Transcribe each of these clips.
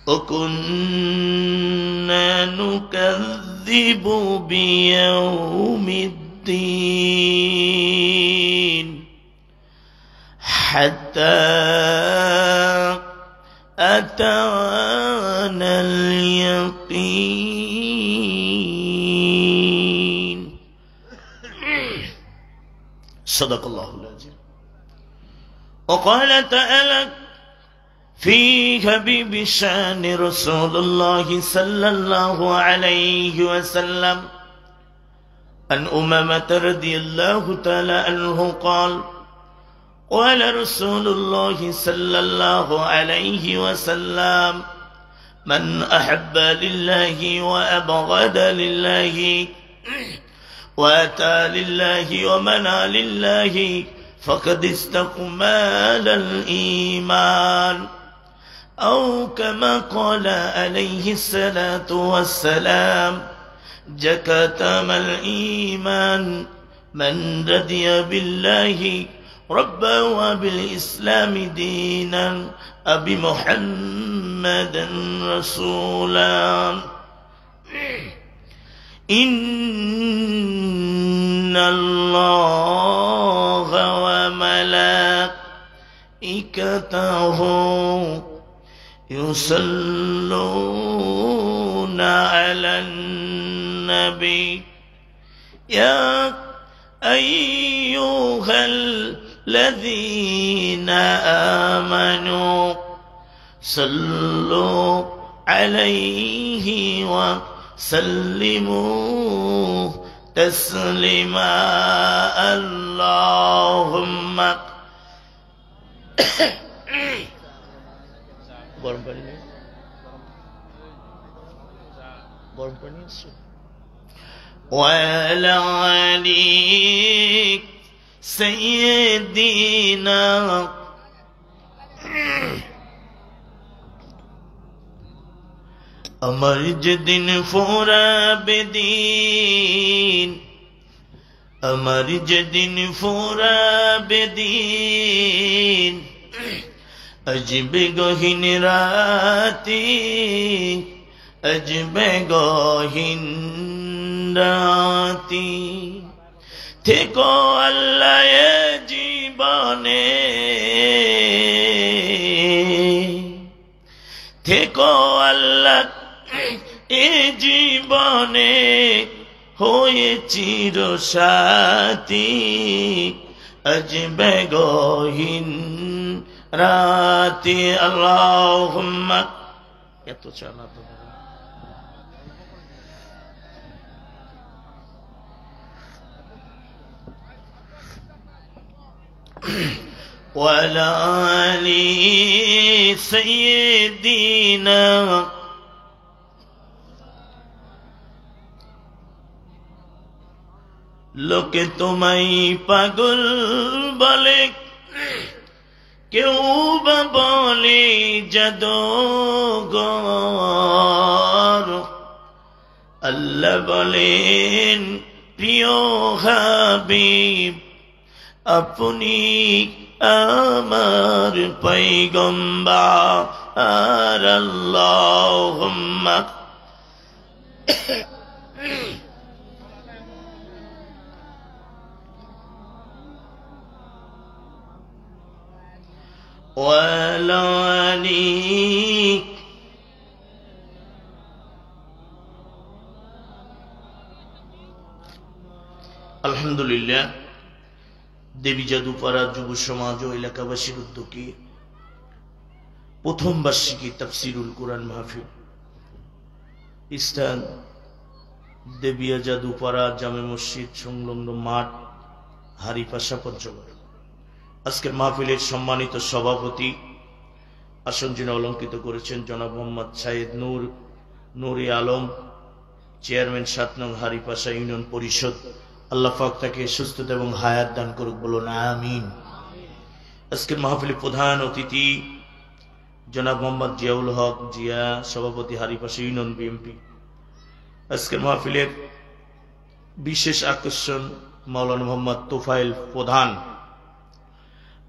وكنا نكذب بيوم الدين حتى أتانا اليقين. صدق الله العظيم. وقال تعالى في حبيب شان رسول الله صلى الله عليه وسلم عن أمامة رضي الله تعالى عنه قال قال رسول الله صلى الله عليه وسلم من أحب لله وأبغض لله وأتى لله ومنع لله فقد استكمل الإيمان أو كما قال عليه الصلاة والسلام جكتم الإيمان من رضي بالله ربا وبالإسلام دينا أبي محمد رسولا. إن الله وملائكته يصلون على النبي يا أيها الذين آمنوا صلوا عليه وسلموا تسليما. اللهم وعلى علي سيدنا আমার যেদিন ফোরাবে দিন আমার যেদিন ফোরাবে দিন আজবে গহীন রাতি আজবে গহীন রাতি থেকো আল্লাহ এ জীবনে থেকো আল্লাহ এ জীবনে হয়ে চির সাথী আজবে গহীন রাতি। আল্লাহুম্মা এত চালা তো وعلى آل سيدنا লোকে তোমায় পাগল বলে কেউ বা বলে জাদুঘর আল্লাহ বলেন প্রিয় হাবিব আপনি আমার পয়গম্বর। আল্লাহুম্মা ওয়ালা আলি আলহামদুলিল্লাহ। দেবী জাদুপাড়া যুব সমাজ ও এলাকাবাসীর উদ্যোগে প্রথম বার্ষিকী তাফসিরুল কোরআন মাহফিল স্থান দেবিয়া জাদুপাড়া জামে মসজিদ সংলগ্ন মাঠ হারিপাশা পঞ্চগড়। আজকের মাহফিলের সম্মানিত সভাপতি আসন যিনি অলঙ্কৃত করেছেন জনাব মোহাম্মদ সাইদ নুরে আলম, চেয়ারম্যান ৭ নং হারিপাশা ইউনিয়ন পরিষদ। আল্লাহ পাক তাকে সুস্থতা এবং হায়াত দান করুক, বলুন আমিন। আজকের মাহফিলের প্রধান অতিথি জনাব মোহাম্মদ জিয়াউল হক জিয়া, সভাপতি হারিপাশা ইউনিয়ন বিএনপি। আজকের মাহফিলের বিশেষ আকর্ষণ মাওলানা মোহাম্মদ তোফায়েল প্রধান।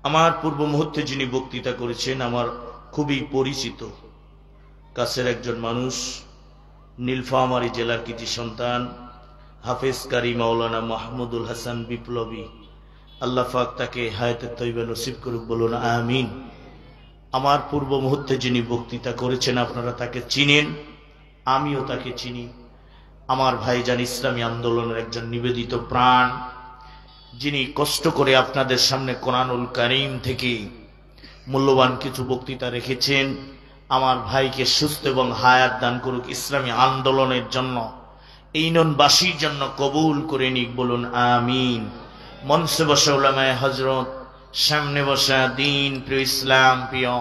আমার পূর্ব মুহূর্তে যিনি বক্তৃতা করেছেন আমার খুবই পরিচিত, কাছের একজন মানুষ, নীলফামারী জেলার কৃতি সন্তান, হাফেজ কারি মাওলানা মাহমুদুল হাসান বিপ্লবী। আল্লাহ পাক তাকে হায়াতে তৈবা নসিব করুক, বলুন আমিন। আমার পূর্ব মুহূর্তে যিনি বক্তৃতা করেছেন আপনারা তাকে চিনেন, আমিও তাকে চিনি। আমার ভাইজান ইসলামী আন্দোলনের একজন নিবেদিত প্রাণ, যিনি কষ্ট করে আপনাদের সামনে কোরআনুল কারীম থেকে মূল্যবান কিছু বক্তৃতা রেখেছেন। আমার ভাইকে সুস্থ এবং হায়াত দান করুক, ইসলামী আন্দোলনের জন্য, এই ননবাসীর জন্য কবুল করে নিক, বলুন আমিন। মঞ্চে বসা উলামায়ে হযরত, সামনে বসা দিন প্রিয়, ইসলাম প্রিয়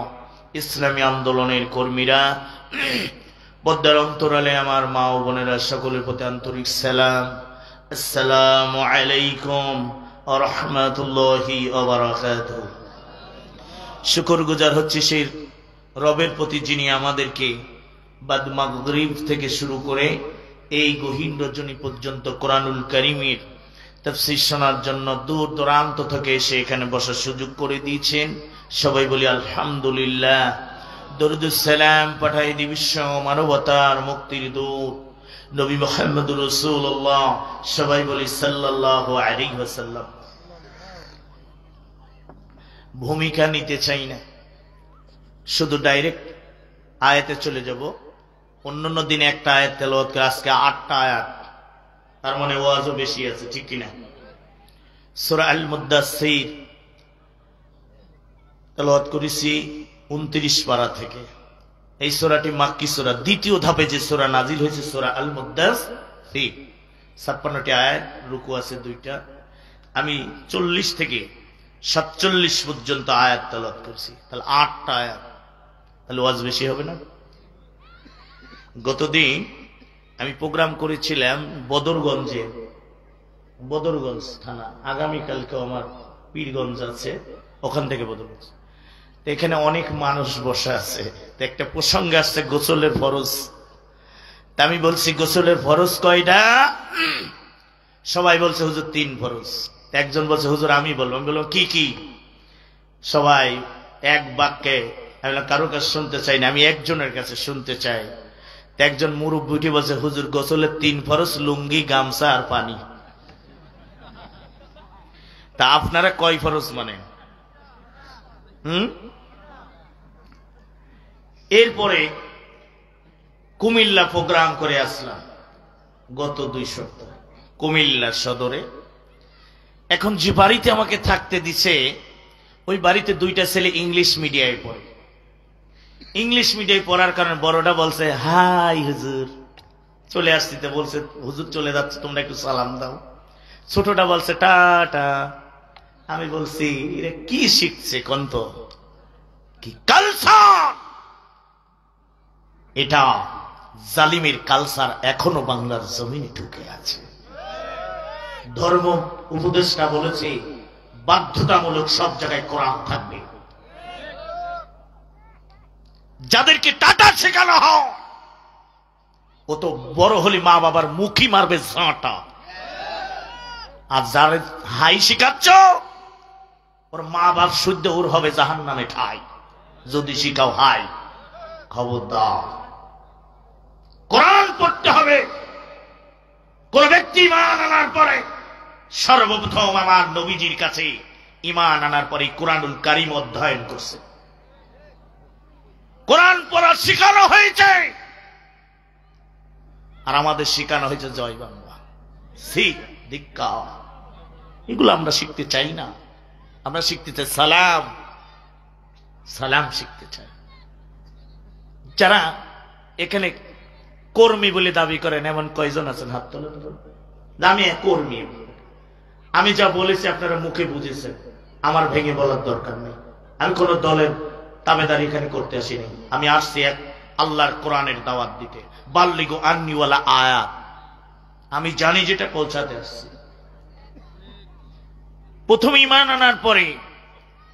ইসলামী আন্দোলনের কর্মীরা, পদ্মার অন্তরালে আমার মা ও বোনেরা, সকলের প্রতি আন্তরিক সালাম। আসসালামু আলাইকুম ওয়া রাহমাতুল্লাহি ওয়া বারাকাতুহু। শুকরগুজার হচ্ছে সেই রবের প্রতি যিনি আমাদেরকে বাদ মাগরিব থেকে শুরু করে এই গহীন রজনী পর্যন্ত কোরআনুল কারীমের তাফসীর শোনার জন্য দূর দূরান্ত থেকে এসে এখানে বসার সুযোগ করে দিয়েছেন। সবাই বলি আলহামদুলিল্লাহ। দরুদুস সালাম পাঠাই দি বিশ্ব মানবতার মুক্তির দূত নবী মুহাম্মদুর রাসূলুল্লাহ, সবাই বলি সাল্লাল্লাহু আলাইহি ওয়াসাল্লাম। ভূমিকা নিতে চাই না, শুধু ডাইরেক্ট আয়াতে চলে যাব। অন্যান্য দিনে একটা আয়াত তেলাওয়াত করে, আজকে 8টা আয়াত, তার মানে ওয়াজও বেশি আছে, ঠিক কিনা? সূরা আল মুদ্দাসসির তেলাওয়াত করেছি 29 পারা থেকে। এই সূরাটি মাক্কি সূরা, দ্বিতীয় ধাপে যে সূরা নাজিল হয়েছে সূরা আল মুদ্দাসসির, 56টি আয়াত, রুকু আছে 2টা। আমি 40 থেকে 47 পর্যন্ত আয়াত তেলাওয়াত করেছি, তাহলে 8টা আয়াত, তাহলে ওয়াজ বেশি হবে না? গতদিন আমি প্রোগ্রাম করেছিলাম বদরগঞ্জে, বদরগঞ্জ থানা। আগামীকালকে আমার পীরগঞ্জ আছে, ওখান থেকে বদরগঞ্জ। এখানে অনেক মানুষ বসে আছে, একটা প্রসঙ্গ আসছে গোসলের ফরজ। তা আমি বলছি গোসলের ফরজ কয়টা? সবাই বলছে হুজুর 3 ফরজ। একজন বলছে হুজুর আমি বলবো। আমি বললাম কি কি? সবাই এক বাক্যে, আমি কারো কাছে শুনতে চাই না, আমি একজনের কাছে শুনতে চাই। একজন মুরব্বি উঠে বলছে হুজুর গোসলের 3 ফরজ, লুঙ্গি, গামছা আর পানি। তা আপনারা কয় ফরজ মানেন? এরপরে কুমিল্লা প্রোগ্রাম করে আসলাম গত 2 সপ্তাহ, কুমিল্লা সদরে। এখন যে বাড়িতে আমাকে থাকতে দিছে, ওই বাড়িতে 2টা ছেলে ইংলিশ মিডিয়ায় পড়ে। ইংলিশ মিডিয়ায় পড়ার কারণে বড়টা বলছে হাই হুজুর, চলে আসতে বলছে হুজুর চলে যাচ্ছে, তোমরা একটু সালাম দাও। ছোটটা বলছে টাটা। আমি বলছি এরা কি শিখছে কন্ত, কি কালচার এটা? জালিমের কালচার এখনো বাংলার জমিনে ঢুকে আছে। ধর্ম উপদেষ্টা বলেছে বাধ্যতামূলক সব জায়গায় কোরআন থাকবে। যাদেরকে টাটা শেখানো হয় ও তো বড় হলে মা বাবার মুখই মারবে ঝাঁটা। আর যারা হাই শিখাচ্ছ ওর মা বাপ শুদ্ধ ওর হবে জাহান্নামে ঠাই। যদি শিখাও হাই, খবরদার। কোরআন পড়তে হবে। কোন ব্যক্তি ঈমান আনার পরে সর্বপ্রথম আমার নবীজির কাছে ঈমান আনার পরে কোরআনুল কারীম অধ্যয়ন করছে। কোরআন পড়া শেখানো হয়েছে, আর আমাদের শেখানো হয়েছে জয় বাংলা, শিখ দীক্ষা। এগুলো আমরা শিখতে চাই না। আমরা শিখতে চাই সালাম, সালাম শিখতে চাই। যারা এখানে কর্মী বলে দাবি করেন এমন কয়জন আছেন? হাত তোলেন। আমি কর্মী, আমি যা বলেছি আপনারা মুখে বুঝেছেন, আমার ভেঙে বলার দরকার নেই। আমি কোন দলের তাবেদারি এখানে করতে আসিনি। আমি আসছি এক আল্লাহর কোরআনের দাওয়াত দিতে। বাল্লিগু আন্নি ওয়ালা আয়াত, আমি জানি যেটা পৌঁছাতে আসছি। প্রথম ঈমান আনার পরে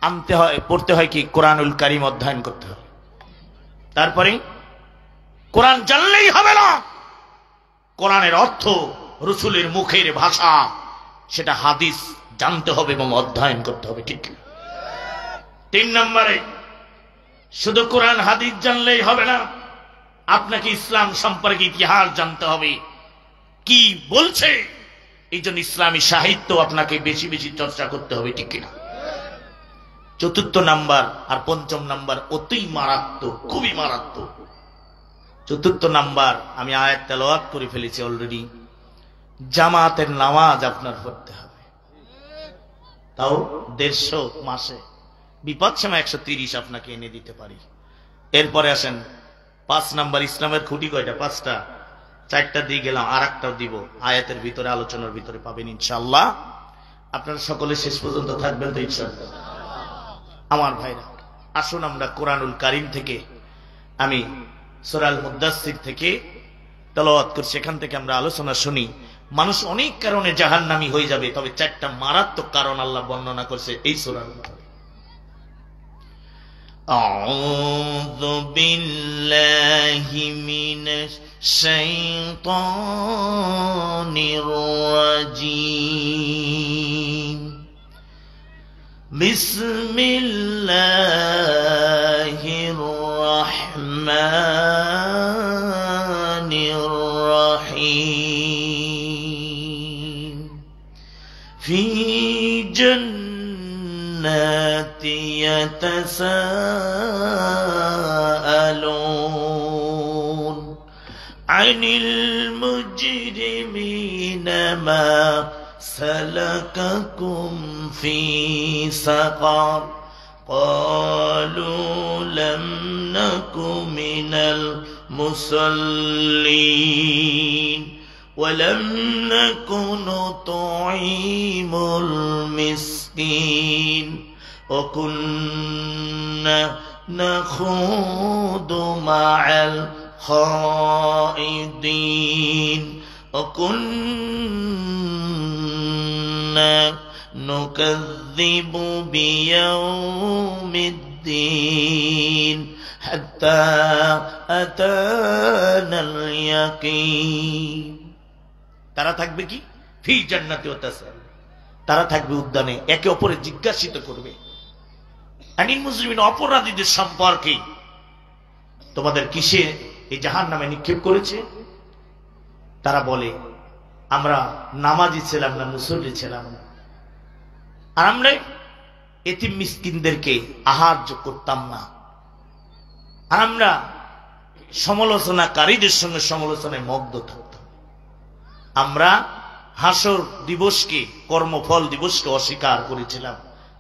আনতে হয়, পড়তে হয় কি? কোরআনুল কারীম অধ্যয়ন করতে হয়। তারপরে কোরআন জানলেই হবে না, কোরআনের অর্থ, রাসূলের মুখের ভাষা, সেটা হাদিস জানতে হবে এবং অধ্যয়ন করতে হবে, ঠিক? 3 নম্বরে শুধু কোরআন হাদিস জানলেই হবে না, আপনাকে ইসলাম সম্পর্কে ইতিহাস জানতে হবে, কি বলছে। এই জন্য ইসলামী সাহিত্য আপনাকে বেশি বেশি চর্চা করতে হবে, ঠিক কিনা? চতুর্থ নাম্বার আর পঞ্চম নাম্বার অতি মারাত্মক, খুবই মারাত্মক। চতুর্থ নাম্বার আমি আয়াত তেলাওয়াত করে ফেলেছি অলরেডি। জামাতের নামাজ আপনার পড়তে হবে, তাও 150 মাসে। বিপদ সময় 130 আপনাকে এনে দিতে পারি। এরপরে আসেন 5 নাম্বার, ইসলামের খুঁটি কয়টা? 5টা। 4টা দিয়ে গেলাম, আর একটাও দিব, আয়াতের ভিতরে, আলোচনার ভিতরে পাবেন ইনশাআল্লাহ। আপনারা সকলে শেষ পর্যন্ত থাকবেন তো ইনশাআল্লাহ? আমার ভাইরা, আসুন আমরা কোরআনুল কারীম থেকে, আমি সূরা আল মুদাসসির থেকে তেলাওয়াত করছি, সেখান থেকে আমরা আলোচনা শুনি। মানুষ অনেক কারণে জাহান্নামী হয়ে যাবে, তবে 4টা মারাত্মক কারণ আল্লাহ বর্ণনা করছে এই সূরার ভিতরে। আউযু বিল্লাহি মিনাশ শাইতানির রাজীম। বিসমিল্লাহির রাহমানির রাহিম। ফি জান্নাতি ইয়াতাসাআলুন আনিল মুজরিমিনা মা سلككم في سقر قالوا لم نك من المصلين ولم نك نطعم المسكين وكنا نخوض مع الخائضين وكنا نكذب بيوم الدين حتى أتانا اليقين। তারা থাকবে কি? ফি জান্নাতি ওয়া তাসাল, তারা থাকবে উদ্যানে, একে অপরে জিজ্ঞাসিত করবে। আনিল মুজরিমিন, অপরাধীদের সম্পর্কে, তোমাদের কিসে এই জাহান্নামে নিক্ষেপ করেছে? তারা বলে আমরা নামাজি ছিলাম না, মুসল্লি ছিলাম না, আর আমরা এতিম মিসকিনদেরকে আহার্য করতাম না, আর আমরা সমালোচনাকারীদের সঙ্গে সমালোচনায় মগ্ন থাকতাম। আমরা হাসর দিবসকে, কর্মফল দিবসকে অস্বীকার করেছিলাম।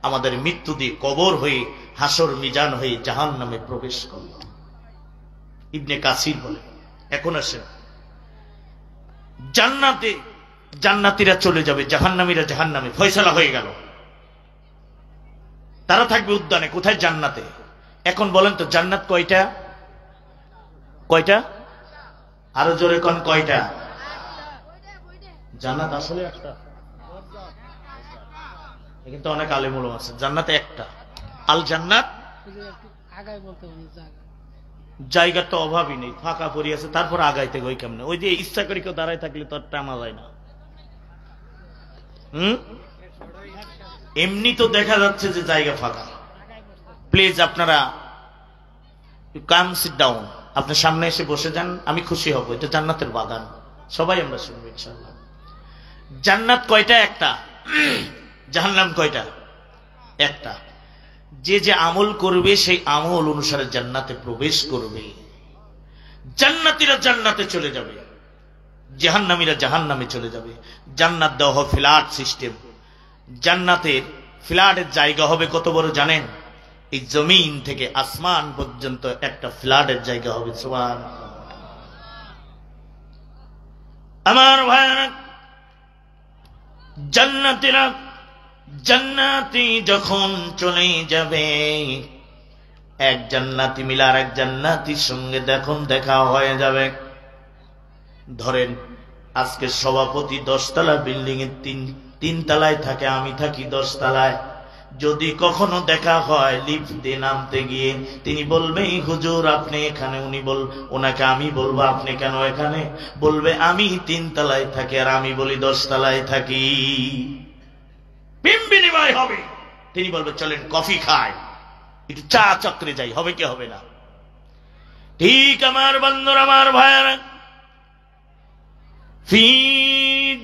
আমাদের মৃত্যু দিয়ে কবর হয়ে, হাসর মিজান হয়ে জাহান্নামে প্রবেশ করল। ইবনে কাসির বলে। এখন আসেন, জান্নাতে জান্নাতীরা চলে যাবে, জাহান্নামীরা জাহান্নামে, ফয়সালা হয়ে গেল। তারা থাকবে উদ্যানে, কোথায়? জান্নাতে। এখন বলেন তো জান্নাত কয়টা? কয়টা? আরো জোরে কোন কয়টা? জান্নাত আসলে একটা, কিন্তু অনেক আলেম ওলামা আছে, জান্নাতে একটা। আল জান্নাত, জায়গার তো অভাবই নেই, ফাঁকা পড়ি আছে, তারপর আগাইতে গই কেমনে? ওই যে ইচ্ছা করি কেউ দাঁড়ায় থাকলে তো টানা যায় না। এমনি তো দেখা যাচ্ছে যে জায়গা ফাঁকা। প্লিজ আপনারা কাম সিট ডাউন, আপনার সামনে এসে বসে যান, আমি খুশি হব। এটা জান্নাতের বাগান, সবাই আমরা শুনবো ইনশাআল্লাহ। জান্নাত কয়টা? একটা। জাহান্নাম কয়টা? একটা। যে যে আমল করবে সেই আমল অনুসারে জান্নাতে প্রবেশ করবে। জান্নাতীরা জান্নাতে চলে যাবে, জাহান্নামীরা জাহান্নামে চলে যাবে। জান্নাত দেওয়া হবে ফ্ল্যাট সিস্টেম। জান্নাতের ফ্ল্যাটের জায়গা হবে কত বড় জানেন? এই জমিন থেকে আসমান পর্যন্ত একটা ফ্ল্যাটের জায়গা হবে। সুবহানাল্লাহ। আমার ভাইরা, জান্নাতীরা জান্নাতি যখন চলে যাবে, এক জান্নাতি মিলে আর এক জান্নাতির সঙ্গে দেখুন দেখা হয়ে যাবে। ধরেন আজকে সভাপতি 10 তলা বিল্ডিং এর 3 তলায় থাকে, আমি থাকি 10 তলায়। যদি কখনো দেখা হয় লিফট দিয়ে নামতে গিয়ে, তিনি বলবে হুজুর আপনি এখানে, ওনাকে আমি বলবো আপনি কেন এখানে? বলবে আমি 3 তলায় থাকি আর আমি বলি 10 তলায় থাকি। বিনিময় হবে। তিনি বলবে চলেন কফি খাই, একটু চা চক্রে যাই, হবে কি হবে না? ঠিক আমার বন্ধুরা, আমার ভাইয়েরা, ফি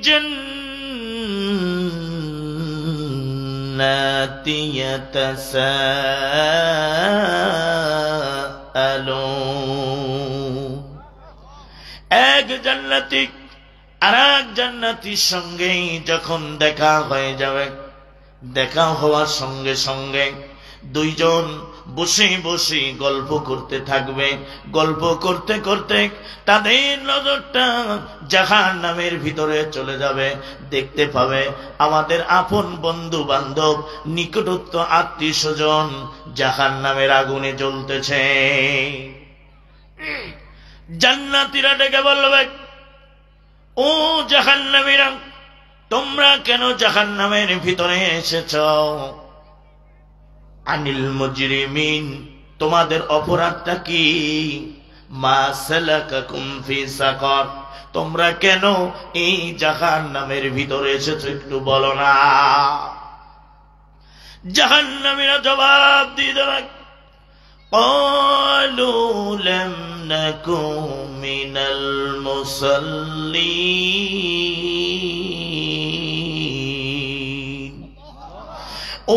জান্নাতি ইয়াতাসাআলুন। এক জান্নাতি আর এক জান্নাতির সঙ্গে যখন দেখা হয়ে যাবে, দেখা হওয়ার সঙ্গে সঙ্গে দুইজন বসে বসে গল্প করতে থাকবে। গল্প করতে করতে তাদের নজরটা জাহান্নামের ভিতরে চলে যাবে। দেখতে পাবে আমাদের আপন বন্ধু বান্ধব, নিকটস্থ আত্মীয় স্বজন জাহান্নামের আগুনে জ্বলতেছে। জান্নাতীরা ডেকে বলবে, ও জাহান্নামীরা, তোমরা কেন জাহান্নামের ভিতরে এসেছ? আনিল মুজরিমিন, তোমাদের অপরাধটা কি? মা সালাকাকুম ফি সাকার, তোমরা কেন এই জাহান্নামের ভিতরে এসেছো একটু বলো না। জাহান্নামীরা জবাব দিয়ে দেবে, ক্বালু লাম নাকু মিনাল মুসাল্লিন।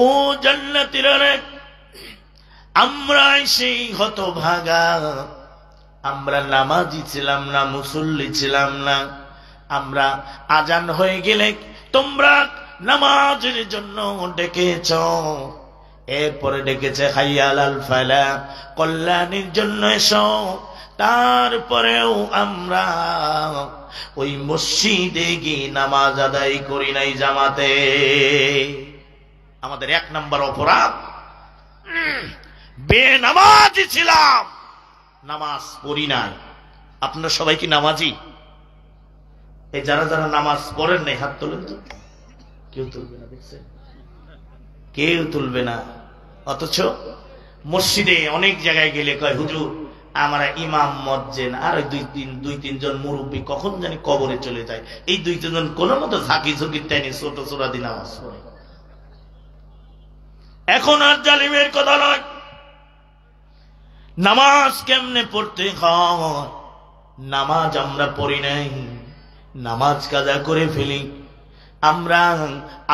ও জান্নাতীরা, আমরা সেই হতভাগা, আমরা নামাজি ছিলাম না, মুসল্লি ছিলাম না। আমরা আজান হয়ে গেলে তোমরা নামাজের জন্য ডেকেছ, এরপরে ডেকেছে হাইয়া আলাল ফালাহ, কল্যাণের জন্য এসো। তারপরেও আমরা ওই মসজিদে গিয়ে নামাজ আদায় করি নাই জামাতে। আমাদের এক নম্বর অপরাধ, বেনামাজি ছিলাম, নামাজ পড়ি নাই। আপনারা সবাই কি নামাজি? এই যারা যারা নামাজ পড়েন নাই হাত তোলেন তো। কেউ তুলবে না, দেখছেন? কেউ তুলবে না। অথচ মসজিদে অনেক জায়গায় গেলে কয়, হুজুর আমরা ইমাম মজ্জেন আর দুই তিনজন মুরব্বী কখন জানি কবরে চলে যায়, এই দুই তিনজন কোন মতো ঝাঁকি ঝুঁকি টাইনি ছোট ছোড়া দিয়ে নামাজ পড়ে। এখন আর জালিমের কথা নয়। নামাজ কেমনে পড়তে হয়? নামাজ আমরা পড়ি নাই, নামাজ কাজা করে ফেলি। আমরা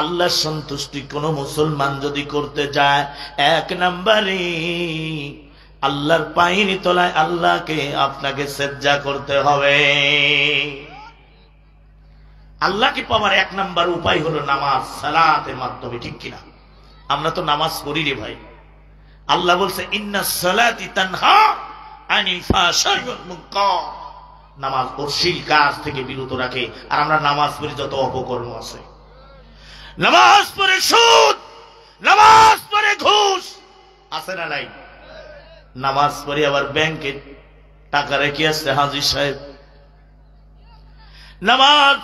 আল্লাহর সন্তুষ্টি কোন মুসলমান যদি করতে যায়, এক নম্বরে আল্লাহর পায়ের তলায় আল্লাহকে আপনাকে সেজদা করতে হবে। আল্লাহকে পাওয়ার এক নাম্বার উপায় হলো নামাজ, সালাতের মাধ্যমে, ঠিক কিনা? আমরা তো নামাজ পড়ি রে ভাই। আল্লাহ বলছে, ইন্নাস সালাতি তানহা আনিল ফাহশাই ওয়াল মুনকার, নামাজ অশ্লীল কাজ থেকে বিরত রাখে। আর আমরা নামাজ পড়ে যত অপকর্ম আছে, নামাজ পড়ে সুদ, নামাজ পড়ে ঘুষ আছে না নাই? নামাজ পড়ে আবার ব্যাংকে টাকা রেখে আসছে হাজী সাহেব। নামাজ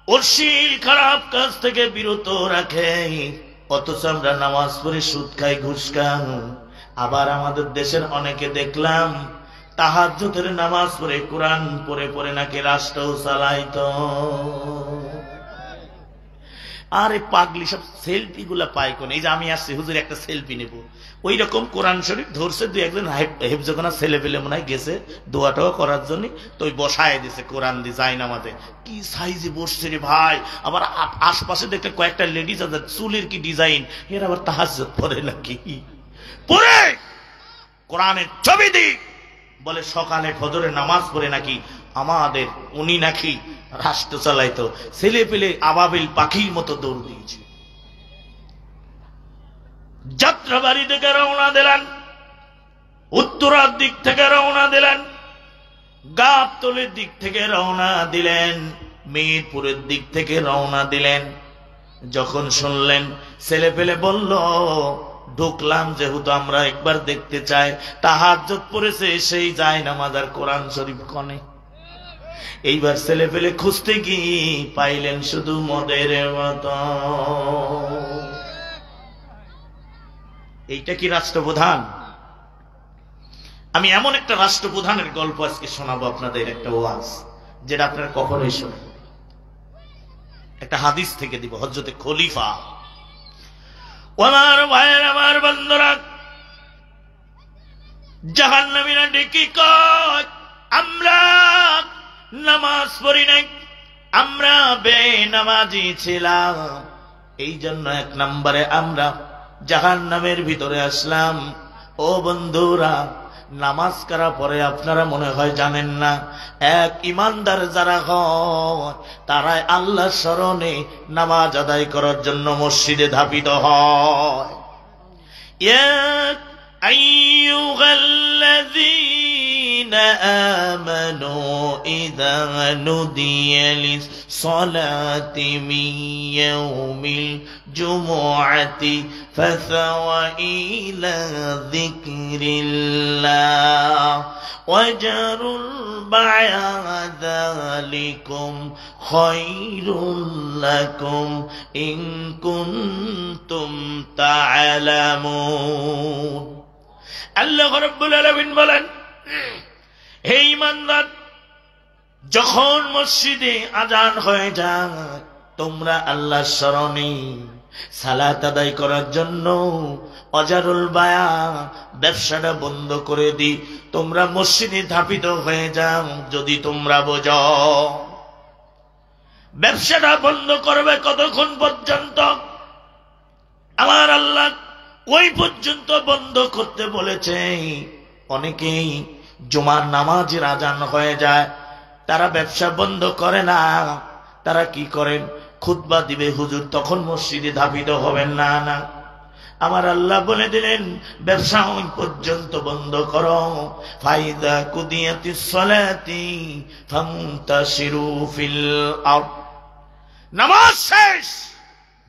অশ্লীল খারাপ কাজ থেকে বিরত রাখে, অথচ আমরা নামাজ পড়ে সুদ খাই, ঘুষ খাই। আবার আমাদের দেশের অনেকে দেখলাম তাহাজ্জুদের নামাজ পড়ে, কোরআন পড়ে পড়ে নাকি রাষ্ট্র চালাইতো। আরে পাগলি সব সেলফি গুলা পাই কোন? এই যে আমি আসছি হুজুর একটা সেলফি নেব, ওই রকম কোরআন শরীফ ধরছে, দুই একজন হেফজখানা ছেলে পেলে মনে হয় গেছে দোয়াটাও করার জন্য, তো ওই বসায় দিছে কোরআন দিয়ে যায় নামাজে। কি সাইজে বসছে রে ভাই! আবার আশপাশে দেখলে কয়েকটা লেডিজ আছে, চুলের কি ডিজাইন! এর আবার তাহাজ্জুদ পড়ে নাকি? পড়ে কোরআনের ছবি দি বলে সকালে ফজরের নামাজ পড়ে নাকি আমাদের উনি নাকি রাষ্ট্র চালাইতো। ছেলে পেলে আবাবিল পাখির মতো দৌড় দিয়েছে। যাত্রাবাড়ি থেকে রওনা দিলেন, উত্তরার দিক থেকে রওনা দিলেন, গাবতলের দিক থেকে রওনা দিলেন, মিরপুরের দিক থেকে রওনা দিলেন। যখন শুনলেন ছেলে পেলে বলল, ঢুকলাম যেহেতু আমরা একবার দেখতে চাই তাহাজ্জুদ পড়েছে, সেই যায় নামাজ আর কোরআন শরীফ কনে। এইবার ছেলে পেলে খুঁজতে গিয়ে পাইলেন শুধু মদের মতো। এইটা কি রাষ্ট্রপ্রধান? আমি এমন একটা রাষ্ট্রপ্রধানের গল্প আজকে শোনাবো আপনাদের, একটা ওয়াজ যেটা আপনারা কখনোই শোনেন। একটা হাদিস থেকে দিব, হযরতে খলিফা। আমার ভাইয়ের, আমার বন্ধুরা, জাহান্নামীরা ডেকে কয়, আমরা নামাজ পড়ি নাই, আমরা বেনামাজি ছিলাম, এই জন্য 1 নম্বরে আমরা জাহান্নামের ভিতরে আসলাম। ও বন্ধুরা, নামাজ কারা পড়ে আপনারা মনে হয় জানেন না। এক ইমানদার যারা হয় তারাই আল্লাহর স্মরণে নামাজ আদায় করার জন্য মসজিদে ধাপিত হয়। ইয়া আইয়ুহাল্লাযীনা আমানু ইযা নুদিয়া লিস-সালাতি মিন ইয়াউমিল জুমুআতি ফাসাউ ইলা যিকরিল্লাহ ওয়াজরুল বা'আ যালিকুম খায়রুল লাকুম ইন কুনতুম তা'লামুন। আল্লাহ রাব্বুল আলামিন বলেন, হে ঈমানদার, যখন মসজিদে আজান হয়ে যায় তোমরা আল্লাহর স্মরণে সালাত আদায় করার জন্য অজারুল বায়া, ব্যবসাটা বন্ধ করে দি, তোমরা মসজিদে ধাপিত হয়ে যাও। যদি তোমরা বোঝো ব্যবসাটা বন্ধ করবে কতক্ষণ পর্যন্ত, আমার আল্লাহ ওই পর্যন্ত বন্ধ করতে বলেছে। অনেকেই জুমার নামাজের আজান হয়ে যায়, তারা ব্যবসা বন্ধ করে না, তারা কি করেন, খুতবা দিবে হুজুর, তখন মসজিদে ধাপিত হবেন না। না, আমার আল্লাহ বলে দিলেন ব্যবসা ওই পর্যন্ত বন্ধ করো। ফাইদা কুদিয়াতিস সালাতি ফান্তাশিরু ফিল আরদ, নামাজ শেষ,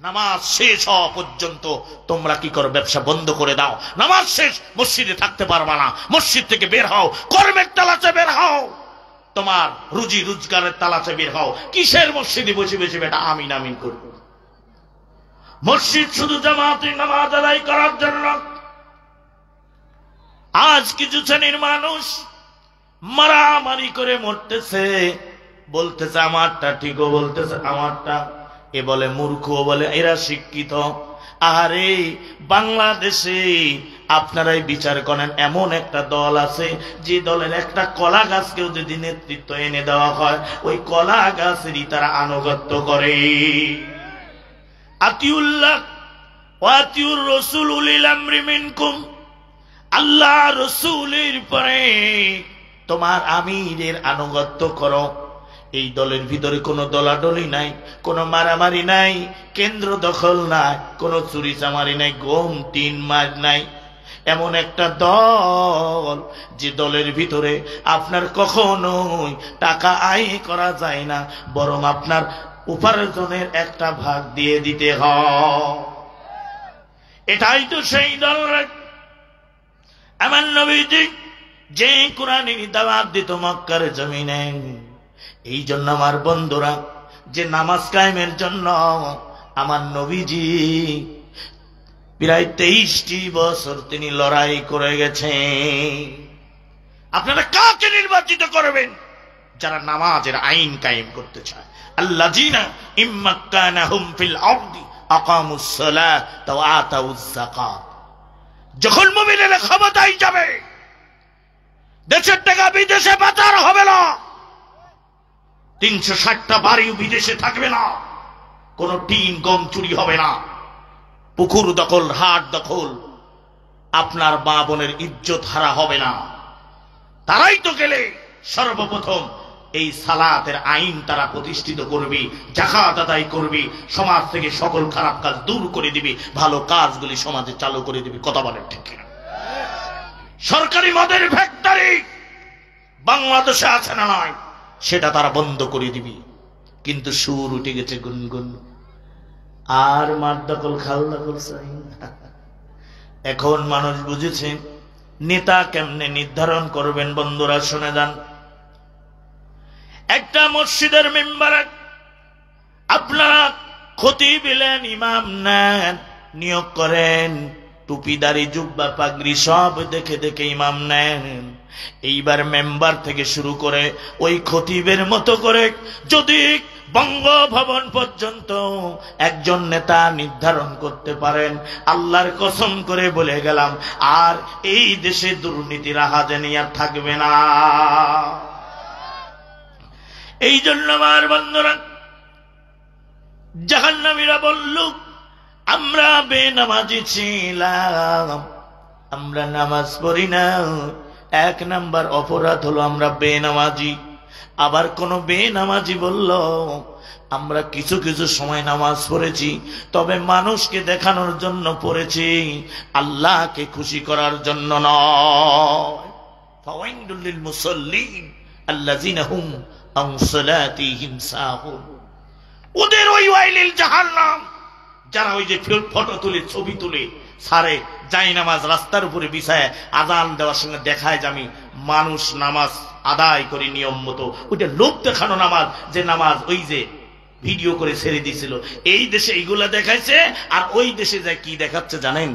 নামাজ শেষ হওয়া পর্যন্ত তোমরা কি করো, ব্যবসা বন্ধ করে দাও। নামাজ শেষ, মসজিদে থাকতে পারবা না, মসজিদ থেকে বের হও, কর্মের তালাশে বের হও, তোমার রুজি রোজগারের তালাশে বের হও। কিসের মসজিদে বসে বসে বেটা আমিন আমিন করব? মসজিদ শুধু জামাতে নামাজ আদায় করার জন্য। আজ কিছু শ্রেণীর মানুষ মারামারি করে মরতেছে, বলতেছে আমারটা ঠিক, ও বলতেছে আমারটা। এ বলে মূর্খ, বলে এরা শিক্ষিত। আরে বাংলাদেশে আপনারাই বিচার করেন, এমন একটা দল আছে যে দলের একটা কলা গাছকেও যদি নেতৃত্ব এনে দেওয়া হয়, ওই কলা গাছেরই তারা আনুগত্য করে। আতিউল্লাহ ওয়া আতিউর রাসূল উলিল আমরি মিনকুম, আল্লাহ রাসূলের পরে তোমার আমিরের আনুগত্য করো। এই দলের ভিতরে কোনো দলাদলি নাই, কোনো মারামারি নাই, কেন্দ্র দখল নাই, কোনো চুরি চামারি নাই, গম তিন মার নাই। এমন একটা দল যে দলের ভিতরে আপনার কখনোই টাকা আয় করা যায় না, বরং আপনার উপার্জনের একটা ভাগ দিয়ে দিতে হয়। এটাই তো সেই দল। আমার নবীজি যে কোরআনের দাওয়াত দিত মক্কার জমিনে, এই জন্য আমার বন্ধুরা, যে নামাজ কায়েমের জন্য আমার নবীজি প্রায় 23টি বছর তিনি লড়াই করে গেছেন। আপনারা কাকে নির্বাচিত করবেন? যারা নামাজের আইন কায়েম করতে চায়। আল্লাযীনা ইম্মাক্কানাহুম ফিল আরদি আকামুস সালাতা ওয়া আতাউয যাকাত। যখন মুমিনেরা ক্ষমতায় যাবে, দেশের টাকা বিদেশে পাচার হবে না, 360টা বাড়িও বিদেশে থাকবে না, কোন টিন গম চুরি হবে না, পুকুর দখল, হাট দখল, আপনার মা বোনের ইজ্জত হারা হবে না। তারাই তো গেলে সর্বপ্রথম এই সালাতের আইন তারা প্রতিষ্ঠিত করবে, যাকাত আদায় করবে, সমাজ থেকে সকল খারাপ কাজ দূর করে দিবে, ভালো কাজগুলি সমাজে চালু করে দিবে। কথা বলেন ঠিক কিনা? সরকারি মদের ফ্যাক্টরি বাংলাদেশে আছে না নয়, সেটা তারা বন্ধ করে দিবে। কিন্তু সুর উঠে গেছে গুনগুন, আর মাঠ দখল খাল দখল চাই না। এখন মানুষ বুঝেছে নেতা কেমনে নির্ধারণ করবেন। বন্ধুরা শুনে যান, একটা মসজিদের মেম্বারে আপনারা খতিব এলেন, ইমাম নেন, নিয়োগ করেন, টুপিদারি জুব্বা পাগড়ি সব দেখে দেখে ইমাম নেন। এইবার মেম্বার থেকে শুরু করে ওই খতিবের মতো করে যদি বঙ্গভবন পর্যন্ত একজন নেতা নির্ধারণ করতে পারেন, আল্লাহর কসম করে বলে গেলাম, আর এই দেশে দুর্নীতির আহাজানি আর থাকবে না। এই জন্য আমার বন্ধুরা, জাহান্নামীরা বলল, আমরা বেনামাজি ছিলাম, আমরা নামাজ পড়ি না। এক নাম্বার অপরাধ হলো আমরা বেনামাজি। আবার কোন বেনামাজি বলল, আমরা কিছু কিছু সময় নামাজ পড়েছি, তবে মানুষকে দেখানোর জন্য পড়েছি, আল্লাহকে খুশি করার জন্য নয়। ফাওয়াইলুল লিল মুসাল্লিন আল্লাযিনা হুম আন সালাতিহিম সাহুন। ওদের ওই ওয়াইলিল জাহান্নাম, যারা ওই যে ফটো তুলে ছবি তুলে সারে যাই নামাজ রাস্তার উপরে বিছায় আজান দেওয়ার সঙ্গে দেখায় যে আমি মানুষ নামাজ আদায় করি নিয়ম মতো, ওইটা লোক দেখানো নামাজ, যে নামাজ ওই যে ভিডিও করে ছেড়ে দিয়েছিল। এই দেশে এইগুলা দেখাইছে, আর ওই দেশে যায় কি দেখাচ্ছে জানেন?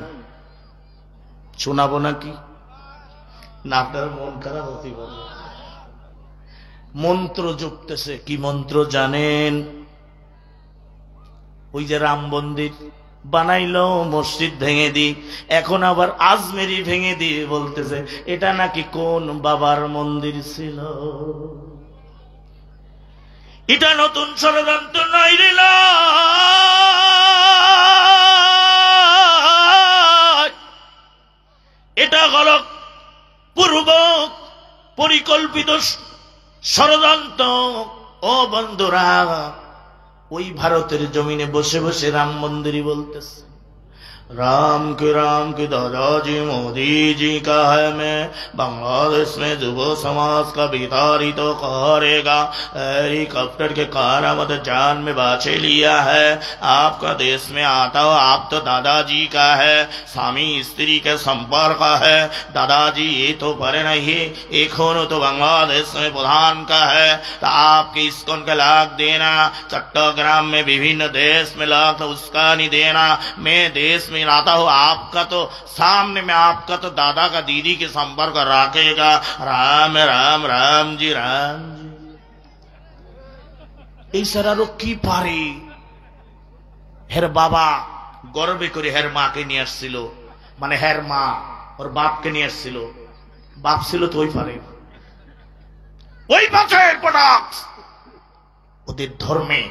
শোনাবো নাকি না? আপনার মন খারাপ হতে পারে। মন্ত্র জপতেছে। কি মন্ত্র জানেন? ওই যে রাম মন্দির বানাইলো, মসজিদ ভেঙে দি, এখন আবার আজমেরি ভেঙে দিয়ে বলতেছে এটা নাকি কোন বাবার মন্দির ছিল। এটা নতুন ষড়যন্ত্র নয় রে, এটা হল পূর্ব পরিকল্পিত ষড়যন্ত্র। ও বন্ধুরা, ওই ভারতের জমিনে বসে বসে রাম মন্দিরই বলতেছে, राम के दादाजी मोदी जी का है, मैं बांग्लादेश में युव समाज का वितारित तो करेगा। हेलीकॉप्टर के कार मत जान में बाचे लिया है, आपका देश में आता हो, आप तो दादाजी का है, स्वामी स्त्री के संपर्क का है। दादाजी ये तो पर नहीं, एक तो बांग्लादेश में प्रधान का है, तो आपके इस्कॉन का लाख देना, चट्टग्राम में विभिन्न देश में लाख, तो उसका नहीं देना। मैं देश में आता हूँ, आपका तो सामने में आपका तो दादा का दीदी के संपर्क रखेगा। राम राम राम जी राम जी। এই সারারও কি পারে? হের বাবা গর্বে করে হের মাকে নিয়ে আসছিল, মানে হের মা ওর বাপকে নিয়ে আসছিল। বাপ ছিল তো ওই পারে, ওই বাপের প্রোডাক্ট। ওদের ধর্মে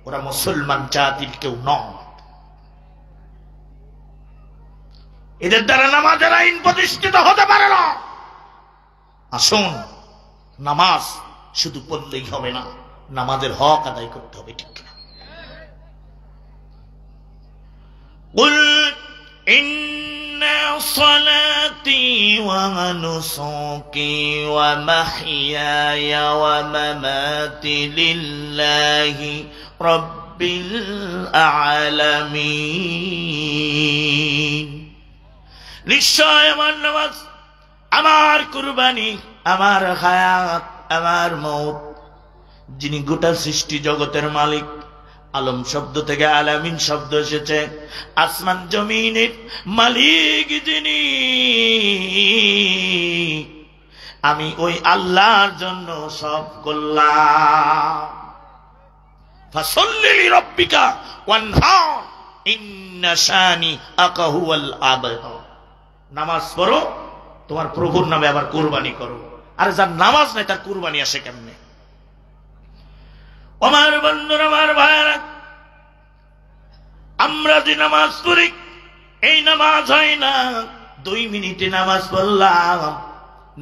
ওরা মুসলমান জাতির কেউ নয়। এদের দ্বারা নামাজের আইন প্রতিষ্ঠিত হতে পারে না। আসুন, নামাজ শুধু পড়লেই হবে না, নামাজের হক আদায় করতে হবে, ঠিক না? কুল ইন্না সালাতি ওয়া নুসুকি ওয়া মাহইয়ায়া ওয়া মামাতি লিল্লাহি রাব্বিল আলামিন। নিশ্চয় আমার নামাজ, আমার কুরবানি, আমার হায়াত, আমার মওত, যিনি গোটা সৃষ্টি জগতের মালিক। আলম শব্দ থেকে আলামিন শব্দ এসেছে। আসমান জমিনের মালিক যিনি, আমি ওই আল্লাহর জন্য সব করলাম। ফাসাল্লি লিরাব্বিকা ওয়ানহার ইন্না শানিআকা হুয়াল আবতার। নামাজ পড়ো, তোমার প্রভুর নামে আবার কুরবানি করো। আর যার নামাজ নাই তার কুরবানি আসে কেমনে? আমার বন্ধুরা, আমার ভাইরা, আমরা যে নামাজ পড়ি, এই নামাজ হয় না 2 মিনিটে নামাজ পড়লাম।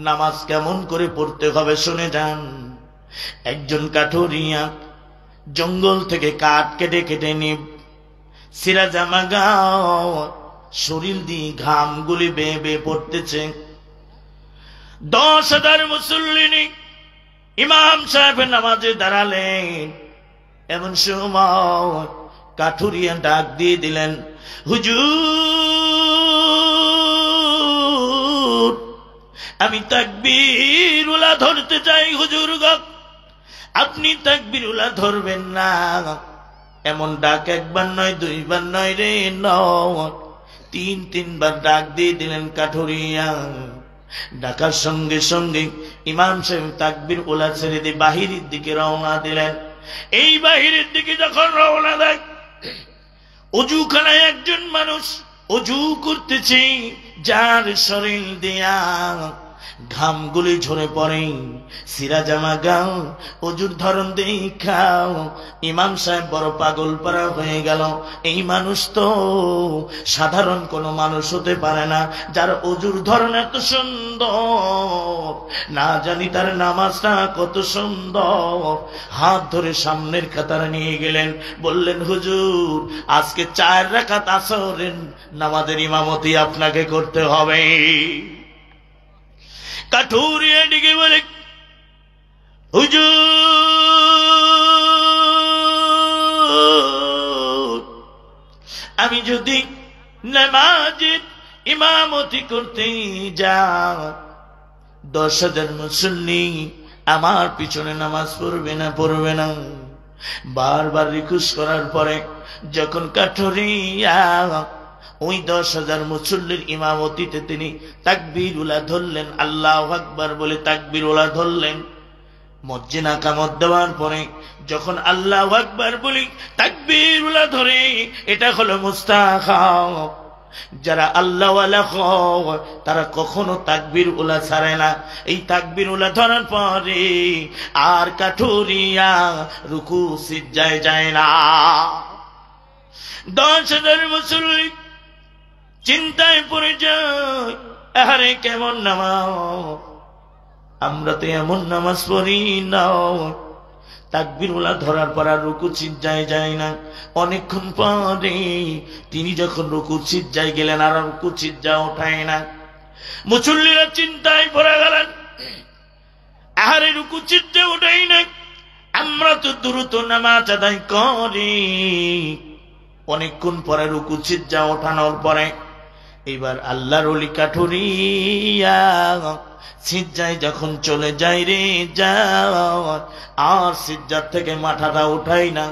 নামাজ কেমন করে পড়তে হবে শুনে যান। একজন কাঠুরিয়া জঙ্গল থেকে কাঠ কেটে কেটে নিয়ে সিরা জামা গাও, শরীর দিয়ে ঘাম গুলি বেয়ে বেয়ে পড়তেছে। 10,000 মুসল্লি ইমাম সাহেব নামাজে দাঁড়ালেন। এমন সময় কাঠুরিয়া ডাক দিয়ে দিলেন, হুজুর, আমি তাকবীর উলা ধরতে চাই। হুজুর গো, আপনি তাকবীর উলা ধরবেন না। এমন ডাক একবার নয়, 2 বার নয় রে, 3 বার ডাক দিয়ে দিলেন কাঠুরিয়া। ডাকার সঙ্গে সঙ্গে ইমাম সাহেব তাকবীর ওলা ছেড়ে দিয়ে বাহিরের দিকে রওনা দিলেন। এই বাহিরের দিকে যখন রওনা দেয়, অজুখানায় একজন মানুষ অজু করতেছে, যার শরীর দিয়া ঘামগুলি ঝরে পড়ে, সিরা জামা গাও, অজুর ধরন দেখাও ইমাম সাহেব বড় পাগল পারা হয়ে গেল। এই মানুষ তো সাধারণ কোনো মানুষ হতে পারে না, যার অজুর ধরন এত সুন্দর, না জানি তার নামাজটা কত সুন্দর। হাত ধরে সামনের কাতারে নিয়ে গেলেন, বললেন হুজুর আজকে 4 রাকাত আসরের নামাজের ইমামতি আপনাকে করতে হবে। কাঠুরিয়া দিকে বলে, হুজুর আমি যদি নামাজের ইমামতি করতে যাই, 10,000 মুসল্লি আমার পিছনে নামাজ পড়বে না। বারবার রিকোয়েস্ট করার পরে যখন কাঠুরিয়া ওই 10,000 মুসল্লির ইমামতিতে তিনি তাকবীরুল্লাহ ধরলেন, আল্লাহু আকবার বলে তাকবীরুল্লাহ ধরলেন। মজ্জিনা কামত দেওয়ার পরে যখন আল্লাহু আকবার বলি তাকবীরুল্লাহ ধরে, এটা হলো মুস্তাহাব। যারা আল্লাহওয়ালা হয় তারা কখনো তাকবীরুল্লাহ ছাড়ে না। এই তাকবীরুল্লাহ ধরার পরে আর কাঠুরিয়া রুকু সিজদায় যায় না। 10,000 মুসল্লি চিন্তায় পড়ে যায়, আরে কেমন নামাজ, আমরা তো এমন নামাজ পড়ি না। তাকবীরুল্লাহ ধরার পর আর রুকু সিজদায় যায় না। অনেকক্ষণ পরে তিনি যখন রুকু সিজদায় গেলেন আর রুকু সিজদা ওঠায় না। মুসল্লিরা চিন্তায় পড়ে গেলেন, আরে রুকু সিজদা ওঠাই না, আমরা তো দ্রুত নামাজ আদায় করি। অনেকক্ষণ পরে রুকু সিজদা ওঠানোর পরে এবার আল্লাহর ওলি কাঠুরিয়া সিজদায় যখন চলে যায় রে আর সিজদার থেকে মাথাটা উঠাই না।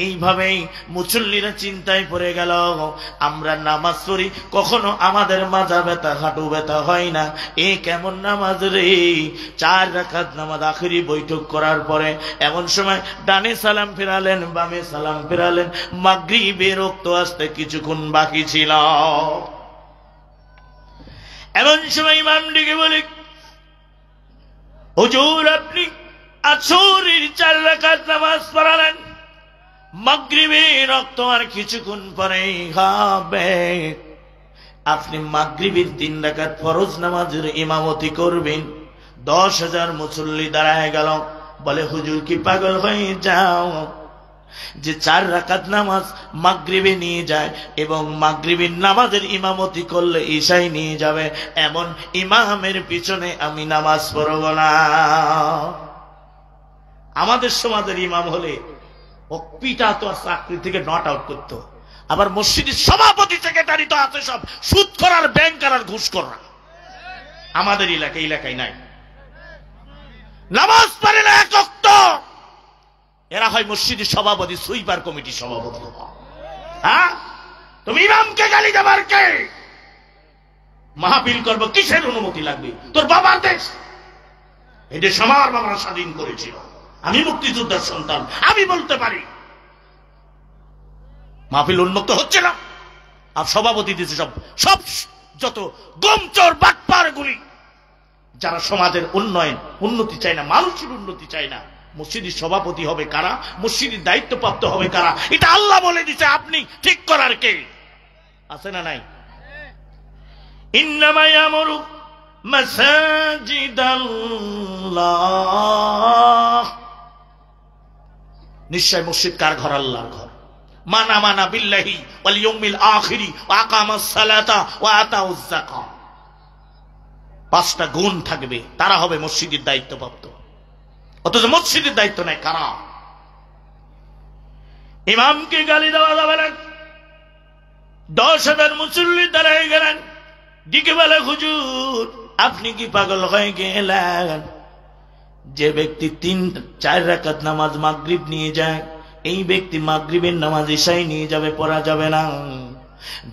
এইভাবেই মুসল্লিরা চিন্তায় পড়ে গেল, আমরা নামাজ পড়ি কখনো আমাদের মাজা ব্যথা হাঁটু ব্যথা হয় না, এ কেমন নামাজ রে। 4 রাকাত নামাজ আখেরি বৈঠক করার পরে এমন সময় ডানে সালাম ফেরালেন, বামে সালাম ফেরালেন, মাগরিবের রক্ত আসতে কিছুক্ষণ বাকি ছিল। এমন সময় ইমাম ডেকে বলে, হুজুর আপনি আসরের 4 রাকাত নামাজ পড়ালেন, মাগরিবের রক্ত আর কিছুক্ষণ পরে হবে, আপনি মাগরিবের 3 রাকাত ফরজ নামাজের ইমামতি করবেন। 10,000 মুসল্লি দাঁড়ায় গেল। বলে হুজুর কি পাগল হয়ে যাও, যে 4 রাকাত নামাজ মাগরিবে নিয়ে যায় এবং মাগরিবের নামাজের ইমামতি করলে ঈশায় নিয়ে যাবে, এমন ইমামের পিছনে আমি নামাজ পড়ব না। আমাদের সমাজের ইমাম হলে ও পিটা তো চাকরি থেকে নট আউট করতো। আবার মসজিদের সভাপতি সেক্রেটারি তো আছে সব সুদ করার, ব্যাংক আর ঘুষ করা। আমাদের এলাকায় নাই, নামাজ পড়ে না এক ওয়াক্ত, এরা হয় মসজিদের সভাপতি, সুইপার কমিটির সভাপতি। হ্যাঁ, তুমি ইমামকে গালি দেবার কে? মাহফিল করবো কিসের অনুমতি লাগবে? তোর বাবার দেশ, এই দেশ আমার বাবা স্বাধীন করেছিল, আমি মুক্তিযোদ্ধার সন্তান, আমি বলতে পারি। মাহফিল উন্মুক্ত হচ্ছে না, আর সভাপতি দিচ্ছে সব যত গমচোর বাটপার গুলি, যারা সমাজের উন্নতি চায় না, মানুষের উন্নতি চায় না। মসজিদের সভাপতি হবে কারা, মসজিদের দায়িত্বপ্রাপ্ত হবে কারা, এটা আল্লাহ বলে দিচ্ছে, আপনি ঠিক করার কে? আছে না নাই? ইন্নামা ইয়ামুরু মাসাজিদাল্লাহ, নিশ্চয় মসজিদ কার ঘর? আল্লাহর ঘর। মানা বিল্লাহি ওয়াল ইয়াউমিল আখিরি ওয়া আকামাস সালাতা ওয়া আতাউজ যাকাত, 5টা গুণ থাকবে, তারা হবে মসজিদের দায়িত্বপ্রাপ্ত। অথচ মসজিদের দায়িত্ব নেই কারা? ইমামকে গালি দেওয়া যাবে না। 10,000 মুসল্লি দাঁড়ায় গেলেন, দিকে বলে হুজুর আপনি কি পাগল হয়ে গেলেন? যে ব্যক্তি 3-4 রাকাত নামাজ মাগরিব নিয়ে যায়, এই ব্যক্তি মাগরিবের নামাজ ঈশায় নিয়ে যাবে, পড়া যাবে না।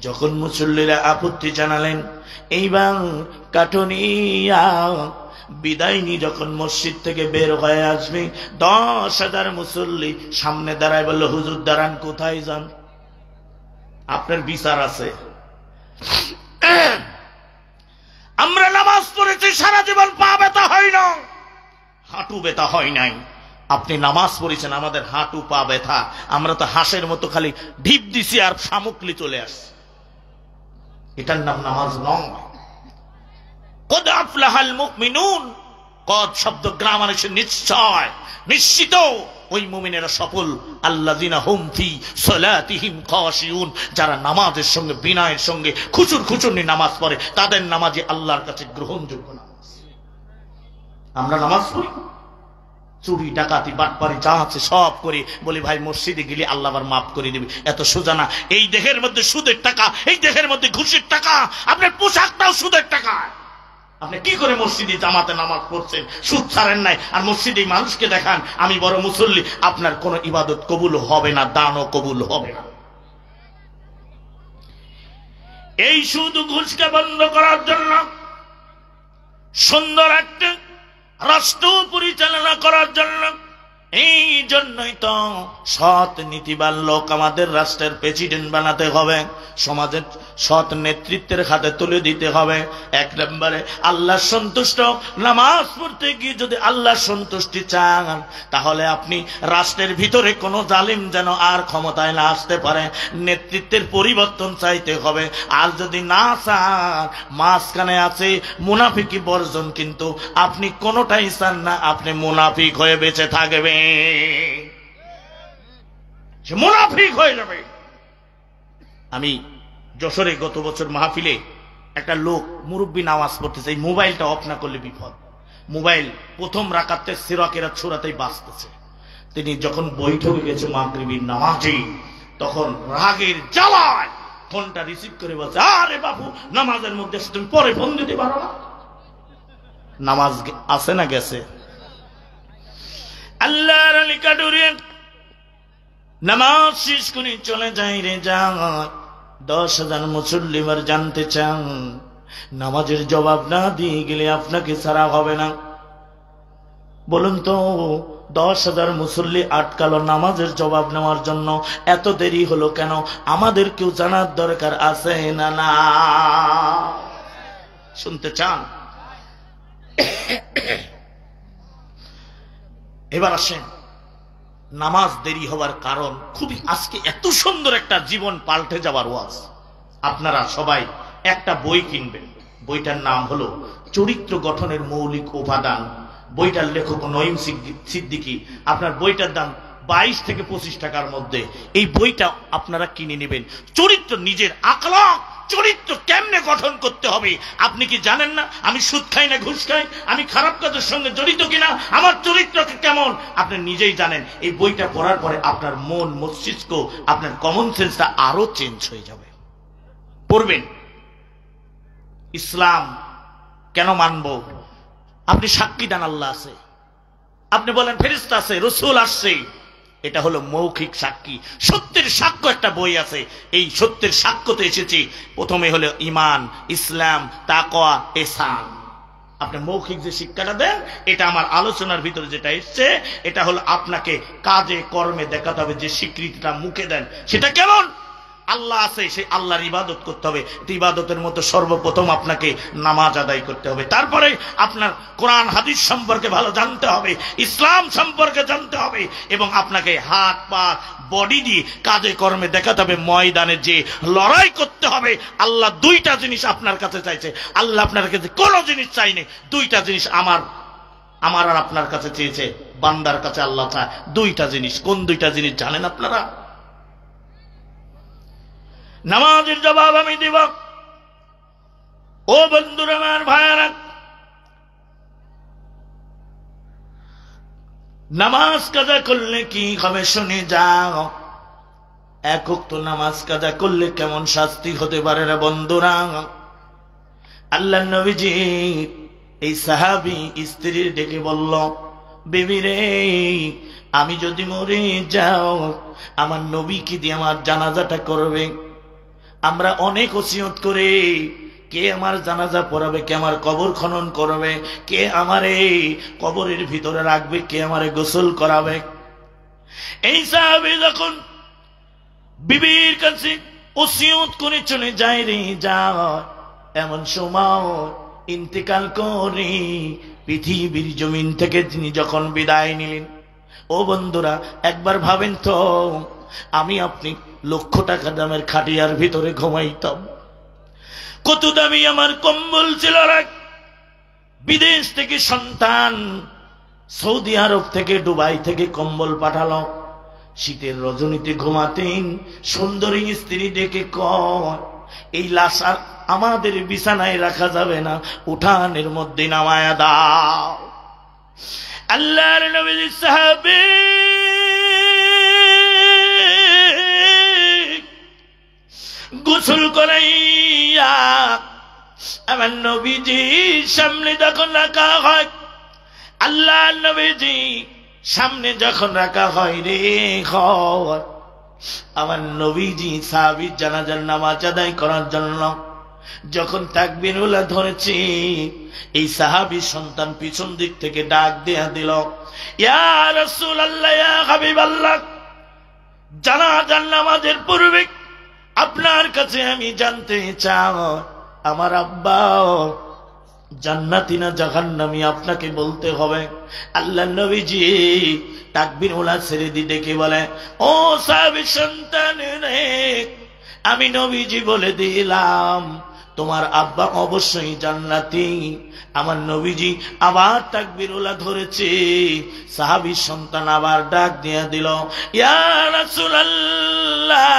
যখন মুসল্লিরা আপত্তি জানালেন, এইবার কাঠুরিয়া বিদায় নিয়ে যখন মসজিদ থেকে বের হয়ে আসবে 10,000 মুসল্লি সামনে দাঁড়ায় বলল, হুজুর দাঁড়ান, কোথায় যান? আপনার বিচার আছে। আমরা নামাজ পড়েছি সারা জীবন, পা ব্যথা হয় না, হাঁটু ব্যথা হয় নাই। আপনি নামাজ পড়েছেন, আমাদের হাঁটু পা ব্যথা, আমরা তো হাঁসের মতো খালি ঢিপ দিছি আর সামুকলি চলে আসছে। এটার নাম নামাজ নয়। কদ আফলাহাল মুমিনুন, কদ শব্দ গ্রামার এসে নিশ্চয়, নিশ্চিত ওই মুমিনেরা সফল। আল্লাযিনা হুম ফি সালাতিহিম খাশিউন, যারা নামাজের সঙ্গে বিনয়ের সঙ্গে খুশুর খুশুর নিয়ে নামাজ পড়ে, তাদের নামাজই আল্লাহর কাছে গ্রহণযোগ্য নামাজ। আমরা নামাজ পড়ি, চুরি ডাকাতি বাটপারি যা আছে সব করে বলি ভাই মসজিদে গেলে আল্লাহ আবার মাফ করে দিবে। এত সোজা না। এই দেহের মধ্যে সুদের টাকা, এই দেহের মধ্যে ঘুষের টাকা, আপনার পোশাকটাও সুদের টাকা। আপনি কি করে মসজিদে জামাতে নামাজ পড়ছেন, সুদ ছাড়েন নাই, আর মসজিদে মানুষকে দেখান আমি বড় মুসল্লি, আপনার কোন ইবাদত কবুল হবে না, দানও কবুল হবে না। এই সুদ ঘুষকে বন্ধ করার জন্য, সুন্দর একটা রাষ্ট্র পরিচালনা করার জন্য, এই জন্যই তো সৎ নীতিবান লোক আমাদের রাষ্ট্রের প্রেসিডেন্ট বানাতে হবে, সমাজের সৎ নেতৃত্বের হাতে তুলে দিতে হবে। এক নম্বরে আল্লাহ সন্তুষ্ট। নামাজ পড়তে গিয়ে যদি আল্লাহ সন্তুষ্টি চান, তাহলে আপনি রাষ্ট্রের ভিতরে কোনো জালিম যেন আর ক্ষমতায় না আসতে পারে, নেতৃত্বের পরিবর্তন চাইতে হবে। আর যদি না চান, মাঝখানে আছে মুনাফিকি বর্জন, কিন্তু আপনি কোনোটাই চান না, আপনি মুনাফিক হয়ে বেঁচে থাকবেন, সে মুনাফিক হয়ে যাবে। আমি যশোরে গত বছর মাহফিলে একটা লোক মুরব্বী নামাজ পড়তেছে, এই মোবাইলটা অফ না করলে বিপদ। মোবাইল প্রথম রাকাতে সিরাকেরা ছোড়াতেই বাঁচতেছে। তিনি যখন বৈঠকে গেছে মাগরিবের নামাজে, তখন রাগের জ্বালায় ফোনটা রিসিভ করে বলছে, আরে বাবু নামাজের মধ্যে তুমি পরে ফোন দিতে পারো না? নামাজ আছে না গেছে? আল্লাহর নিকটে নামাজ শেষ করে চলে যায় রে যায়। 10,000 মুসল্লিমার জানতে চান, নামাজের জবাব না দিয়ে গেলে আপনাকে ছাড়া হবে না। বলুন তো, 10,000 মুসল্লি আটকালো নামাজের জবাব নেওয়ার জন্য, এত দেরি হলো কেন? আমাদের কেউ জানার দরকার আছে না? না শুনতে চান? এবার আসেন, নামাজ দেরি হওয়ার কারণ খুবই, আজকে এত সুন্দর একটা জীবন পাল্টে যাওয়ার ওয়াজ। আপনারা সবাই একটা বই কিনবেন, বইটার নাম হলো চরিত্র গঠনের মৌলিক উপাদান। বইটার লেখক নঈম সিদ্দিকী। আপনার বইটার দাম 22 থেকে 25 টাকার মধ্যে। এই বইটা আপনারা কিনে নেবেন। চরিত্র, নিজের আখলাক, চরিত্র কেমনে গঠন করতে হবে। আপনি কি জানেন না আমি সুদ খাই না ঘুষ খাই, আমি খারাপ কাজের সঙ্গে জড়িত কিনা, আমার চরিত্র কেমন আপনি নিজেই জানেন। এই বইটা পড়ার পরে আপনার মন, মস্তিষ্ক, আপনার কমন সেন্সটা আরো চেঞ্জ হয়ে যাবে। পড়বেন। ইসলাম কেন মানব? আপনি সাক্ষী দেন আল্লাহ আছে, আপনি বলেন ফেরেশতা আছে, রাসূল আসছে, এটা হলো মৌখিক সাক্ষী। সত্যের সাক্ষ্য একটা বই আছে, এই সত্যের সাক্ষ্যতে এসেছে প্রথমে হলো ঈমান, ইসলাম, তাকওয়া, ইহসান। আপনি মৌখিক যে শিক্ষাটা দেন, এটা আমার আলোচনার ভিতরে যেটা এসছে, এটা হলো আপনাকে কাজে কর্মে দেখাতে হবে। যে স্বীকৃতিটা মুখে দেন সেটা কেমন? আল্লাহ আছে, সেই আল্লাহর ইবাদত করতে হবে। ইবাদতের মতো সর্বপ্রথম আপনাকে নামাজ আদায় করতে হবে, তারপরে আপনার কোরআন হাদিস সম্পর্কে ভালো জানতে হবে, ইসলাম সম্পর্কে জানতে হবে, এবং আপনাকে হাত পা বডি দিয়ে কাজে কর্মে দেখাতে হবে। ময়দানে যে লড়াই করতে হবে। আল্লাহ দুইটা জিনিস আপনার কাছে চাইছে। আল্লাহ আপনার কাছে কোনো জিনিস চাইনি, দুইটা জিনিস আমার আর আপনার কাছে চেয়েছে। বান্দার কাছে আল্লাহ চায় দুইটা জিনিস। কোন দুইটা জিনিস জানেন আপনারা? নামাজের জবাব আমি দিব। ও বন্ধুরা, আমার ভাইয়ারা, নামাজ কাজা করলে কি হবে শুনে যাও। এক ওয়াক্ত নামাজ কাজা করলে কেমন শাস্তি হতে পারে রে বন্ধুরা। আল্লাহর নবীজি এই সাহাবী স্ত্রীর ডেকে বলল, বেবি রে, আমি যদি মরে যাও, আমার নবী কি দিয়ে আমার জানাজাটা করবে? আমরা অনেক ওসিয়ত করে কে আমার জানাজা পড়াবে, কে আমার কবর খনন করবে, কে আমার এই কবরের ভিতরে রাখবে, কে আমারে গোসল করাবে। এই সাহাবী যখন বিবির কাছে ওসিয়ত করে চলে যায় রে যায়, এমন সময় ইন্তেকাল করে পৃথিবীর জমিন থেকে তিনি যখন বিদায় নিলেন। ও বন্ধুরা, একবার ভাবেন তো, আমি আপনি লক্ষ টাকা দামের খাটিয়ার ভিতরে ঘুমাইতাম, কত দামি আমার কম্বল ছিল। বিদেশ থেকে সন্তান সৌদি আরব থেকে দুবাই থেকে কম্বল পাঠালো, শীতের রজনীতে ঘুমাতেন। সুন্দরী স্ত্রী ডেকে কয়, এই লাশ আর আমাদের বিছানায় রাখা যাবে না, উঠানের মধ্যে নামায়া দাও। আল্লাহর নবী সাহাবী গোসল করাইয়া আমার নবীজির সামনে যখন রাখা হয়, আল্লাহর নবীজি সামনে যখন রাখা হয় রে হয়, আমার নবীজি সাহাবীর জানাজার নামাজ আদায় করার জন্য যখন তাকবীরুল্লাহ ধরেছে, এই সাহাবীর সন্তান পিছন দিক থেকে ডাক দেয়া দিল, ইয়া রাসূলুল্লাহ, ইয়া হাবিবাল্লাহ, জানাজার নামাজের পূর্বে আপনার কাছে আমি জানতে চাই, আমার আব্বা জান্নাতি না জাহান্নামী, আপনাকে বলতে হবে। আল্লাহর নবীজি তাকবীরুল্লাহ ছেড়ে দিয়ে ডেকে বলে, ও সাহাবীর সন্তান রে, আমি নবীজি বলে দিলাম তোমার আব্বা অবশ্যই জান্নাতি। আমার নবীজি আবার তাকবীরুল্লাহ ধরেছে, সাহাবীর সন্তান আবার ডাক দিয়ে দিল, ইয়া রাসূলুল্লাহ,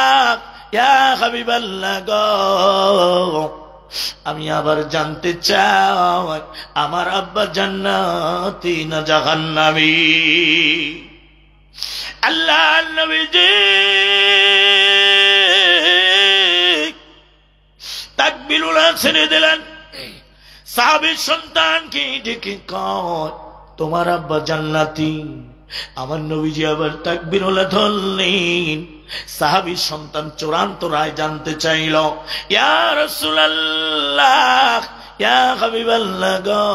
ইয়া হাবিবাল্লাহ গো, আমি আবার জানতে চাই আমার আব্বা জান্নাতি না জাহান্নামী। আল্লাহর নবীজি তাকবীরুল্লাহ ছেড়ে দিলেন, সাহাবীর সন্তানকে ডেকে কয়, তোমার আব্বা জান্নাতি। আমার নবীজি আবার তাকবীরুল্লাহ ধরলেন, সাহাবীর সন্তান চূড়ান্ত রায় জানতে চাইল, ইয়া রাসূলুল্লাহ, ইয়া হাবিবাল্লাহ গো,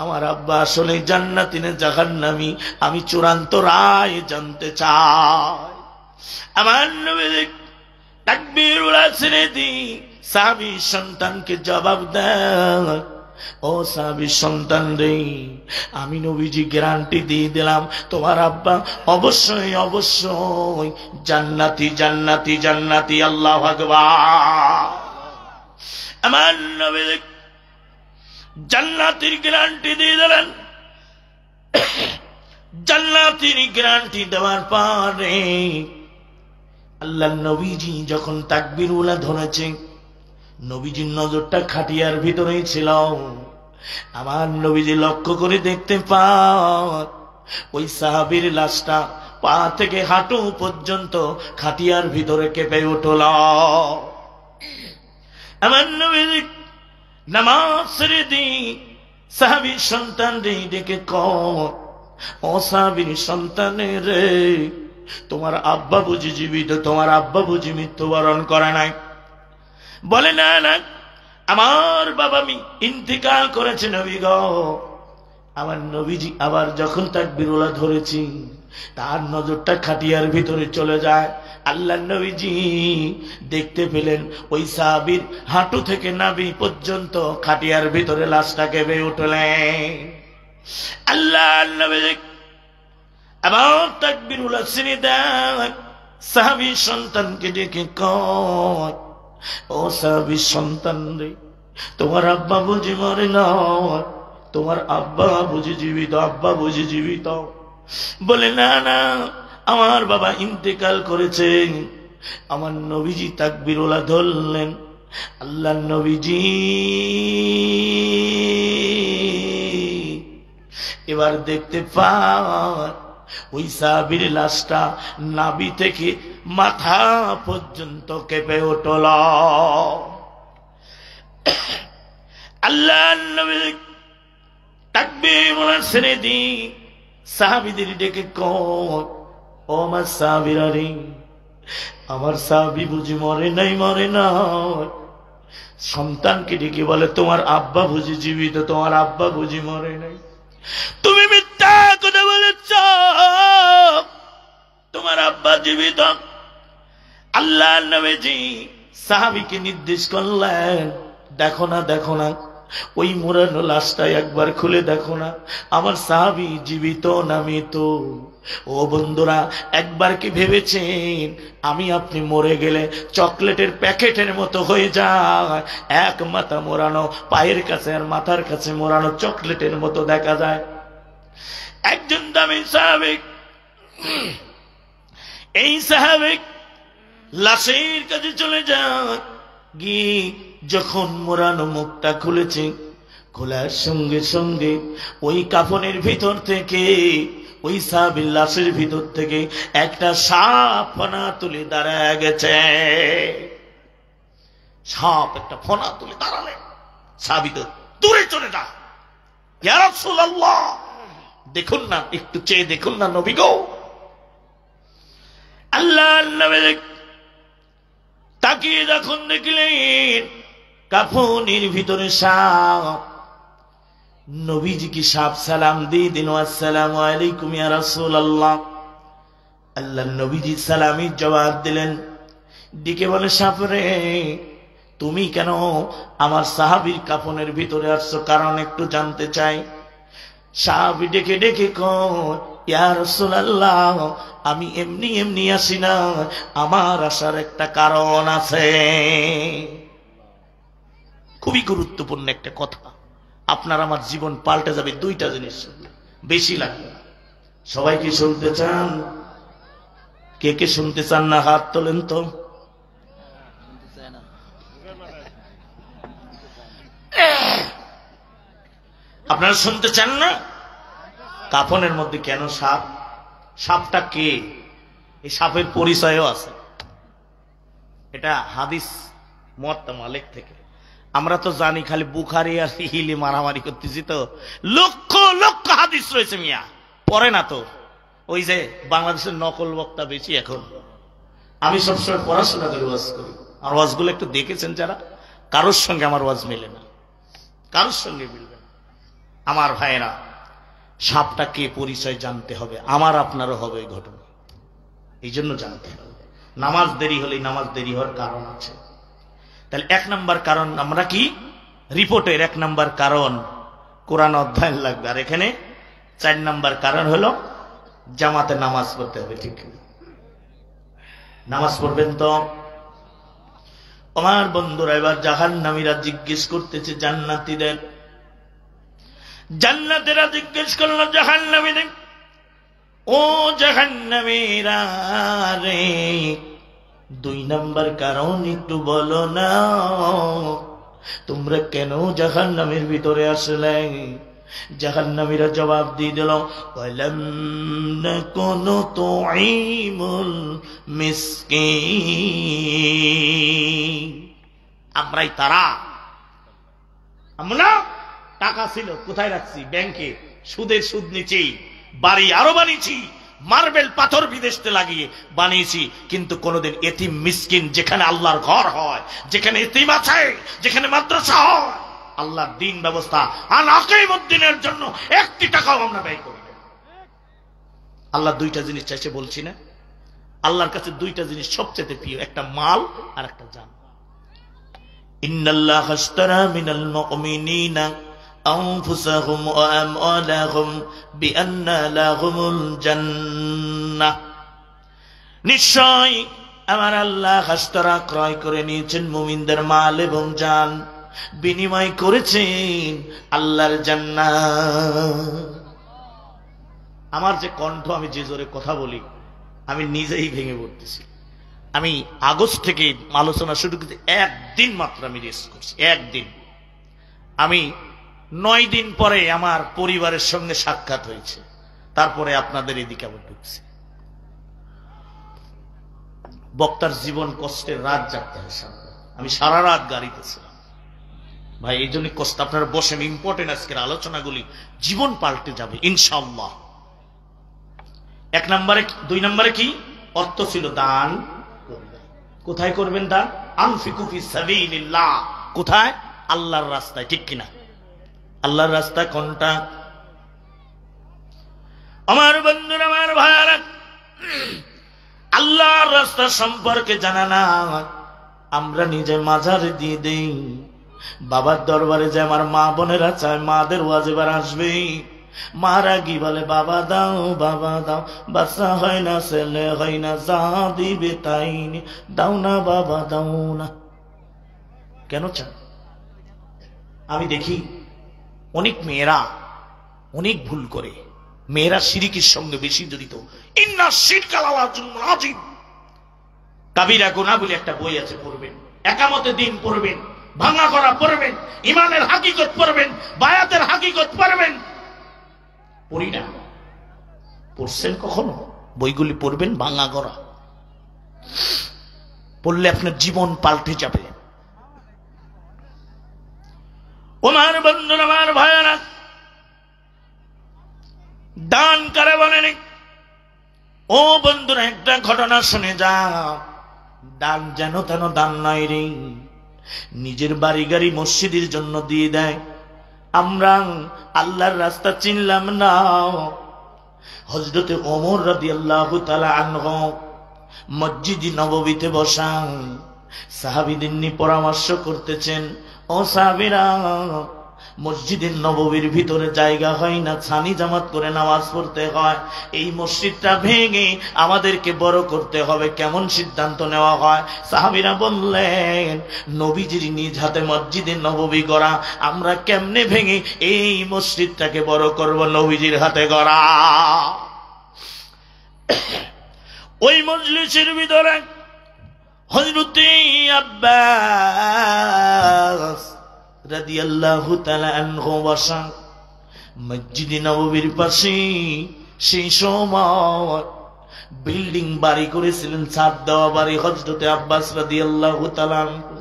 আমার আব্বা আসলে জান্নাতি না জাহান্নামী, আমি চূড়ান্ত রায় জানতে চাই। আমার নবী তাকবীরুল্লাহ ছেড়ে দি সাহাবীর সন্তানকে জবাব দেয়, ও সাহাবীর সন্তান রে, আমি নবীজি গ্যারান্টি দিয়ে দিলাম তোমার আব্বা অবশ্যই অবশ্যই জান্নাতি জান্নাতি জান্নাতি। আল্লাহু আকবার। আমার নবী জান্নাতের গ্যারান্টি দিয়ে দিলেন। জান্নাতের গ্যারান্টি দেওয়ার পরে আল্লাহর নবীজি যখন তাকবীরুল্লাহ ধরেছে, নবীজির নজরটা খাটিয়ার ভিতরেই ছিল। আমার নবীজি লক্ষ্য করে দেখতে পান ওই সাহাবীর লাশটা পা থেকে হাঁটু পর্যন্ত খাটিয়ার ভিতরে কেঁপে উঠল। আমার নবীজি নামাজ ছেড়ে দিয়ে সাহাবীর সন্তান রে ডেকে কয়, ও সাহাবীর সন্তানের রে, তোমার আব্বা বুঝি জীবিত, তোমার আব্বা বুঝি মৃত্যুবরণ করে নাই? বলে, না না, আমার বাবা ইন্তিকাল করেছে নবী গো। আমার নবীজি আবার যখন তাকবীরুল্লাহ ধরেছি, তার নজরটা খাটিয়ার ভিতরে চলে যায়। আল্লাহর নবীজি দেখতে পেলেন ওই সাহাবীর হাঁটু থেকে নাভি পর্যন্ত খাটিয়ার ভিতরে লাশটা কেঁপে উঠলেন। আল্লাহর নবীজি আবার তাকবীরুল্লাহ ছেড়ে দেয়, সাহাবীর সন্তানকে ডেকে কয়, ও সাহাবীর সন্তান রে, তোমার আব্বা বুঝি মরে না, তোমার আব্বা বুঝি জীবিত, আব্বা বুঝি জীবিত? বলে, না না, আমার বাবা ইন্তেকাল করেছে। আমার নবীজি তাকবীরুল্লাহ ধরলেন। আল্লাহর নবীজি এবার দেখতে পান ওই সাহাবীর লাশটা নাভি থেকে মাথা পর্যন্ত কেঁপে উঠল। আল্লাহর নবী তাকবীরুল্লাহ ছেড়ে দি সাহাবীদের ডেকে কয়, ও আমার সাহাবীরা রে, আমার সাহাবী বুঝি মরে নাই, মরে নাই, সন্তানকে ডেকে বলে, তোমার আব্বা বুঝি জীবিত, তোমার আব্বা বুঝি মরে নাই। তুমি মিথ্যা কথা বলেছ, তোমার আব্বা জীবিত। আল্লাহর নবীজি সাহাবীকে নির্দেশ করলেন, দেখো না দেখো না, ওই মোড়ানো লাশটা একবার খুলে দেখো না, আমার সাহাবী জীবিত না মৃত। ও বন্ধুরা, একবার কি ভেবেছেন আমি আপনি মরে গেলে চকলেটের প্যাকেটের মতো হয়ে যায়? এক মাথা মোড়ানো, পায়ের কাছে আর মাথার কাছে মোড়ানো চকলেটের মতো দেখা যায়। একজন দামি সাহাবী, এই সাহাবী লাশের কাছে চলে যায়, গিয়ে যখন মোড়ানো মুখটা খুলেছে, খোলার সঙ্গে সঙ্গে ওই কাফনের ভিতর থেকে, ওই সাহাবীর লাশের ভিতর থেকে একটা সাপ ফনা তুলে দাঁড়ায় গেছে। সাপ একটা ফনা তুলে দাঁড়ালে সাহাবী তো দূরে চলে যা, ইয়া রাসূলুল্লাহ দেখুন না, একটু চেয়ে দেখুন না নবী গো। আল্লাহর নবী তাকিয়ে যখন দেখলেন কাফনের ভিতরে সাপ, নবীজি কি সাপ সালাম দিয়ে দিল, আসসালামু আলাইকুম ইয়া রাসূলুল্লাহ। আল্লাহর নবীজি সালামের জবাব দিলেন, ডেকে বলে, সাপ রে তুমি কেন আমার সাহাবীর কাফনের ভিতরে আসছো, কারণ একটু জানতে চাই। সাহাবী ডেকে ডেকে কয়, ইয়া রাসূলুল্লাহ আমি এমনি এমনি আসি না, আমার আসার একটা কারণ আছে। খুবই গুরুত্বপূর্ণ একটা কথা, আপনার আমার জীবন পাল্টে যাবে দুইটা জিনিস, বেশি লাগবে না। সবাই কি শুনতে চান? কে কে শুনতে চান না হাত তোলেন তো। আপনারা শুনতে চান না? কাফনের মধ্যে কেন সাপ? সাপটা কে? এই সাপের পরিচয়ও আছে, এটা হাদিস মুয়াত্তা মালিক থেকে। আমরা তো জানি খালি বুখারী আর হিলি মারামারি করতেছি, তো লক্ষ লক্ষ হাদিস রয়েছে মিয়া, পড়ে না তো। ওই যে বাংলাদেশের নকল বক্তা বেশি এখন। আমি সবসময় পড়াশোনা করে ওয়াজ করি, আর ওয়াজগুলো একটু দেখেছেন যারা, কারোর সঙ্গে আমার ওয়াজ মেলে না, কারোর সঙ্গে মিলবে না। আমার ভাইয়েরা, সাপটা কে পরিচয় জানতে হবে, আমার আপনারও হবে এই ঘটনা, এই জন্য জানতে হবে। নামাজ দেরি হলে নামাজ দেরি হওয়ার কারণ আছে। তাহলে এক নাম্বার কারণ আমরা কি, রিপোর্টের এক নাম্বার কারণ কোরআন অধ্যয়ন লাগবে, আর এখানে 4 নাম্বার কারণ হলো জামাতে নামাজ পড়তে হবে। ঠিক নামাজ পড়বেন তো? আমার বন্ধুরা, এবার জাহান্নামীরা জিজ্ঞেস করতেছে জান্নাতীদের, জান্নাতীরা জিজ্ঞেস করলো জাহান্নামীদের, ও জাহান্নামীরা রে 2 নাম্বার কারণ একটু বলো না, তোমরা কেন জাহান্নামের ভিতরে আসলে? জাহান্নামীরা জবাব দিয়ে দিল, ওয়ালাম নাকুনু তুঈমুল মিসকিন, আমরাই তারা, আমরা টাকা ছিল কোথায় রাখছি? ব্যাংকে, সুদের সুদ নিচ্ছি, বাড়ি আরো বানিয়েছি, মার্বেল পাথর বিদেশতে লাগিয়ে বানিয়েছি, কিন্তু কোনদিন এতিম মিসকিন, যেখানে আল্লাহর ঘর হয়, যেখানে এতিম আছে, যেখানে মাদ্রাসা হয়, আল্লাহর দ্বীন ব্যবস্থা আল-আকিমুদ্দিনের জন্য 1টি টাকাও আমরা ব্যয় করি না। আল্লাহ 2টা জিনিস চাইছে, বলছি না? আল্লাহর কাছে 2টা জিনিস সবচেয়ে প্রিয়, একটা মাল আর একটা জান। ইন্নাল্লাহা আশতারা মিনাল মুমিনিনা আনফুসাহুম ওয়া আমওয়ালাহুম বিআন্না লাহুমুল জান্নাহ, নিশ্চয় আমার আল্লাহ আশতারা ক্রয় করে নিয়েছেন মুমিনদের মাল এবং জান, বিনিময় করেছেন আল্লাহর জান্নাত। আমার যে কণ্ঠ, আমি যে জোরে কথা বলি, আমি নিজেই ভেঙে পড়তেছি। আমি আগস্ট থেকে আলোচনা শুরু করতে 1 দিন মাত্র আমি রেস্ট করছি, 1 দিন। আমি 9 দিন পরে আমার পরিবারের সঙ্গে সাক্ষাৎ হয়েছে, তারপরে আপনাদের এদিকে আবার ঢুকছি। বক্তার জীবন কষ্টের, রাত জাগতে হয় সারা। আমি সারা রাত গাড়িতে ছিলাম ভাই, এই জন্য কষ্ট। আপনারা বসেন, ইম্পর্টেন্ট আজকের আলোচনাগুলি, জীবন পাল্টে যাবে ইনশাআল্লাহ। 1 নম্বরে, 2 নম্বরে কি অর্থ ছিল? দান। কোথায় করবেন দান? আনফিকু ফি সাবিলিল্লাহ, কোথায়? আল্লাহর রাস্তায়, ঠিক কিনা? আল্লাহর রাস্তা কোনটা? আমার বন্ধুরা, আমার ভাইয়ারা, আল্লাহর রাস্তা সম্পর্কে জানা না, আমরা নিজে মাজারে দিয়ে দেই। বাবার দরবারে যে আমার মা বোনেরা চায় মাদের ওয়াজিবার আসবে, মারা কি বলে, বাবা দাও বাবা দাও, বাচ্চা হয় না ছেলে হয় না, যা দিবে তাই দাও না বাবা দাও না। কেন চান? আমি দেখি অনেক মেয়েরা অনেক ভুল করে। মেয়েরা শিরকের সঙ্গে বেশি জড়িত। ইন্না শিরকা লাযুলমুন আযীম, কাবিরা গুনাহ বলে একটা বই আছে, পড়বেন। একামতে দিন পড়বেন, ভাঙা করা পড়বেন, ইমানের হাকিকত পড়বেন, বায়াতের হাকিকত পড়বেন। পড়ি না? পড়ছেন কখনো? বইগুলি পড়বেন, ভাঙা করা পড়লে আপনার জীবন পাল্টে যাবে। ওমার বন্ধুরা, আমার ভাইয়ারা, দান করে বলেন। ও বন্ধুরা, একটা ঘটনা শুনে যা। দান যেন তেন দান নয় রে, নিজের বাড়ি গাড়ি মসজিদের জন্য দিয়ে দেয়। আমরা আল্লাহর রাস্তা চিনলাম না। হযরতে ওমর রাদিয়াল্লাহু তাআলা আনহু মসজিদে নববীতে বসা সাহাবীদের নিয়ে পরামর্শ করতেছেন। ও সাহাবীরা, মসজিদের নববীর ভিতরে জায়গা হয় না, ছানি জামাত করে নামাজ পড়তে হয়। এই মসজিদটা ভেঙে আমাদেরকে বড় করতে হবে, কেমন সিদ্ধান্ত নেওয়া হয়? সাহাবীরা বললেন, নবীজির নিজ হাতে মসজিদে নববী গড়া, আমরা কেমনে ভেঙে এই মসজিদটাকে বড় করব? নবীজির হাতে গড়া। ওই মজলিসের ভিতরে হযরতে আব্বাস রাদিয়াল্লাহু তাআলা আনহু বসা। মসজিদে নববীর পাশে সেই সময় বিল্ডিং বাড়ি করেছিলেন, ছাদ দেওয়া বাড়ি। হযরতে আব্বাস রাদিয়াল্লাহু তাআলা আনহু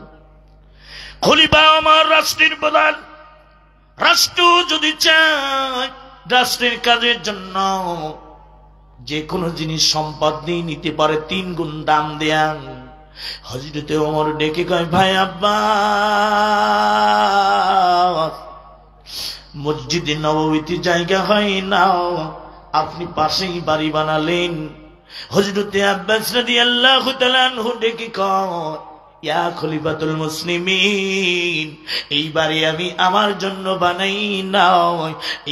খলিফা, আমার রাষ্ট্রের প্রধান। রাষ্ট্র যদি চায় রাষ্ট্রের কাজের জন্য যে কোনো জিনিস সম্পদ নিয়ে নিতে পারে, 3 গুণ দাম দেয়া। হযরতে ওমর ডেকে কয়, ভাই আব্বাস, মসজিদে নববীতে জায়গা হয় না, আপনি পাশেই বাড়ি বানালেন। হযরতে আব্বাস রাদিয়াল্লাহু তাআলা আনহু ডেকে কয়, ইয়া খলিফাতুল মুসলিমিন, এই বাড়ি আমি আমার জন্য বানাই না,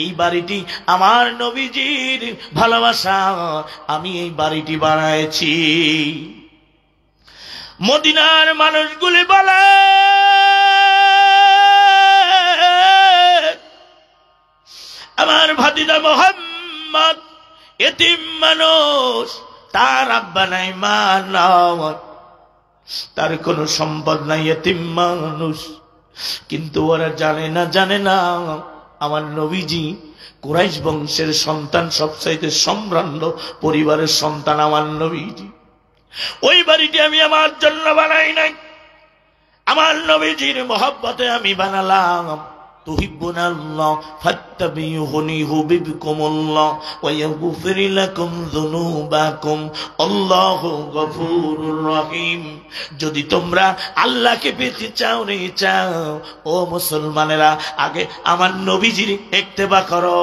এই বাড়িটি আমার নবীজির ভালোবাসা, আমি এই বাড়িটি বানাইছি। মদিনার মানুষগুলি বলে, আমার ভাতিজা মুহাম্মদ এতিম মানুষ, তার আব্বা নাই, মা নাই, তার কোনো সম্পদ নাই, এতিম মানুষ। কিন্তু ওরা জানে না আমার নবীজি কুরাইশ বংশের সন্তান, সবচাইতে সম্ভ্রান্ত পরিবারের সন্তান আমার নবীজি। ওই বাড়িটি আমি আমার জন্য বানাই নাই, আমার নবীজির মহব্বতে আমি বানালাম। তুহিব্বুনাল্লাহ ফাত্তাবিউনি ইউহিব্বুকুমুল্লাহ ওয়া ইয়াগফির লাকুম যুনুবাকুম আল্লাহু গফুরুর রহিম। যদি তোমরা আল্লাহকে পেতে চাও রে চাও, ও মুসলমানেরা, আগে আমার নবীজির ইত্তেবা করো,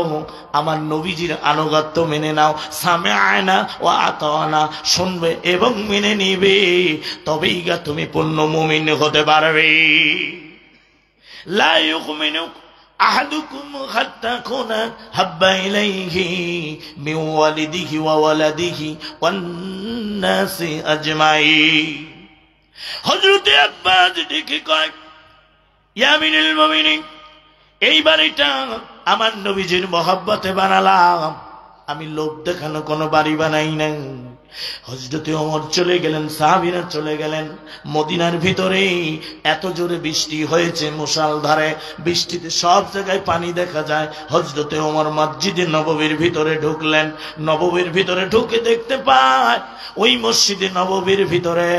আমার নবীজির আনুগত্য মেনে নাও। সামিআনা ওয়া আতানা, শুনবে এবং মেনে নিবে, তবেই গা তুমি পূর্ণ মুমিন হতে পারবে। লা ইউমিনু আহাদুকুম হাত্তা কুনা হাব্বা ইলাইহি মিন ওয়ালিদিহি ওয়া ওয়ালাদিহি ওয়ান নাসি আজমাইন। হযরতে আব্বাস ডেকে কয়, ইয়া আমিরুল মুমিনিন, এই বাড়িটা আমার নবীজির মহব্বতে বানালাম, আমি লোভ দেখানো কোনো বাড়ি বানাই নাই। হযরতে ওমর চলে গেলেন, সাহাবীরা চলে গেলেন। মদিনার ভিতরে এত জোরে বৃষ্টি হয়েছে, মুষলধারে বৃষ্টিতে সব জায়গায় পানি দেখা যায়। হযরতে ওমর মসজিদে নববীর ভিতরে ঢুকলেন। নববীর ভিতরে ঢুকে দেখতে পায় ওই মসজিদে নববীর ভিতরে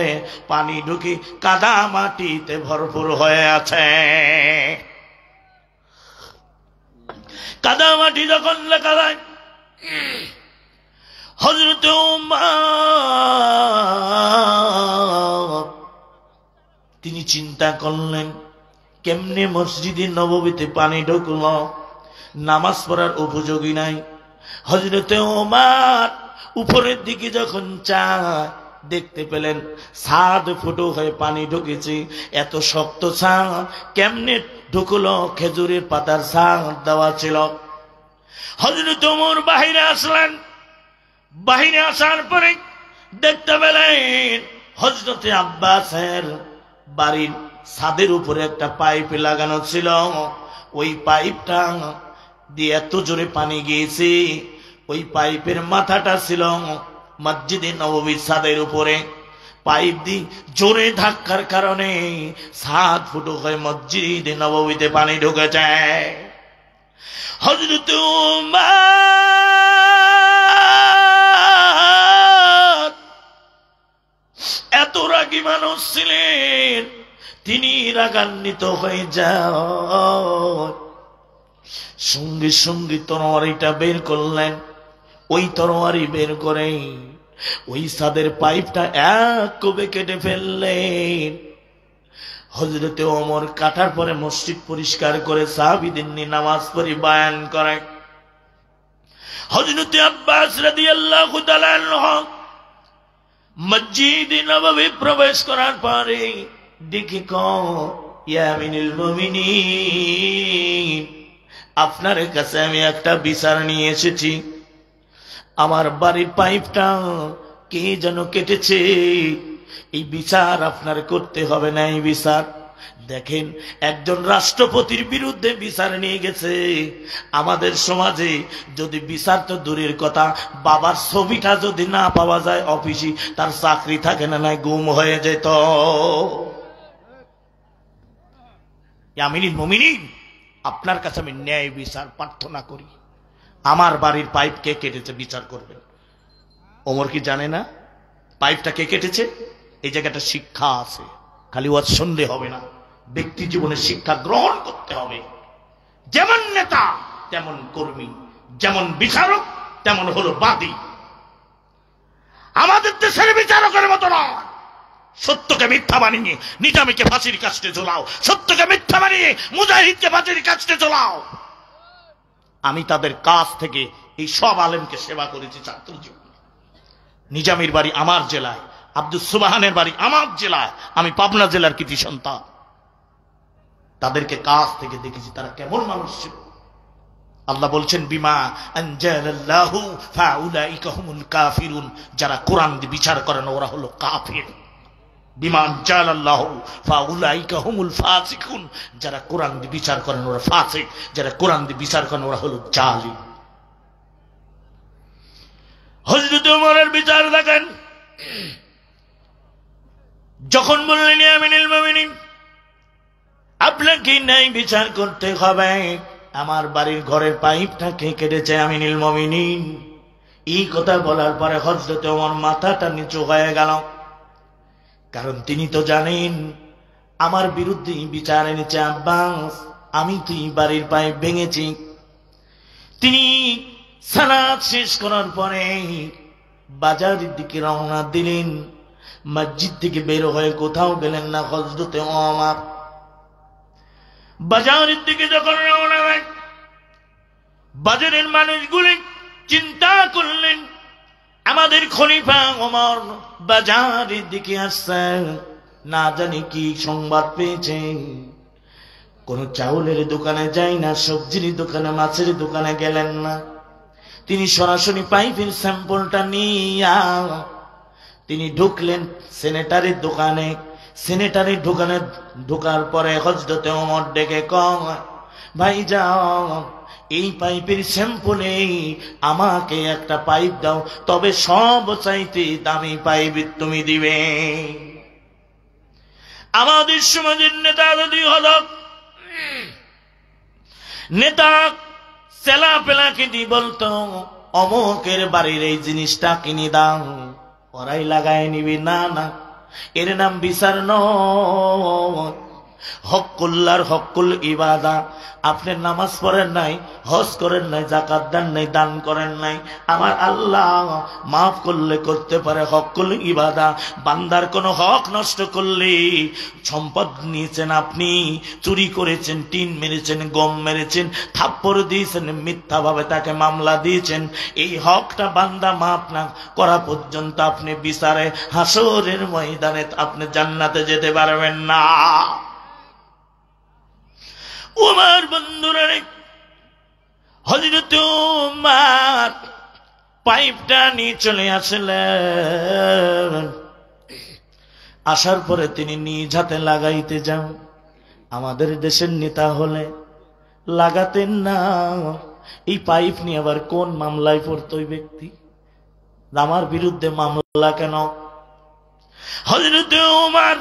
পানি ঢুকে কাদা মাটিতে ভরপুর হয়ে আছে। কাদা মাটি যখন লেখা যায়, হযরত ওমর তিনি চিন্তা করলেন, কেমনে মসজিদে নববীতে পানি ঢুকলো, নামাজ পড়ার উপযোগী নাই। হযরতে ওমর উপরের দিকে যখন চায় দেখতে পেলেন ছাদ ফুটো হয়ে পানি ঢুকেছে। এত শক্ত ছাদ কেমনে ঢুকলো? খেজুরের পাতার ছাদ দেওয়া ছিল। হযরত ওমর বাহিরে আসলেন। বাহিরে আসার পরে দেখতে পেলেন হযরতে আব্বাসের বাড়ির ছাদের উপরে একটা পাইপ লাগানো ছিল। ওই পাইপটা দিয়ে এত জোরে পানি গিয়েছে, ওই পাইপের মাথাটা ছিল মসজিদে নববীর ছাদের উপরে। পাইপ দিয়ে জোরে ধাক্কার কারণে ছাদ ফুটো হয়ে মসজিদে নববীতে পানি ঢুকে যায়। হযরত ওমর এত রাগী মানুষ ছিলেন, তিনি রাগান্বিত হয়ে যান। সঙ্গে সঙ্গে তরবারিটা বের করলেন। ওই তরবারি বের করে ওই ছাদের পাইপটা এক কোবে কেটে ফেললেন। হযরতে ওমর কাটার পরে মসজিদ পরিষ্কার করে সাহাবীদের নিয়ে নামাজ পড়ি বয়ান করে। হযরতে আব্বাস রাদিয়াল্লাহু তাআলা আনহু মসজিদে নববী প্রবেশ করার পরে দেখি ইয়া আমিনুল মুমিনিন, আপনার কাছে আমি একটা বিচার নিয়ে এসেছি। আমার বাড়ির পাইপটা কে যেন কেটেছে, এই বিচার আপনার করতে হবে না। এই বিচার দেখেন, একজন রাষ্ট্রপতির বিরুদ্ধে বিচার নিয়ে গেছে। আমাদের সমাজে যদি বিচার তো দূরের কথা, বাবার ছবিটা যদি না পাওয়া যায় অফিসে, তার চাকরি থাকে না, নাই গুম হয়ে যেত। আমিনুল মুমিনিন, আপনার কাছে আমি ন্যায় বিচার প্রার্থনা করি। আমার বাড়ির পাইপ কে কেটেছে বিচার করবেন। ওমর কি জানে না পাইপটা কে কেটেছে? এই জায়গাটা শিক্ষা আছে, খালি ওয়াজ শুনলে হবে না, ব্যক্তি জীবনে শিক্ষা গ্রহণ করতে হবে। যেমন নেতা তেমন কর্মী, যেমন বিচারক তেমন হলো বাদী। আমাদের দেশের বিচারকের মতো নয়। সত্যকে মিথ্যা বানিয়ে নিজামীকে ফাঁসির কাস্টে ঝোলাও, সত্যকে মিথ্যা বানিয়ে মুজাহিদকে ফাঁসির কাস্টে ঝোলাও। আমি তাদের কাছ থেকে এই সব আলেমকে সেবা করেছি ছাত্র জীবনে। নিজামীর বাড়ি আমার জেলায়, আব্দুস সুবহানের বাড়ি আমার জেলায়, আমি পাবনা জেলার কৃতি সন্তান। তাদেরকে কাছ থেকে দেখেছি তারা কেমন মানুষ ছিল। আল্লাহ বলছেন বিমা আনজালাল্লাহু ফাউলাইকা হুমুল কাফিরুন, যারা কোরআন দিয়ে বিচার করেন ওরা হলো কাফির। বিমা আনজালাল্লাহু ফাউলাইকা হুমুল ফাসিকুন, যারা কোরআন দিয়ে বিচার করেন ওরা ফাসিক, যারা কোরআন দিয়ে বিচার করেন ওরা হলো জালিম। হযরত ওমরের বিচার দেখেন, যখন বললেন ইয়া আমিনুল মুমিনিন, আপনাকে ন্যায় বিচার করতে হবে। আমার বাড়ির ঘরের পাইপটা কে কেটেছে আমিনুল মুমিনিন? এই কথা বলার পরে হযরত ওমর মাথাটা নিচু হয়ে গেল। কারণ তিনি তো জানেন আমার বিরুদ্ধে বিচার এনেছে আব্বাস, আমি তো বাড়ির পাইপ ভেঙেছি। তিনি সালাত শেষ করার পরে বাজারের দিকে রওনা দিলেন। মসজিদ থেকে বের হয়ে কোথাও গেলেন না হযরতে ওমর। বাজারের দিকে যখন রওনা হয়, বাজারের মানুষগুলি চিন্তা করলেন আমাদের খলিফা ওমর বাজারের দিকে আসছে, না জানি কি সংবাদ পেয়েছে। কোন চাউলের দোকানে যাই না, সবজির দোকানে, মাছের দোকানে গেলেন না। তিনি সরাসরি পাইপের স্যাম্পলটা নিয়ে তিনি ঢুকলেন সেনেটারির দোকানে। সেনেটারির দোকানে ঢোকার পরে হযরতে ওমর ডেকে কয়, ভাই যাও, এই পাইপের স্যাম্পলে আমাকে একটা পাইপ দাও, তবে সব চাইতে দামি পাইপ তুমি দিবে। আমাদের সমাজের নেতা যদি হলো নেতা চেলা পেলাকে দিয়ে বলতো অমুকের বাড়ির এই জিনিসটা কিনে দাও, ওরাই লাগায় নিবি। না না, এর নাম বিচার নয়। হক্কুল্লার হক্কুল ইবাদা। আপনি নামাজ পড়েন নাই, হজ করেন নাই, যাকাত দেন নাই, দান করেন নাই, আমার আল্লাহ মাফ করলে করতে পারে হক্কুল ইবাদা। বান্দার কোনো হক নষ্ট করলে, সম্পদ নিয়েছেন আপনি, চুরি করেছেন, টিন মেরেছেন, গম মেরেছেন, থাপ্পড় দিয়েছেন, মিথ্যা ভাবে তাকে মামলা দিয়েছেন, এই হকটা বান্দা মাফ না করা পর্যন্ত আপনি বিচারে হাসরের ময়দানে আপনি জান্নাতে যেতে পারবেন না। উমর বন্ধুরা, হযরত উমর পাইপটা নিয়ে চলে আসলেন। আসার পরে তিনি নিজ হাতে লাগাইতে যান। আমাদের দেশের নেতা হলে লাগাতেন না। এই পাইপ নিয়ে আবার কোন মামলায় পড়তো ওই ব্যক্তি? আমার বিরুদ্ধে মামলা কেন? হযরত উমর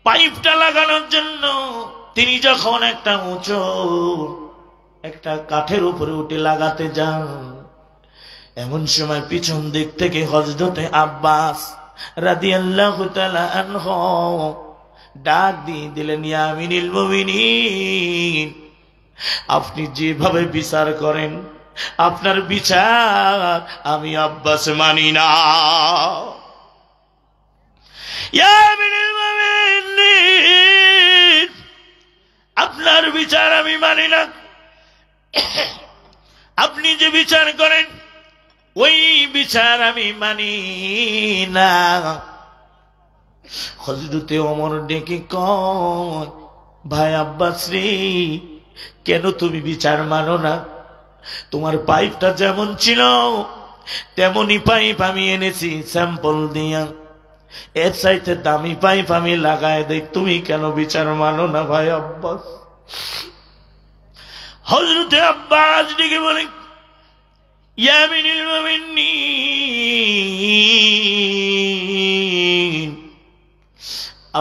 পাইপটা লাগানোর জন্য তিনি যখন একটা উঁচু একটা কাঠের উপরে উঠে লাগাতে যান, এমন সময় পিছন দিক থেকে হযরতে আব্বাস রাদিয়াল্লাহু তাআলা আনহু ডাক দিয়ে দিলেন, ইয়া আমিনুল মুমিনিন, আপনি যেভাবে বিচার করেন আপনার বিচার আমি আব্বাস মানি না। ইয়া আমিনুল মুমিনিন, আপনার বিচার আমি মানি না। আপনি যে বিচার করেন ওই বিচার আমি মানি না। হযরতে ওমর ডেকে কয়, ভাই আব্বাস রে, কেন তুমি বিচার মানো না? তোমার পাইপটা যেমন ছিল তেমনি পাইপ আমি এনেছি স্যাম্পল দিয়া, এর চাইতে দামি পাইপ আমি লাগায় দেই, তুমি কেন বিচার মানো না ভাই আব্বাস? হযরতে আব্বাস ডেকে বলে, ইয়া আমিনুল মুমিনিন,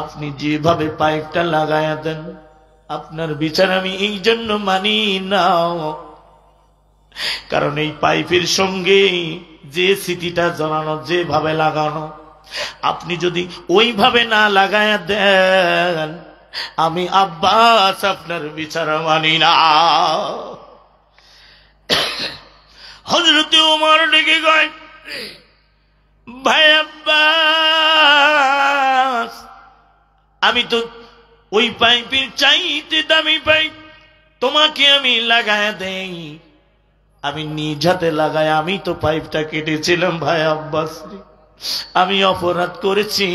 আপনি যেভাবে পাইপটা লাগায়া দেন আপনার বিচার আমি এই জন্য মানি না, কারণ এই পাইপের সঙ্গে যে স্মৃতিটা জড়ানো, যেভাবে লাগানো, আপনি যদি ওইভাবে না লাগায়া দেন আমি আব্বাস আপনার বিচার মানি না। হযরতে ওমর ডেকে কয়, ভাই আব্বাস, আমি তো ওই পাইপের চাইতে দামি পাইপ তোমাকে আমি লাগায় দেই, আমি নিজ হাতে লাগায় আমি তো পাইপটা কেটেছিলাম। ভাই আব্বাস, আমি অপরাধ করেছি,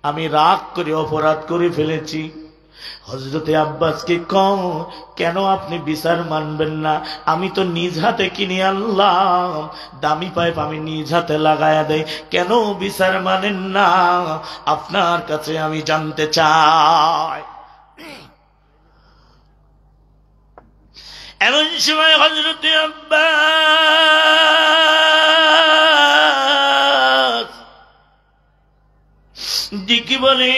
আমি রাগ করে অপরাধ করে ফেলেছি। হযরতে আব্বাসকে কও, কেন আপনি বিচার মানবেন না? আমি তো নিজ হাতে কিনে আনলাম, দামি পাইপ আমি নিজ হাতে লাগায়া দেই, কেন বিচার মানেন না? আপনার কাছে আমি জানতে চাই। এমন সময় হযরতে আব্বাস দিকে বলে,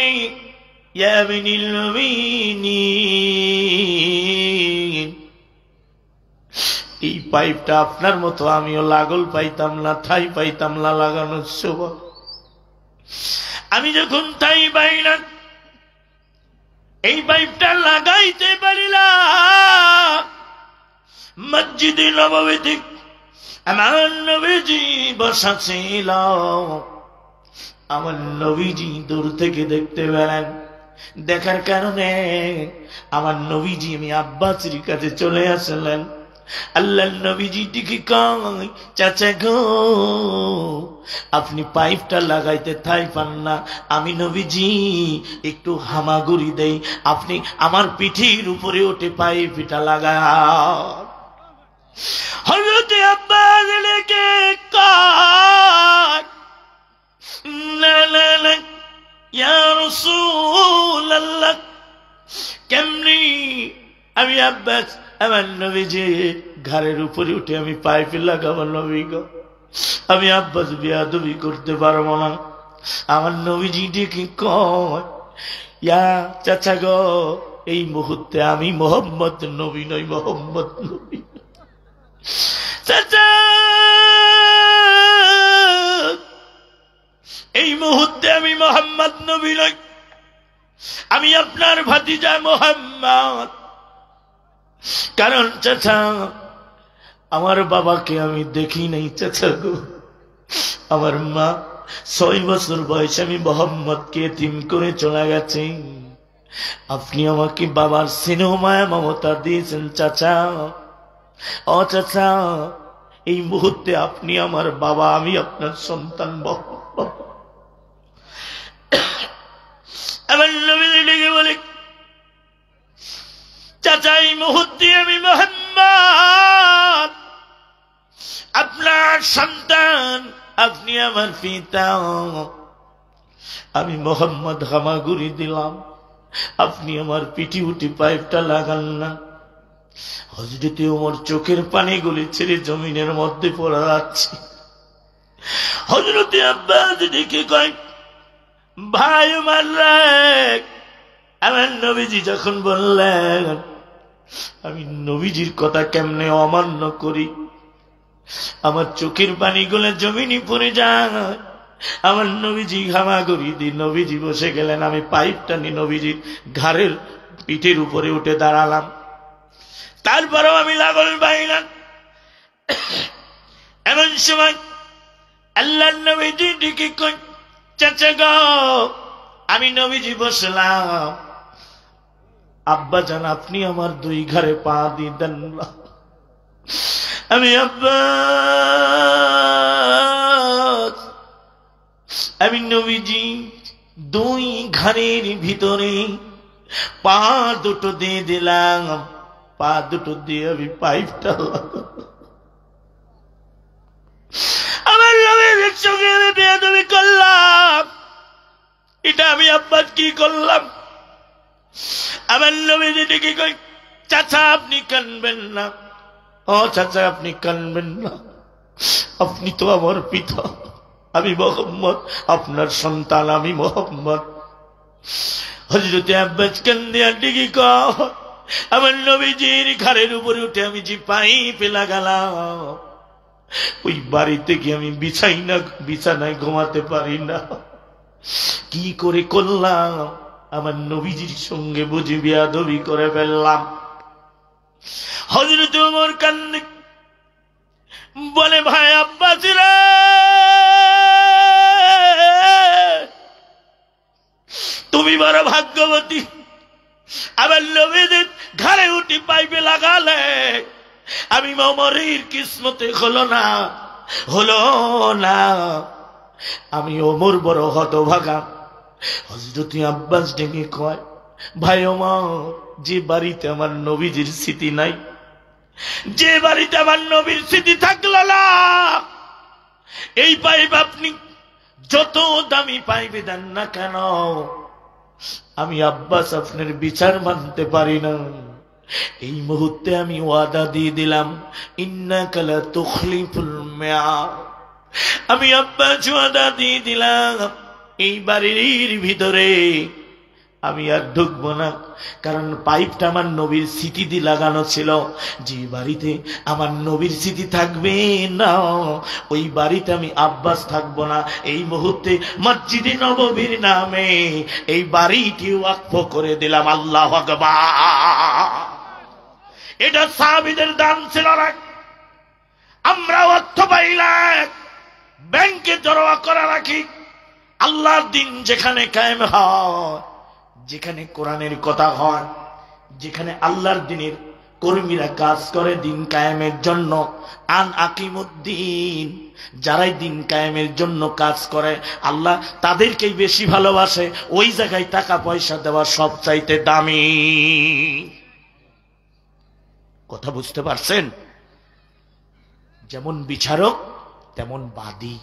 ইয়া আমিনুল মুমিনিন, এই পাইপটা আপনার মতো আমিও লাগল পাইতাম না, ঠাই পাইতাম না লাগানোর সময়। আমি যখন ঠাই পাই না, এই পাইপটা লাগাইতে পারিলাম মসজিদে নববীতে আমার নবীজি বসা ছিল। আমার নবীজি দূর থেকে দেখতে পেলেন, দেখার কারণে আমার নবীজি আমি আব্বাসের কাছে চলে আসলেন। আল্লাহর নবীজি টিকে কয়, চাচা গো, আপনি পাইপটা লাগাইতে ঠাই পান না, আমি নবীজি একটু হামাগুড়ি দেই, আপনি আমার পিঠির উপরে ওঠে পাইপটা লাগান। হযরতে আব্বাস লেকে কয়, না না না ইয়া রাসূলুল্লাহ, কেমনি আমি আব্বাস আমার নবীজি ঘাড়ের উপরে উঠে আমি পাইপে লাগাবো? নবী গো, আমি আব্বাস বেয়াদবি করতে পারবো না। আমার নবীজি ডেকে কয়, ইয়া চাচা গো, এই মুহূর্তে আমি মোহাম্মদ নবী নই, মোহাম্মদ নবী চাচা, এই মুহূর্তে আমি মোহাম্মদ নবী নই। আমি আপনার ভাতিজা মোহাম্মদ। কারণ চাচা, আমার বাবাকে আমি দেখি নাই চাচা গো। আমার মা 6 বছর বয়সে আমি মোহাম্মদকে এতিম করে চলে গেছে। আপনি আমাকে বাবার স্নেহ মায়া মমতা দিয়েছেন চাচা। ও চাচা, এই মুহূর্তে আপনি আমার বাবা, আমি আপনার সন্তান। আমার নবী ডেকে বলে, চাচা এই মুহূর্তে আমি মোহাম্মদ আপনার সন্তান, আপনি আমার পিতা। আমি মোহাম্মদ হামাগুড়ি দিলাম, আপনি আমার পিঠি উঠি পাইপটা লাগান না। হযরত ওমর চোখের পানিগুলি ছেড়ে জমিনের মধ্যে পড়ে যাচ্ছে। হযরত আব্বাস দেখে কয়, ভাই ওমর রে, আমার নবীজি যখন বললেন আমি নবীজির কথা কেমনে অমান্য করি, আমার চোখের পানিগুলো জমিনে পড়ে যায়। আমার নবীজি হামাগুড়ি দিয়ে নবীজি বসে গেলেন, আমি পাইপ টানি নবীজির ঘাড়ের পিঠের উপরে উঠে দাঁড়ালাম। তারপরেও আমি লাগল বাইলাম। এমন সময় আল্লাহ নবীজি ডেকে কই, চাচা গো, আমি নবীজি বসলাম। আব্বা জান, আপনি আমার 2 ঘাড়ে পা দিয়ে দেন না। আমি আব্বাস, আমি নবীজি 2 ঘাড়ের ভিতরে পা দুটো দিয়ে দিলাম। পা দুটো দিয়ে আমি পাইপটা আমার নবীর সঙ্গে আমি বেয়াদবি করলাম। এটা আমি আব্বাস কি করলাম? আমার নবীজি ডেকে কই, চাচা আপনি কানবেন না। ও চাচা, আপনি কানবেন না, আপনি তো আমার পিতা, আমি মোহাম্মদ আপনার সন্তান, আমি মোহাম্মদ। হযরত আব্বাস কান্দিয়া ডেকে কয়, আমার নবীজির ঘাড়ের উপরে উঠে আমি যে পাইপে লাগালাম, ওই বাড়িতে গিয়ে আমি বিছানায় ঘুমাতে পারি না। কি করে করলাম? আমার নবীজির সঙ্গে বুঝি বেয়াদবি করে ফেললাম। হযরত ওমর কান্দে বলে, ভাই আব্বাস রে, তুমি বড় ভাগ্যবতী, আমার নবীজির ঘাড়ে উঠি পাইপে লাগালে। আমি ওমরের কিসমতে হলো না। আমি ওমর বড় হতভাগা। হযরত আব্বাস ডেকে কয়, ভাই ওমর, যে বাড়িতে আমার নবীজির স্মৃতি নাই, যে বাড়িতে আমার নবীর স্মৃতি থাকলো না, এই পাইপ আপনি যত দামি পাইপে দেন না কেন, আমি আব্বাস আপনার বিচার মানতে পারি না। এই মুহূর্তে আমি ওয়াদা দিয়ে দিলাম, ইন্নাকা লা তুখলিফুল মিয়াদ। আমি আব্বাস ওয়াদা দিয়ে দিলাম, এই বাড়ির ভিতরে আমি আর ঢুকবো না। কারণ পাইপটা আমার নবীর স্মৃতি দিয়ে লাগানো ছিল। যে বাড়িতে আমার নবীর স্মৃতি থাকবে না, ওই বাড়িতে আমি আব্বাস থাকবো না। এই মুহূর্তে মসজিদে নববীর নামে এই বাড়িটি ওয়াকফ করে দিলাম। আল্লাহু আকবার। এটা সাহাবীদের দান ছিল না। আমরা অর্থ পাইলে ব্যাংকে জড়ো করা রাখি। আল্লাহর দিন যেখানে কায়েম হয়, যেখানে কোরআনের কথা হয়, যেখানে আল্লাহর দিনের কর্মীরা কাজ করে দিন কায়েমের জন্য, আন আকিমুদ্দিন, যারাই দিন কায়েমের জন্য কাজ করে আল্লাহ তাদেরকেই বেশি ভালোবাসে। ওই জায়গায় টাকা পয়সা দেওয়া সব চাইতে দামি। কথা বুঝতে পারছেন? যেমন বিচারক তেমন বাদী।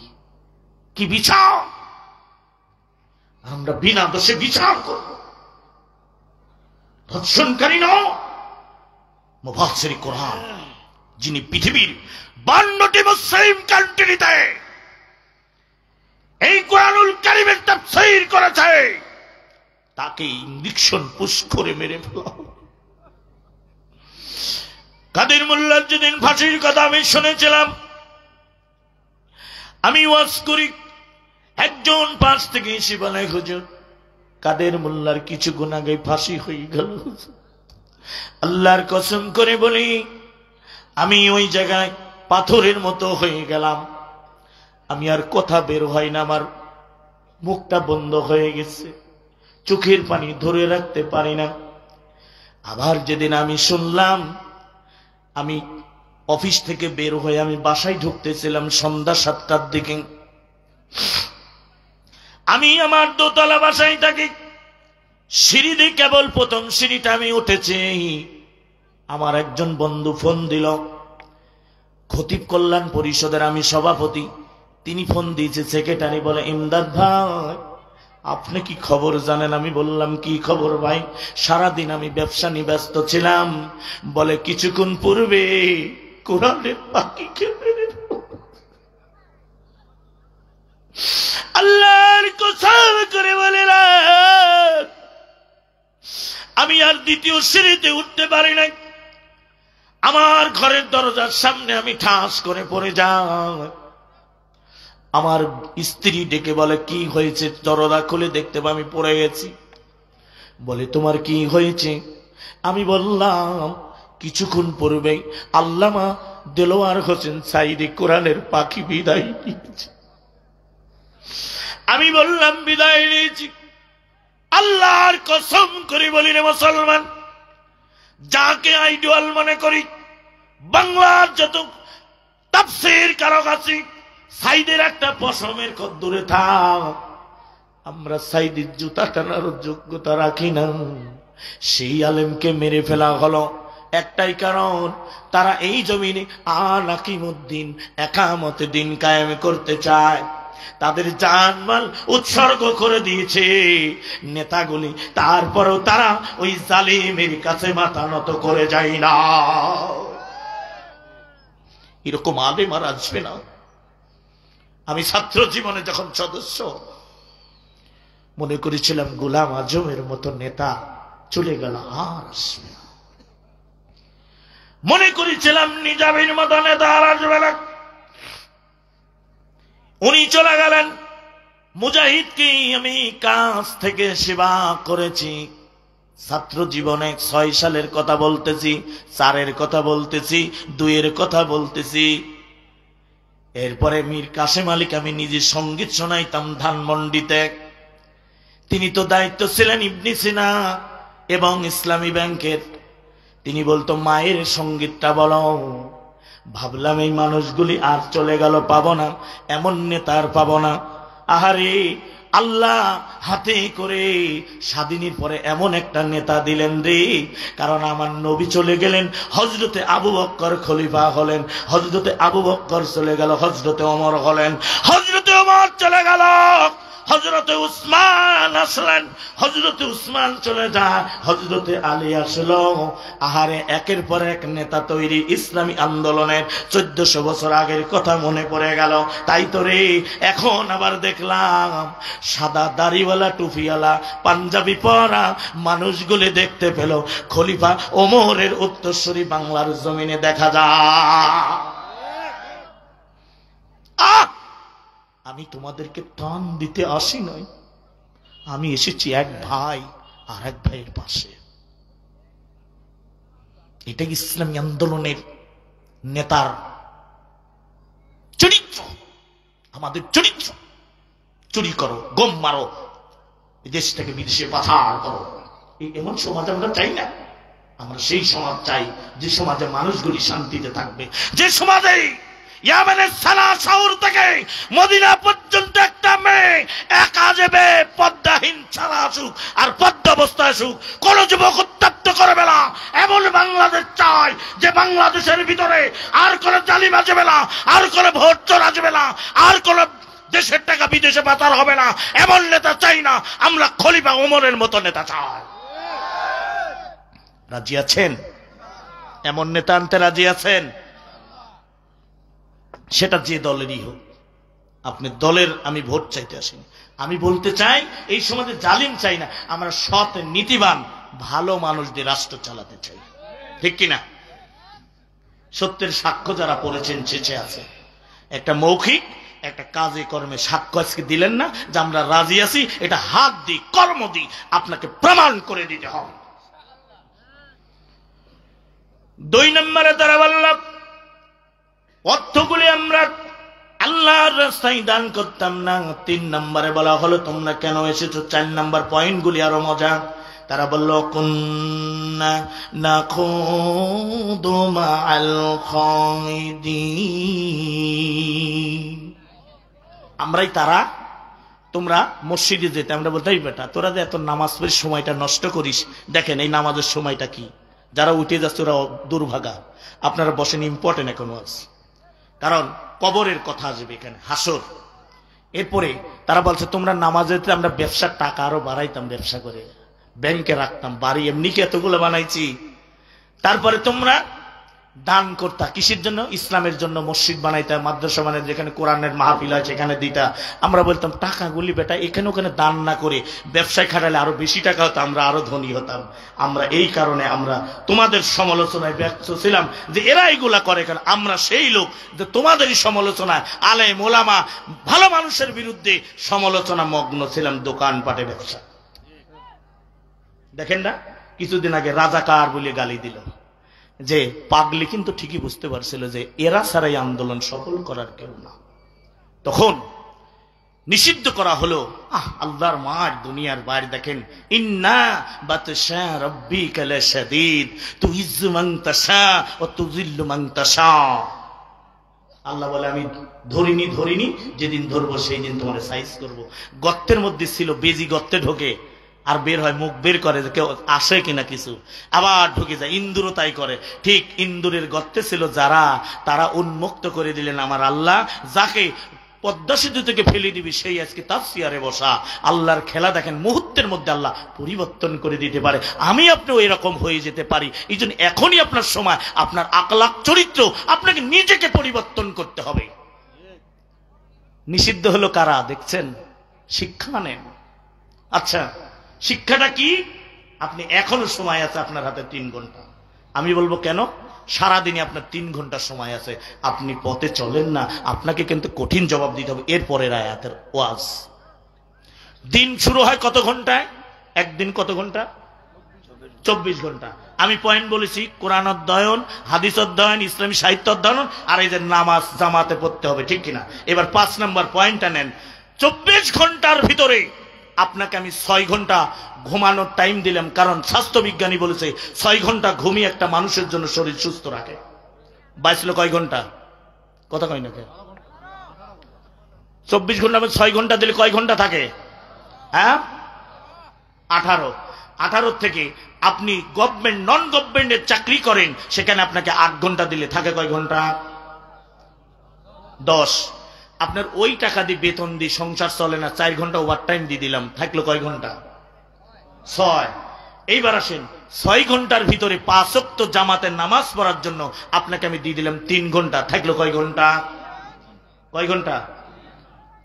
কি বিচার? আমরা বিনা দোষে বিচার করব। ধর্ষণকারী নয়, মুফাসসির কোরআন যিনি পৃথিবীর 52টি মুসলিম কান্ট্রিতে এই কোরআনুল কারীমের তাফসীর করেছে, তাকে ইঞ্জেকশন পুশ করে মেরে ফেলা। কাদের মোল্লার যেদিন ফাঁসির কথা আমি শুনেছিলাম, আমি ওয়াজ করি, একজন পাশ থেকে এসে বলে, হুজুর কাদের মোল্লার কিছুক্ষণ আগে ফাঁসি হয়ে গেল। আল্লাহর কসম করে বলি, আমি ওই জায়গায় পাথরের মতো হয়ে গেলাম। আমি আর কথা বের হয় না, আমার মুখটা বন্ধ হয়ে গেছে, চোখের পানি ধরে রাখতে পারি না। আবার যেদিন আমি শুনলাম, আমি অফিস থেকে বের হয়ে আমি বাসায় ঢুকতেছিলাম সন্ধ্যা 7টার দিকে। আমি আমার দোতলা বাসায় থাকি, সিঁড়ি দিয়ে কেবল প্রথম সিঁড়িটা আমি উঠেছি, আমার একজন বন্ধু ফোন দিল। খতিব কল্যাণ পরিষদের আমি সভাপতি, তিনি ফোন দিয়েছে সেক্রেটারি, বলে ইমদাদ ভাই আপনি কি খবর জানেন? আমি বললাম কি খবর ভাই? সারাদিন আমি ব্যবসা নিয়ে ব্যস্ত ছিলাম। বলে কিছুক্ষণ পূর্বে কোরআনের পাখিকে মেরে আল্লাহর কসম করে বলে না, আমি আর দ্বিতীয় সিঁড়িতে উঠতে পারি না। আমার ঘরের দরজার সামনে আমি ঠাস করে পড়ে যাই। আমার স্ত্রী ডেকে বলে কি হয়েছে? দরজা খুলে দেখতে পাই আমি পড়ে গেছি। বলে তোমার কি হয়েছে? আমি বললাম কিছুক্ষণ পূর্বে আল্লামা দেলোয়ার হোসেন সাইদি কোরআনের পাখি বিদায় নিয়েছে। আমি বললাম বিদায় নিয়েছি। আল্লাহর কসম করে বলি রে মুসলমান, যাকে আইডিয়াল মনে করি, বাংলার যত তাফসীর কারক আছে, সাইদের একটা পশমের কদ্দুরে থাক, আমরা সাইদের জুতা টানার যোগ্যতা রাখি না। সেই আলেমকে মেরে ফেলা হলো একটাই কারণ, তারা এই জমিনে আকিমুদ্দিন একামতে দিন কায়েম করতে চায়। তাদের জানমাল উৎসর্গ করে দিয়েছে নেতাগুলি, তারপরেও তারা ওই জালিমের কাছে মাথা নত করে যায় না। এরকম আলেম আর আসবে না। আমি ছাত্র জীবনে যখন সদস্য, মনে করেছিলাম গোলাম আজমের মতো নেতা চলে গেল, আর আসবে না। মনে করেছিলাম নিজামীর মতো নেতা আর আসবে না, উনি চলে গেলেন। মুজাহিদকে আমি কাছ থেকে সেবা করেছি। ছাত্র জীবনে 6 সালের কথা বলতেছি, 4-এর কথা বলতেছি, 2-এর কথা বলতেছি। এরপরে মীর কাসেম আলীকে আমি নিজে সঙ্গীত শোনাইতাম ধানমন্ডিতে। তিনি তো দায়িত্ব ছিলেন ইবনে সিনা এবং ইসলামী ব্যাংকের। তিনি বলতো মায়ের সঙ্গীতটা বলো। ভাবলাম এই মানুষগুলি আর চলে গেল, পাবো না, এমন নেতা আর পাবো না। আহারে আল্লাহ হাতে করে স্বাধীনের পরে এমন একটা নেতা দিলেন রে। কারণ আমার নবী চলে গেলেন, হযরতে আবু বকর খলিফা হলেন, হযরতে আবু বকর চলে গেল, হযরতে ওমর হলেন, হযরতে ওমর চলে গেল, হযরতে উসমান আসলেন, হযরতে উসমান চলে যায়, হযরতে আলী আসলো। আহারে একের পর এক নেতা তৈরি। ইসলামী আন্দোলনের 1400 বছর আগের কথা মনে পড়ে গেল। তাই তো রে, এখন আবার দেখলাম সাদা দাড়িওয়ালা টুপিওয়ালা পাঞ্জাবি পরা মানুষগুলি দেখতে পেল খলিফা ওমরের উত্তরসূরি বাংলার জমিনে দেখা যায়। আমি তোমাদেরকে টান দিতে আসি নাই, আমি এসেছি এক ভাই আর এক ভাইয়ের পাশে। এটা ইসলামী আন্দোলনের নেতার চরিত্র, আমাদের চরিত্র। চুরি করো, গম মারো, দেশ থেকে বিদেশে পাচার করো, এমন সমাজ আমরা চাই না। আমরা সেই সমাজ চাই যে সমাজে মানুষগুলি শান্তিতে থাকবে, যে সমাজে ইয়ামেনের সানা শহর থেকে মদিনা পর্যন্ত একটা মেয়ে একা যাবে, পদ্মাহীন ছাড়া আসুক আর পদ্মা অবস্থায় আসুক, কোন যুবক উত্তপ্ত করবে না, এমন বাংলাদেশ চাই যে বাংলাদেশের ভিতরে আর কোন জালিম আসবে না, আর কোন ভোট চোর আসবে না, আর কোন দেশের টাকা বিদেশে পাচার হবে না। এমন নেতা চাই না, আমরা খলিফা ওমরের মতো নেতা চাই। রাজি আছেন? এমন নেতা আনতে রাজি আছেন? সেটা যে দলেরই হোক। আপনি দলের আমি ভোট চাইতে আসিনি, আমি বলতে চাই এই সমাজে জালিম চাই না, আমরা সৎ নীতিবান ভালো মানুষদের রাষ্ট্র চালাতে চাই। ঠিক কিনা? সত্যের সাক্ষ্য যারা পড়েছেন শেষে আছে, একটা মৌখিক একটা কাজে কর্মে সাক্ষ্য আজকে দিলেন না যে আমরা রাজি আছি, এটা হাত দিই কর্ম দিই আপনাকে প্রমাণ করে দিতে হবে। 2 নম্বরে তারা বলল অর্থগুলি আমরা আল্লাহর রাস্তায় দান করতাম না। 3 নম্বরে বলা হলো তোমরা কেন এসেছো। 4 নম্বর পয়েন্টগুলি আরো মজা। তারা বলল কুন্না নাখুদু মাআল খাইদিন। আমরাই তারা, তোমরা মসজিদে যেতে। আমরা বলতে এই বেটা তোরা যে এত নামাজ পড়ে সময়টা নষ্ট করিস, দেখেন এই নামাজের সময়টা কি। যারা উঠে যাচ্ছে ওরা দুর্ভাগা, আপনারা বসেন, ইম্পর্টেন্ট এখনো আছে, কারণ কবরের কথা আসবে এখানে, হাসর। এরপরে তারা বলছে তোমরা নামাজে, আমরা ব্যবসার টাকা আরো বাড়াইতাম, ব্যবসা করে ব্যাংকে রাখতাম, বাড়ি এমনি কি এতগুলো বানাইছি। তারপরে তোমরা দান করতা কিসের জন্য? ইসলামের জন্য। মসজিদ বানাইতা, মাদ্রাসা বানাইতা, যেখানে কোরআনের মাহফিল হয় সেখানে দিতা। আমরা বলতাম টাকাগুলি বেটা এখানে ওখানে দান না করে ব্যবসায় খাটালে আরো বেশি টাকা হতো, আমরা আরো ধনী হতাম। আমরা এই কারণে আমরা তোমাদের সমালোচনায় ব্যস্ত ছিলাম যে এরা এগুলা করে কেন। আমরা সেই লোক যে তোমাদেরই সমালোচনায়, আলেম ওলামা ভালো মানুষের বিরুদ্ধে সমালোচনা মগ্ন ছিলাম, দোকানপাটে ব্যবসা। দেখেন না কিছুদিন আগে রাজাকার বলে গালি দিল, যে পাগলি কিন্তু ঠিকই বুঝতে পারছিল যে এরা ছাড়াই আন্দোলন সফল করার কেউ না। তখন নিষিদ্ধ করা হলো। আল্লাহর মার দুনিয়ার বাইরে দেখেন, ইন্না বাতশা রাব্বিকা লাশাদীদ তুইজ্জু মান তাশা ওয়া তুযিল্লু মান তাশা। আল্লাহ বলে আমি ধরিনি, যেদিন ধরবো সেই দিন তোমার সাইজ করব। গর্তের মধ্যে ছিল, বেজি গর্তে ঢোকে আর বের হয়, মুখ বের করে যে কেউ আসে কিনা কিছু, আবার ঢুকে যায়। ইন্দুরও তাই করে। ঠিক ইন্দুরের গর্তে ছিল যারা, তারা উন্মুক্ত করে দিলেন আমার আল্লাহ। যাকে পদ্মা সেতু থেকে ফেলে দিবি সেই আজকে তার চেয়ারে বসা। আল্লাহর খেলা দেখেন, মুহূর্তের মধ্যে আল্লাহ পরিবর্তন করে দিতে পারে। আমি আপনিও এরকম হয়ে যেতে পারি। এই জন্য এখনই আপনার সময়, আপনার আখলাক চরিত্র, আপনাকে নিজেকে পরিবর্তন করতে হবে। নিষিদ্ধ হলো কারা দেখছেন? শিক্ষা নেন। আচ্ছা শিক্ষাটা কি? আপনি এখনো সময় আছে আপনার হাতে 3 ঘন্টা। আমি বলবো কেন? সারাদিনে আপনার 3 ঘন্টা সময় আছে, আপনি পথে চলেন না, আপনাকে কিন্তু কঠিন জবাব দিতে হবে। এরপরের আয়াতের ওয়াজ। দিন শুরু হয় কত ঘন্টায়? একদিন কত ঘন্টা? 24 ঘন্টা। আমি পয়েন্ট বলেছি, কোরআন অধ্যয়ন, হাদিস অধ্যয়ন, ইসলামী সাহিত্য অধ্যয়ন, আর এই যে নামাজ জামাতে পড়তে হবে, ঠিক কিনা? এবার 5 নম্বর পয়েন্টটা নেন। 24 ঘন্টার ভিতরে আপনাকে আমি 6 ঘন্টা ঘুমানোর টাইম দিলাম, কারণ স্বাস্থ্য বিজ্ঞানী বলেছে 6 ঘন্টা ঘুমিয়ে একটা মানুষের জন্য শরীর সুস্থ রাখে। বাঁচলো কয় ঘন্টা? কথা কয় না কে? 24 ঘন্টা 6 ঘন্টা দিলে কয় ঘন্টা থাকে? হ্যাঁ 18 থেকে আপনি গভর্নমেন্ট নন গভর্নমেন্টের চাকরি করেন, সেখানে আপনাকে 8 ঘন্টা দিলে থাকে কয় ঘন্টা? 10। আপনার ওই টাকা দিয়ে বেতন দিয়ে সংসার চলে না, 4 ঘন্টা ওভার টাইম দিয়ে দিলাম, থাকলো কয় ঘন্টা? 6। এইবার আসেন, 6 ঘন্টার ভিতরে 5 ওয়াক্ত জামাতের নামাজ পড়ার জন্য আপনাকে আমি দিয়ে দিলাম 3 ঘন্টা, থাকলো কয় ঘন্টা? কয় ঘন্টা?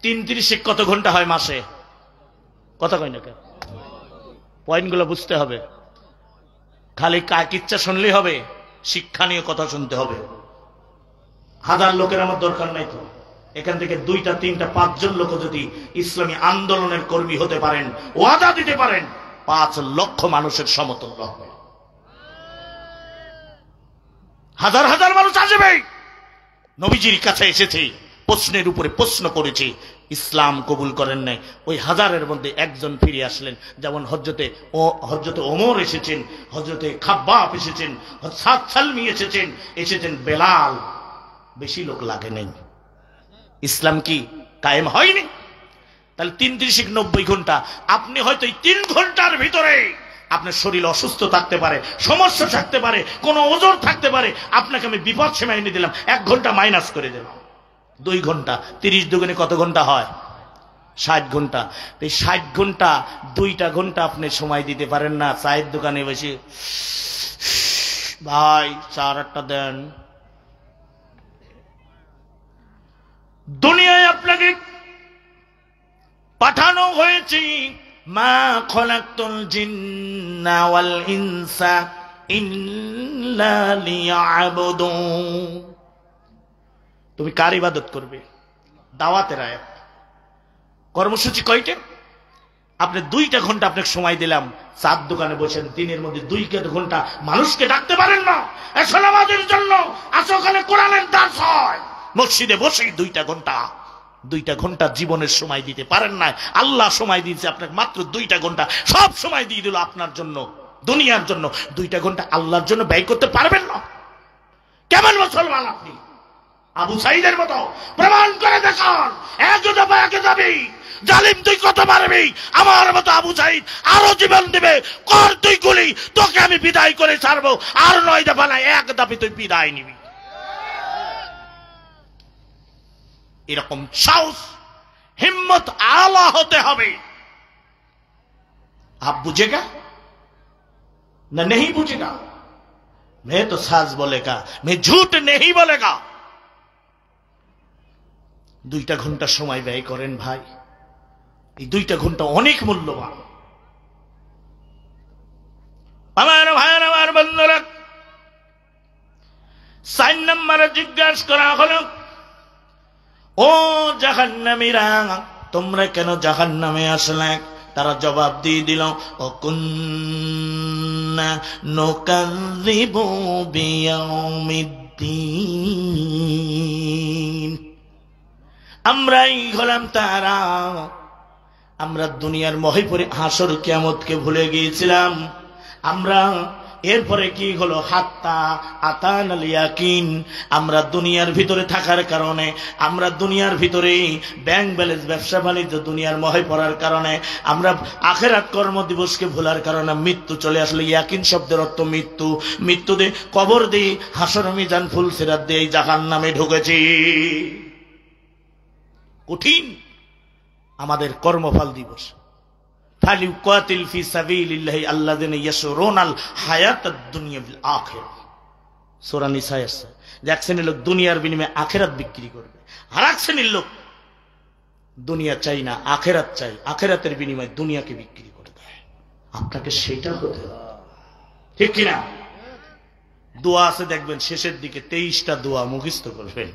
33 কত ঘন্টা হয় মাসে? কথা কয় না কেন? পয়েন্টগুলো বুঝতে হবে। খালি কাকিচ্ছা শুনলেই হবে? শিক্ষা নিয়ে কথা শুনতে হবে। 1000 লোকের আমার দরকার নাই তো। এখান থেকে 2টা 3টা 5 জন লোক যদি ইসলামী আন্দোলনের কর্মী হতে পারেন, ওয়াদা দিতে পারেন, 5 লক্ষ মানুষের সমতুল্য হবে। হাজার হাজার মানুষ আসবে, নবীজির কাছে এসেছে, প্রশ্নের উপরে প্রশ্ন করেছে, ইসলাম কবুল করেন নাই। ওই হাজারের মধ্যে একজন ফিরে আসলেন। যেমন হযরতে ওমর এসেছেন, হযরতে খাব্বাব এসেছেন, সাদ সালমি এসেছেন বেলাল। বেশি লোক লাগে নাই, ইসলাম কি কায়েম হয়নি? তাহলে 33-90 ঘন্টা। আপনি হয়তো এই 3 ঘন্টার ভিতরে আপনার শরীর অসুস্থ থাকতে পারে, সমস্যা থাকতে পারে, কোনো ওজর থাকতে পারে, আপনাকে আমি বিপদ সীমা এনে দিলাম, 1 ঘন্টা মাইনাস করে দিলাম, 2 ঘন্টা। 30 দুগুণে কত ঘন্টা হয়? 60 ঘন্টা। এই 60 ঘন্টা 2টা ঘন্টা আপনি সময় দিতে পারেন না চায়ের দোকানে বসে, ভাই চার একটা দেন। দুনিয়ায় আপনাকে পাঠানো হয়েছে, মা খলাকতুল জিন্না ওয়াল ইনসা ইল্লা লিয়াবুদুন। তুমি কার ইবাদত করবে? দাওয়াতের আয়াত। কর্মসূচি কয়টা? আপনি 2টা ঘন্টা আপনাকে সময় দিলাম, চার দোকানে বসেন, দিনের মধ্যে 2 ঘন্টা মানুষকে ডাকতে পারেন না আসলে আমাদের জন্য আসো, ওখানে কোরআনের দাস হয়, মসজিদে বসে 2টা ঘন্টা জীবনের সময় দিতে পারেন না। আল্লাহ সময় দিয়েছে আপনাকে মাত্র 2টা ঘন্টা, সব সময় দিয়ে দিল আপনার জন্য, দুনিয়ার জন্য। 2টা ঘন্টা আল্লাহর জন্য ব্যয় করতে পারবেন না? কেমন মুসলমান আপনি? আবু সাইদের মতো প্রমাণ করে দেখান, এক দফা একে যাবি, জালিম তুই কত মারবি, আমার মতো আবু সাইদ আরো জীবন দেবে, কর তুই গুলি, তোকে আমি বিদায় করে ছাড়বো, আর 9 দফা না, 1 দফে তুই বিদায় নিবি। এরকম সাহস হিম্মত আলা হতে হবে। आप बुझेगा ना नहीं बुझेगा? मैं तो साज बोलेगा, मैं झूठ नहीं बोलेगा। 2টা ঘন্টা সময় ব্যয় করেন ভাই, এই 2টা ঘন্টা অনেক মূল্যবান। আমার ভাইয়ের, আমার বন্ধুরা, 4 নম্বরে জিজ্ঞাসা করা হলো, ও জাহান্নামীরা, তোমরা কেন জাহান্নামে আসলে? তারা জবাব দিয়ে দিল, ও কুন্না নুকাযযিবু বিয়াউমিদ্দিন, আমরাই হলাম তারা, আমরা দুনিয়ার মোহে পড়ে হাসর কিয়ামতকে ভুলে গিয়েছিলাম। আমরা এরপরে কি হলো, হাত্তা আতানাল ইয়াকিন, আমরা দুনিয়ার ভিতরে থাকার কারণে, আমরা দুনিয়ার ভিতরে ব্যাংক ব্যালেন্স, ব্যবসা বাণিজ্য, দুনিয়ার মোহে পড়ার কারণে, আমরা আখিরাত কর্ম দিবসকে ভুলার কারণে মৃত্যু চলে আসলে। ইয়াকিন শব্দের অর্থ মৃত্যু, মৃত্যু দিয়ে কবর দিয়ে হাসর মিজান ফুল সিরাত দিয়ে জাহান্নামে ঢুকেছি। কঠিন আমাদের কর্মফল দিবস। ফালিউকাতিল ফি সাবিলিল্লাহি আল্লাযিনা ইয়াশরুনাল হায়াতাদ দুনিয়া বিল আখিরাহ, সূরা নিসা আছে। এক শ্রেণীর লোক দুনিয়ার বিনিময়ে আখিরাত বিক্রি করবে, আর এক শ্রেণীর লোক দুনিয়া চাই না, আখিরাত চাই, আখিরাতের বিনিময়ে দুনিয়াকে বিক্রি করে দেয়। আপনাকে সেটা হতে হবে, ঠিক কিনা? দোয়া আছে দেখবেন শেষের দিকে 23টা দোয়া মুখস্থ করবেন,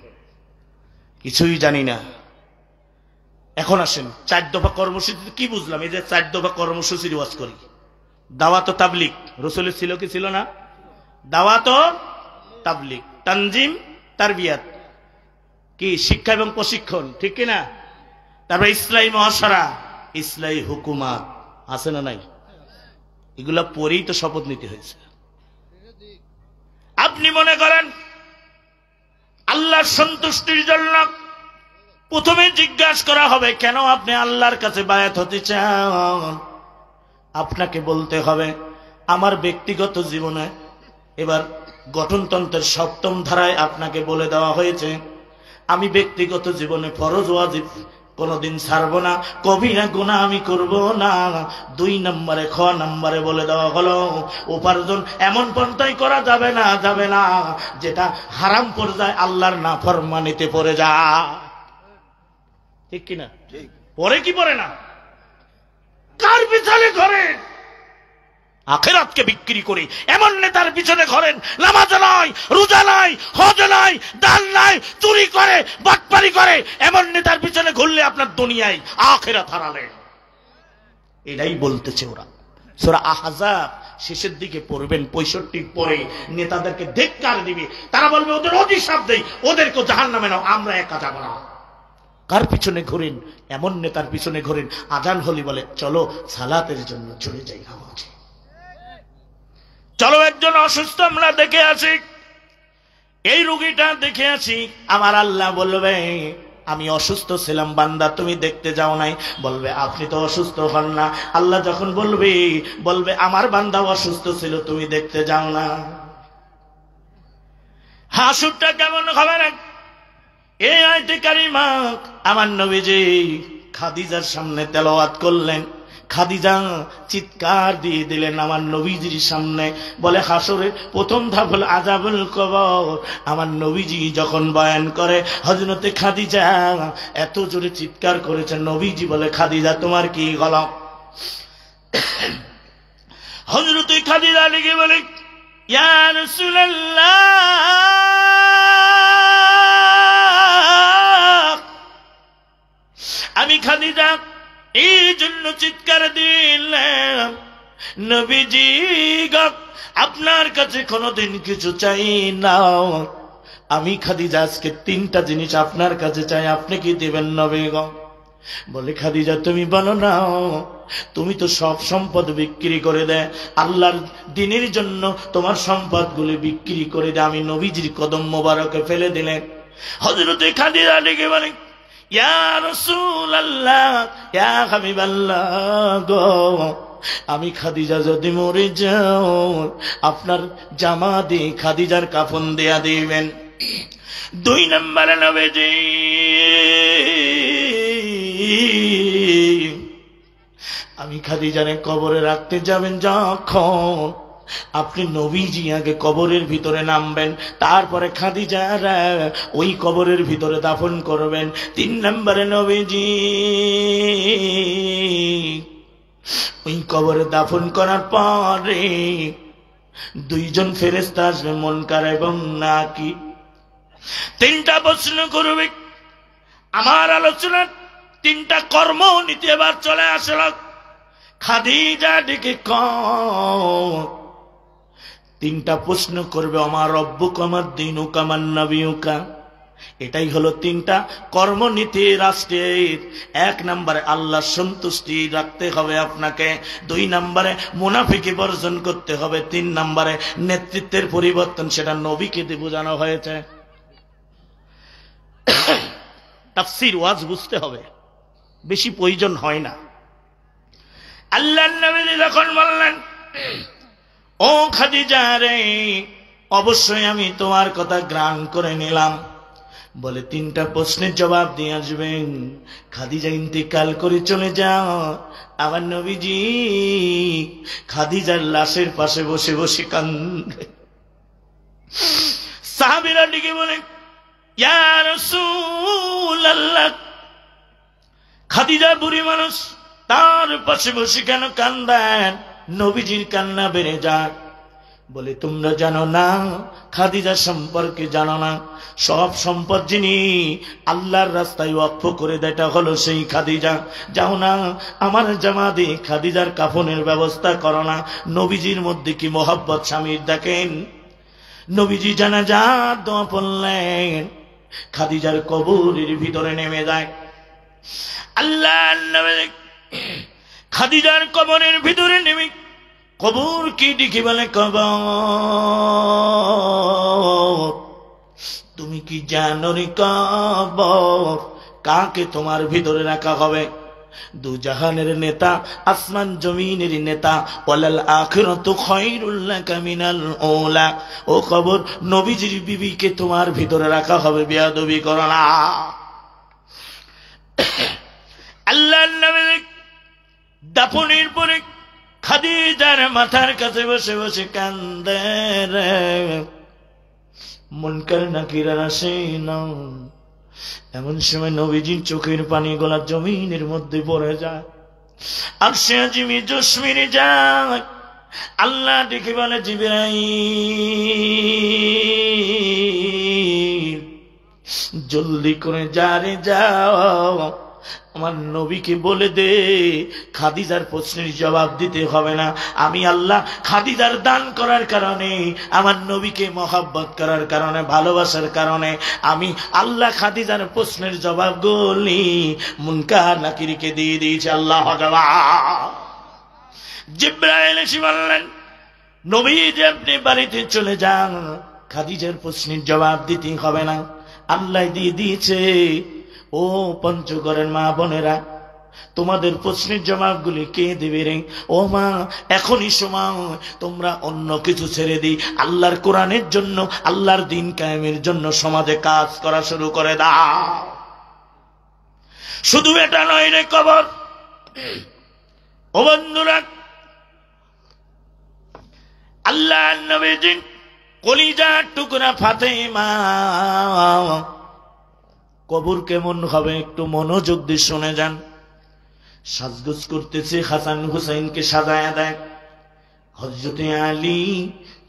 কিছুই জানি না। এখন আসেন 4 দফা কর্মসূচিতে কি বুঝলাম? এই যে 4 দফা কর্মসূচির ওয়াজ করি, দাওয়াত ও তাবলীগ রাসূলের ছিল কি ছিল না? দাওয়াত ও তাবলীগ, তানজিম, তারবিয়াত, কি শিক্ষা এবং প্রশিক্ষণ, ঠিক কি না? তারপরে ইসলাহি মহাশারা, ইসলাহি হুকুমাত, আছে না নাই? এগুলা পরেই তো শপথ নিতে হয়েছে। আপনি মনে করেন আল্লাহর সন্তুষ্টির জন্য প্রথমে জিজ্ঞাসা করা হবে, কেন আপনি আল্লাহর কাছে বায়াত হতে চান? আপনাকে বলতে হবে, আমার ব্যক্তিগত জীবনে, এবার গঠনতন্ত্রের 7ম ধারায় আপনাকে বলে দেওয়া হয়েছে, আমি ব্যক্তিগত জীবনে ফরজ ওয়াজিব কোনদিন ছাড়বো না, কবিরা গুনাহ আমি করব না। 2 নম্বরে, খ নম্বরে বলে দেওয়া হলো, উপার্জন এমন পন্থায় করা যাবে না, যাবে না যেটা হারাম পর্যায়ে আল্লাহর নাফরমানিতে পড়ে যায়, ঠিক কিনা? পরে কি পরে না? কার পিছনে ঘরে আখিরাতকে বিক্রি করে এমন নেতার পিছনে ঘরেন, নামাজ নাই, রোজা নাই, হজ নাই, দান নাই, চুরি করে, বাটপারি করে, এমন নেতার পিছনে ঘুরলে আপনার দুনিয়ায় আখিরাত হারালেন। এটাই বলতেছে ওরা। সূরা আহজাব শেষের দিকে পড়বেন, 65 পরে নেতাদেরকে ধিক্কার দিবে, তারা বলবে ওদের অভিশাপ দেই, ওদেরকে জাহান্নামে নাও, আমরা একা যাব না। কার পিছনে ঘুরেন? এমন নেতার পিছনে ঘুরেন, আজান হলি বলে চলো সালাতের জন্য চলে যাই নামাজে, চলো একজন অসুস্থ আমরা দেখে আসি, এই রোগীটা দেখে আসি। আমার আল্লাহ বলবে, আমি অসুস্থ ছিলাম বান্দা, তুমি দেখতে যাও নাই। বলবে আপনি তো অসুস্থ হন না। আল্লাহ যখন বলবে আমার বান্দা অসুস্থ ছিল, তুমি দেখতে যাও না। হাসুরটা কেমন হবে না? এই আয়াতে কারিমা আমার নবীজি খাদিজার সামনে তেলাওয়াত করলেন। খাদিজা চিৎকার দিয়ে দিলেন আমার নবীজির সামনে, বলে হাসরের প্রথম ধাপ হল আযাবুল কবর। আমার নবীজি যখন বয়ান করে, হযরতে খাদিজা এত জোরে চিৎকার করেছেন, নবীজি বলে খাদিজা তোমার কি হলো? হযরতে খাদিজা লিখে বলে, ইয়া রাসূলুল্লাহ, খাদিজা এই জন্য চিৎকার দিলেন, নবীজি গো আপনার কাছে কোনোদিন কিছু চাই না, আমি খাদিজা আজকে 3টা জিনিস আপনার কাছে চাই, আপনি কি দেবেন নবী গো? বলে খাদিজা তুমি বলো না, তুমি তো সব সম্পদ বিক্রি করে দেয়, আল্লাহর দ্বীনের জন্য তোমার সম্পদগুলি বিক্রি করে দেয়, আমি নবীজির কদম মোবারকে ফেলে দিলেন। হযরতে খাদিজা ডেকে বলে ইয়া রাসূলুল্লাহ ইয়া হাবিবাল্লাহ গো, আমি খাদিজা যদি মরে যাও আপনার জামা দিয়ে খাদিজার কাফন দেয়া দিবেন। 2 নম্বরে নবীজি আমি খাদিজারে কবরে রাখতে যাবেন, যখন আপনি নবীজি আগে কবরের ভিতরে নামবেন, তারপরে খাদিজারা ওই কবরের ভিতরে দাফন করবেন। 3 নম্বরে নবীজি ওই কবরে দাফন করার পরে 2 জন ফেরেশতা আসবে, মুনকার এবং নাকির। 3টা প্রশ্ন করবে। আমার আলোচনা 3টা কর্ম নীতি এবার চলে আসল। খাদিজা ডেকে 3টা প্রশ্ন করবে, আমার রব্বুকা আমার দীনুকা আমার নবিয়ুকা। এটাই হলো 3টা কর্মনীতি রাষ্ট্রের। 1 নম্বরে আল্লাহর সন্তুষ্টি রাখতে হবে আপনাকে, 2 নম্বরে মুনাফিকি বর্জন করতে হবে, 3 নম্বরে নেতৃত্বের পরিবর্তন, সেটা নবীকে দিয়ে বোঝানো হয়েছে। তাফসীর ওয়াজ বুঝতে হবে, বেশি প্রয়োজন হয় না। আল্লাহর নবী যখন বললেন ও খাদিজা রে, অবশ্যই আমি তোমার কথা গ্রহণ করে নিলাম, বলে 3টা প্রশ্নের জবাব দিয়ে আসবেন। খাদিজা ইন্তেকাল করে চলে যাও, আমার নবীজি খাদিজার লাশের পাশে বসে বসে কান্দে। সাহাবীরা ডেকে বলে ইয়া রাসূলুল্লাহ, খাদিজা বুড়ি মানুষ, তার পাশে বসে কেন কান্দেন? নবীজির কান্না বেড়ে যায়। বলে তোমরা জানো না, খাদিজা সম্পর্কে জানো না, সব সম্পদ যিনি আল্লাহর রাস্তায় ওয়াকফ করে দেয় এটা হলো সেই খাদিজা। যাও না আমার জামা দিয়ে খাদিজার কাফনের ব্যবস্থা করো না। নবীজির মধ্যে কি মোহাব্বত স্বামীর দেখেন। নবীজি জানাজার দোয়া পড়লেন, খাদিজার কবরের ভিতরে নেমে যায়। আল্লাহর নবী খাদিজার কবরের ভিতরে নেমে কবর কি দেখি বলে, কবর তুমি কি জানো রে কবর কাকে তোমার ভিতরে রাখা হবে? 2 জাহানের নেতা, আসমান জমিনের নেতা, ওয়ালাল আখিরাতু খায়রুল লাকা মিনাল উলা। ও কবর নবীজির বিবিকে তোমার ভিতরে রাখা হবে, বেয়াদবি করো না। আল্লাহর নবী দাফনের পরে খাদিজার মাথার কাছে বসে বসে কান্দে রে। মুনকার নাকির আসে না, এমন সময় নবীজির চোখের পানি গলা জমিনের মধ্যে পড়ে যায়, আরশে আজিমে জসমিনে যায়। আল্লাহ ডেকে বলে জিবরাইল জলদি করে যা রে যাও, আমার নবীকে বলে দে খাদিজার প্রশ্নের জবাব দিতে হবে না। আমি আল্লাহ খাদিজার দান করার কারণে, আমার নবীকে মহব্বত করার কারণে, ভালোবাসার কারণে আমি আল্লাহ খাদিজার প্রশ্নের জবাবগুলি মুনকার নাকিরকে দিয়ে দিয়েছি। আল্লাহ আকবার। জিবরাইল এসে বললেন নবীজি আপনি বাড়িতে চলে যান, খাদিজার প্রশ্নের জবাব দিতে হবে না, আল্লাহ দিয়ে দিয়েছে। ও পঞ্চগড়ের মা বোনেরা, তোমাদের প্রশ্নের জবাবগুলি কে দেবে রে? ও মা, এখনই সময় তোমরা অন্য কিছু ছেড়ে দিই, আল্লাহর কোরআনের জন্য, আল্লাহর দ্বীন কায়েমের জন্য সমাজে কাজ করা শুরু করে দাও। শুধু এটা নয় রে কবর, ও বন্ধুরা, আল্লাহর নবীজি কলিজার টুকরা ফাতেমা কবর কেমন হবে একটু মনোযোগ দিয়ে শুনে যান। সাজগোজ করতেছে, হাসান হুসাইনকে সাজায়া দেয়। হযরতে আলী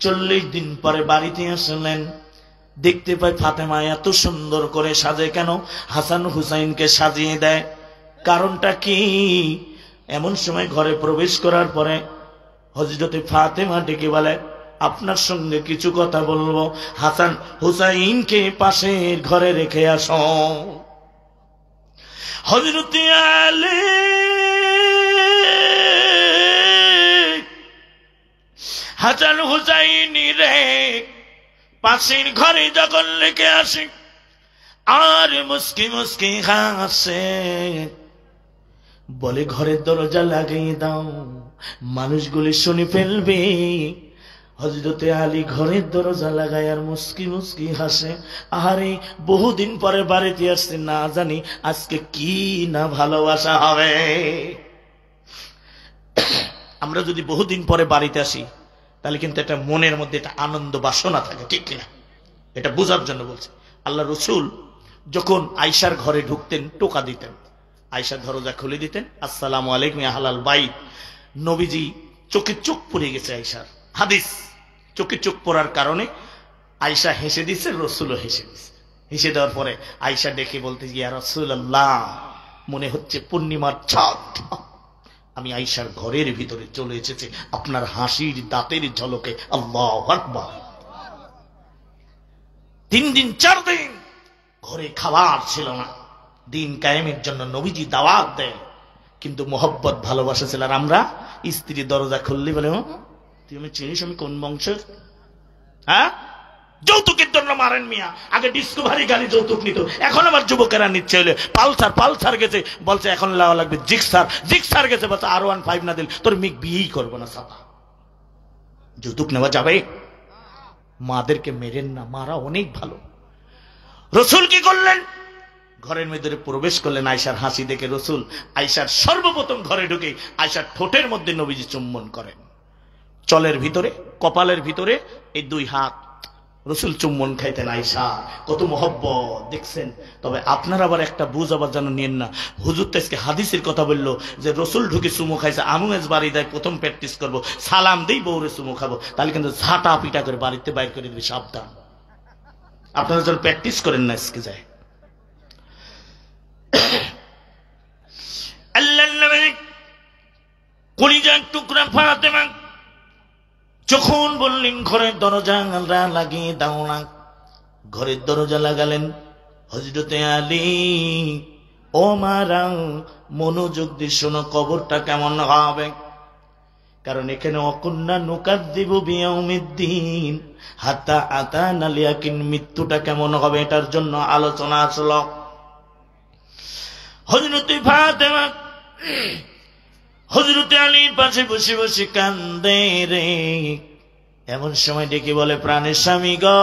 40 দিন পরে বাড়িতে আসলেন, দেখতে পায় ফাতেমা এত সুন্দর করে সাজে কেন? হাসান হুসাইনকে সাজিয়ে দেয়। কারণটা কি? এমন সময় ঘরে প্রবেশ করার পরে হযরতে ফাতেমা ডেকে বলে, আপনার সঙ্গে কিছু কথা বলবো, হাসান হুসাইনকে পাশের ঘরে রেখে আসো। হযরতে আলী হাসান হুসাইন রে পাশের ঘরে যখন রেখে আসে, আর মুস্কি মুস্কি হাসে, বলে ঘরের দরজা লাগিয়ে দাও, মানুষগুলি শুনে ফেলবে। হযরতে আলী ঘরের দরজা লাগায় আর মুস্কি মুস্কি হাসে। আহারে, বহুদিন পরে বাড়িতে আসছে, না জানি আজকে কি না ভালোবাসা হবে। আমরা যদি বহুদিন পরে বাড়িতে আসি তাহলে কিন্তু এটা মনের মধ্যে একটা আনন্দ বাসনা থাকে, ঠিক কিনা? এটা বোঝার জন্য বলছে। আল্লাহ রসুল যখন আয়েশার ঘরে ঢুকতেন টোকা দিতেন, আয়েশা দরজা খুলে দিতেন, আসসালামু আলাইকুম ইয়া আহলাল বাইত। নবীজি চোখে চোখ পড়ে গেছে আয়েশার, হাদিস, চোখে চোখ পড়ার কারণে আয়েশা হেসে দিচ্ছে, রসুলও হেসে দিচ্ছে। হেসে দেওয়ার পরে আয়েশা দেখে বলতে, ইয়া রাসূলুল্লাহ, মনে হচ্ছে পূর্ণিমার চাঁদ আমি আয়েশার ঘরের ভিতরে চলে এসেছে আপনার হাসির দাঁতের ঝলকে। আল্লাহু আকবার। 3 দিন 4 দিন ঘরে খাবার ছিল না। দিন কায়েমের জন্য নবীজি দাওয়াত দেয়, কিন্তু মোহব্বত ভালোবাসা ছিল। আর আমরা স্ত্রী দরজা খুললে বলে, তুই আমি চিনিস আমি কোন বংশের? হ্যাঁ, যৌতুকের জন্য মারেন মিয়া। আগে ডিসকভারি গাড়ি যৌতুক নিত, এখন আমার যুবকেরা নিচ্ছে হলে পালসার গেছে, বলছে এখন লাওয়া লাগবে জিক্সার গেছে, বলছে R15 না দিল তোর মিক বিয়েই করবো না। সাপা যৌতুক নেওয়া যাবে? মাদেরকে মেরেন না, মারা অনেক ভালো। রসুল কি করলেন? ঘরের ভিতরে প্রবেশ করলেন। আয়েশার হাসি দেখে রসুল আয়েশার সর্বপ্রথম ঘরে ঢুকে আয়েশার ঠোঁটের মধ্যে নবীজি চুম্বন করেন। চলের ভিতরে, কপালের ভিতরে এই 2 হাত রসুল চুম্বন খাইতেন। আয়েশা কত মহব্বত দেখছেন। তবে আপনারা আবার একটা বুঝ আবার যেন নিয়েন না, হুজুর তো আজকে হাদিসের কথা বললো যে রসুল ঢুকে চুমো খাইছে, আমি আজ বাড়ি দেয় প্রথম প্র্যাকটিস করবো, সালাম দিই বউরে চুমো খাবো, তাহলে কিন্তু ঝাঁটা পিটা করে বাড়িতে বাইর করে দিবে, সাবধান। আপনারা যেন প্র্যাকটিস করেন না আজকে যায়। আল্লাহর নবী কলিজার টুকরা ফাতেমা যখন বললেন ঘরের দরজা লাগিয়ে দাও না, ঘরের দরজা লাগালেন। হযরতে আলী, ও মারা, মনোযোগ দিয়ে শোনো, কবরটা কেমন হবে। কারণ এখানে অকুন্না নুকাদ্দিবু বিয়াউমিদ্দিন হাত্তা আতানাল ইয়াকিন, মৃত্যুটা কেমন হবে এটার জন্য আলোচনা আসলো। হযরতে ফাতেমা হযরতে আলীর পাশে বসে বসে কান্দে রে। এমন সময় ডেকে বলে, প্রাণের স্বামী গো,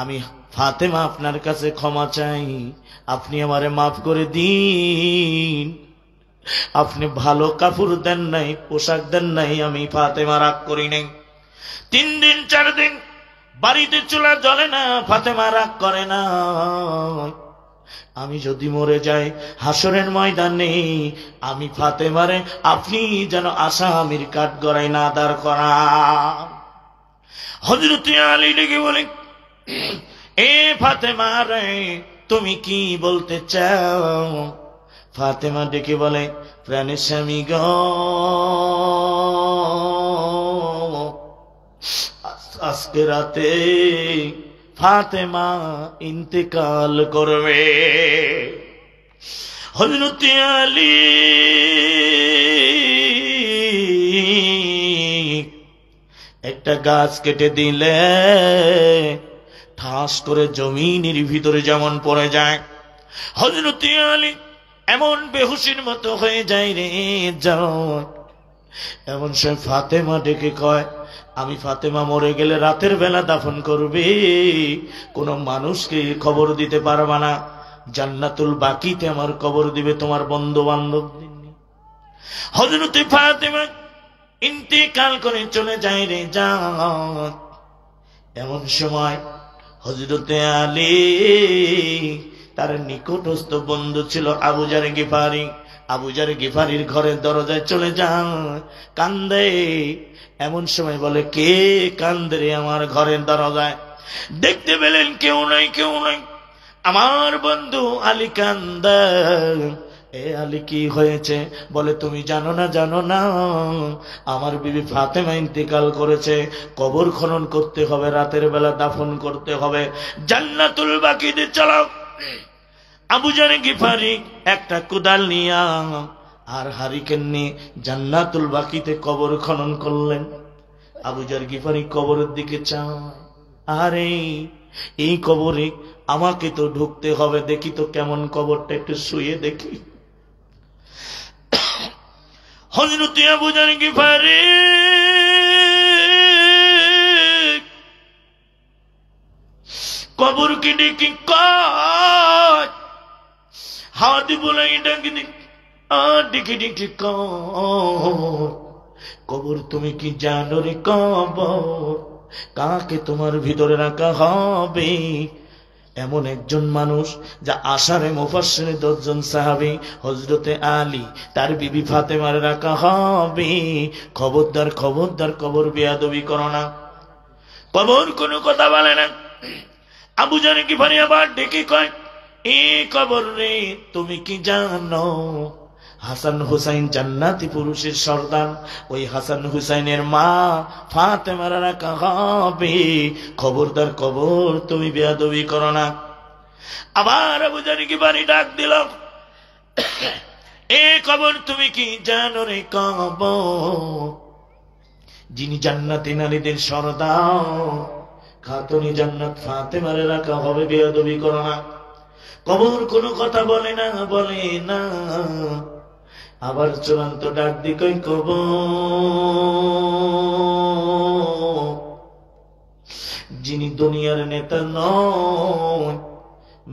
আমি ফাতেমা আপনার কাছে ক্ষমা চাই, আপনি আমারে মাফ করে দিন। আপনি ভালো কাপড় দেন নাই, পোশাক দেন নাই, আমি ফাতেমা রাগ করি নাই। 3 দিন 4 দিন বাড়িতে চুলা জ্বলে না, ফাতেমা রাগ করে না। আমি যদি মরে যাই হাসরের ময়দানে, আমি ফাতেমারে আপনি যেন আসামির কাঠগড়াই না দাঁড় করা। হযরতে আলী ডেকে বলে, এ ফাতেমা রে, তুমি কি বলতে চাও? ফাতেমা ডেকে বলে, প্রাণের স্বামী গো, আজকে রাতে ফাতেমা ইন্তেকাল করবে। হযরতে আলী একটা গাছ কেটে দিলে ঠাস করে জমিনের ভিতরে যেমন পড়ে যায়। হযরতে আলী এমন বেহুশির মতো হয়ে যায় রে, যাও। এমন সে ফাতেমা ডেকে কয়, আমি ফাতেমা মরে গেলে রাতের বেলা দাফন করবে, কোন মানুষকে খবর দিতে পারবা না, জান্নাতুল বাকিতে আমার কবর দিবে, তোমার বন্ধু বান্ধব। হযরতে ফাতেমা ইন্তেকাল করে চলে যায় রে, যাও। এমন সময় হযরতে আলী তার নিকটস্থ বন্ধু ছিল আবু জার গিফারি, আবু জার গিফারির ঘরের দরজায় চলে যান, কান্দে। এমন সময় বলে, কে কান্দে রে আমার ঘরের দরজায়? দেখতে পেলেন কেউ নাই। আমার বন্ধু আলী কান্দা। এ আলী কি হয়েছে? বলে তুমি জানো না আমার বিবি ফাতেমা ইন্তেকাল করেছে, কবর খনন করতে হবে, রাতের বেলা দাফন করতে হবে, জান্নাতুল বাকিতে চলো। আবু জার গিফারি একটা কোদাল নিয়া আর হারিকেন নিয়ে জান্নাতুল বাকিতে কবর খনন করলেন। আবু জার গিফারি কবরের দিকে চায়, আরে এই কবরে আমাকে তো ঢুকতে হবে, দেখি তো কেমন কবরটা, একটু শুয়ে দেখি। হযরত আবু জার গিফারি কবরকে ডেকে কয়, হাত বলে ডাকি ডেকে কবর তুমি কি জানো রে কবর কাকে তোমার ভিতরে রাখা হবে? এমন একজন মানুষ যা আশারে মুফাসসিরে 10 জন সাহাবী হযরতে আলী তার বিবি ফাতেমার রাখা হবে। খবরদার কবর বেয়াদবি করো না। কবর কোনো কথা বলে না। আবু জার গিফারি আবার ডেকে কয়, এ কবর রে তুমি কি জানো হাসান হুসাইন জান্নাতি পুরুষের সর্দার, ওই হাসান হুসাইনের মা ফাতেমার রাখা হবে। খবরদার কবর তুমি বেয়াদবি করো না। আবার আবু জার গিফারি ডাক দিল, এ কবর তুমি কি জানো রে কবর যিনি জান্নাতি নারীদের সর্দার, খাতুনি জান্নাত ফাতেমার রাখা হবে, বেয়াদবি করো না। কবর কোনো কথা বলে না। আবার চূড়ান্ত ডাক দি কই, কবর যিনি দুনিয়ার নেতা নয়,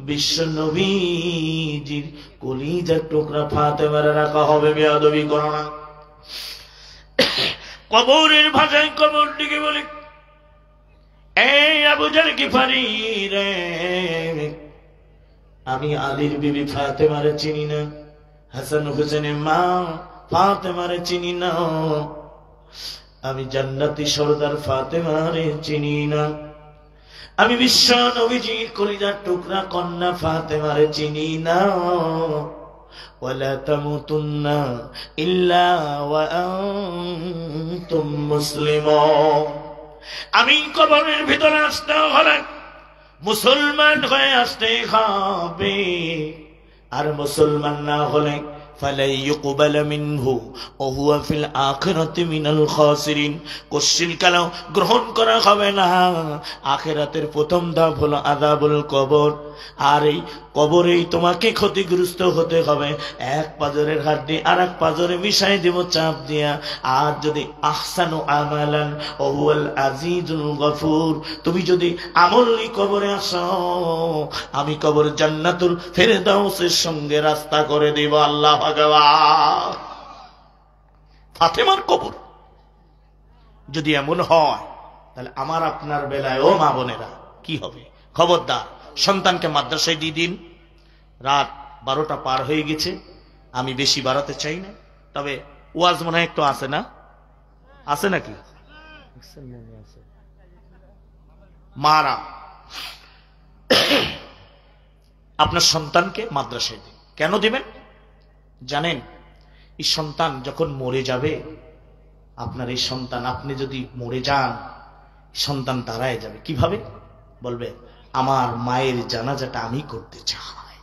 বিশ্ব নবীজির কলিজার টুকরা ফাতেমার রাখা হবে, বেয়াদবি করো না। কবরের ভাষায় কবর দিকে বলে, এই আবু জার গিফারি রে, আমি আলীর বিবি ফাতেমারে চিনি না, হাসান হুসেনের মা ফাতেমারে চিনি না, আমি জান্নাতি সর্দার ফাতেমারে চিনি না, আমি বিশ্ব নবীজির কলিজার টুকরা কন্যা ফাতেমারে চিনি না। ওয়ালা তামুতুন্না ইল্লা ওয়া আনতুম মুসলিমুন। আমি কবরের ভিতরে আসতে হলে মুসলমান হয়ে আসতে হবে, আর মুসলমান না হলে ফালাই ইউকবাল মিনহু ওয়া হুয়া ফিল আখিরাতি মিনাল খাসিরিন। কোশ্চিন কালাও গ্রহণ করা হবে না। আখিরাতের প্রথম ধাপ হলো আযাবুল কবর, আর এই কবরেই তোমাকে ক্ষতিগ্রস্ত হতে হবে। এক পাজরের হাড্ডি আর এক পাজরে মিশাই দিব চাপ দিয়া। আর যদি আহসানু আমালান ওয়া হুয়াল আজিজুল গফুর, তুমি যদি আমল নিয়ে কবরে আসো, আমি কবর জান্নাতুল ফেরদাউসের সঙ্গে রাস্তা করে দিব। আল্লাহ ভগবান। ফাতেমার কবর যদি এমন হয়, তাহলে আমার আপনার বেলায় ও মা বোনেরা কি হবে? খবরদার, সন্তানকে মাদ্রাসায় দিয়ে দিন। রাত 12টা পার হয়ে গেছে, আমি বেশি বাড়াতে চাই না, তবে ওয়াজ মনে হয় একটু আছে না? আছে নাকি? মারা আপনার সন্তানকে মাদ্রাসায় দিন। কেন দিবেন জানেন? এই সন্তান যখন মরে যাবে, আপনার এই সন্তান, আপনি যদি মরে যান, সন্তান দাঁড়ায় যাবে কিভাবে? বলবে আমার মায়ের জানাজাটা আমি করতে চাই।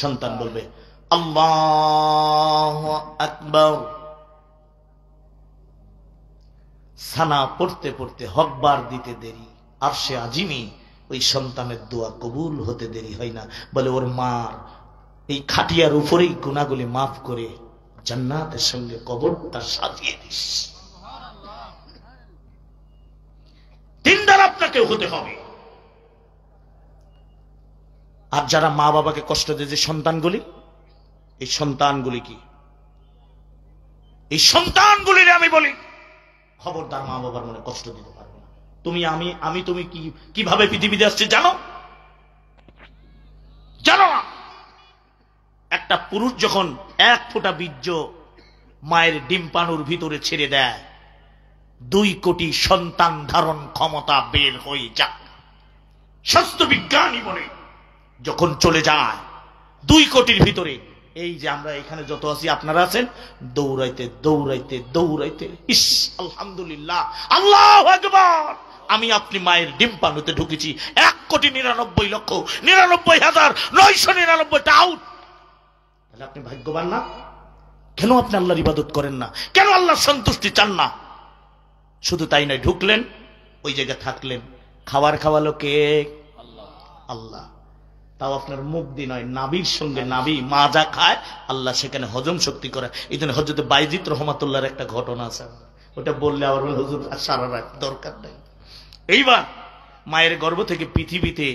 সন্তান বলবে আল্লাহু আকবার। সানা পড়তে পড়তে হকবার দিতে দেরি, আরশে আজিমি ওই সন্তানের দোয়া কবুল হতে দেরি হয় না। বলে ওর মার এই খাটিয়ার উপরেই গুনাহগুলি মাফ করে জান্নাতের সঙ্গে কবরটা সাজিয়ে দিস। দিনদার আপনাকে হতে হবে। আর যারা মা বাবাকে কষ্ট দেয় যে সন্তানগুলি, এই সন্তানগুলি কি? এই সন্তানগুলির আমি বলি খবরদার মা বাবার মনে কষ্ট দিতে পারবে না। তুমি তুমি কিভাবে পৃথিবীতে আসছে জানো? জানো না? একটা পুরুষ যখন 1 ফোঁটা বীর্য মায়ের ডিম্পাণুর ভিতরে ছেড়ে দেয়, 2 কোটি সন্তান ধারণ ক্ষমতা বের হয়ে যায়। স্বাস্থ্য বিজ্ঞানী বলে যখন চলে যায় 2 কোটির ভিতরে, এই যে আমরা এখানে যত আছি আপনারা আছেন, দৌড়াইতে দৌড়াইতে দৌড়াইতে, ইস আলহামদুলিল্লাহ, আল্লাহু আকবার, আমি আপনি মায়ের ডিম পানুতে ঢুকেছি 1,99,99,999টা আউট। তাহলে আপনি ভাগ্যবান না? কেন আপনি আল্লাহর ইবাদত করেন না? কেন আল্লাহর সন্তুষ্টি চান না? শুধু তাই নয়, ঢুকলেন, ওই জায়গায় থাকলেন, খাবার খাওয়ালো কে? আল্লাহ। তাও আপনার মুখ দিয়ে নয়, নাবির সঙ্গে নাবি মা যা খায় আল্লাহ সেখানে হজম শক্তি করে। এই জন্য হযরত বাইজিদ রহমাতুল্লাহর একটা ঘটনা আছে, ওটা বললে আবার হুজুর সারা রাত দরকার নেই। এইবার মায়ের গর্ভ থেকে পৃথিবীতে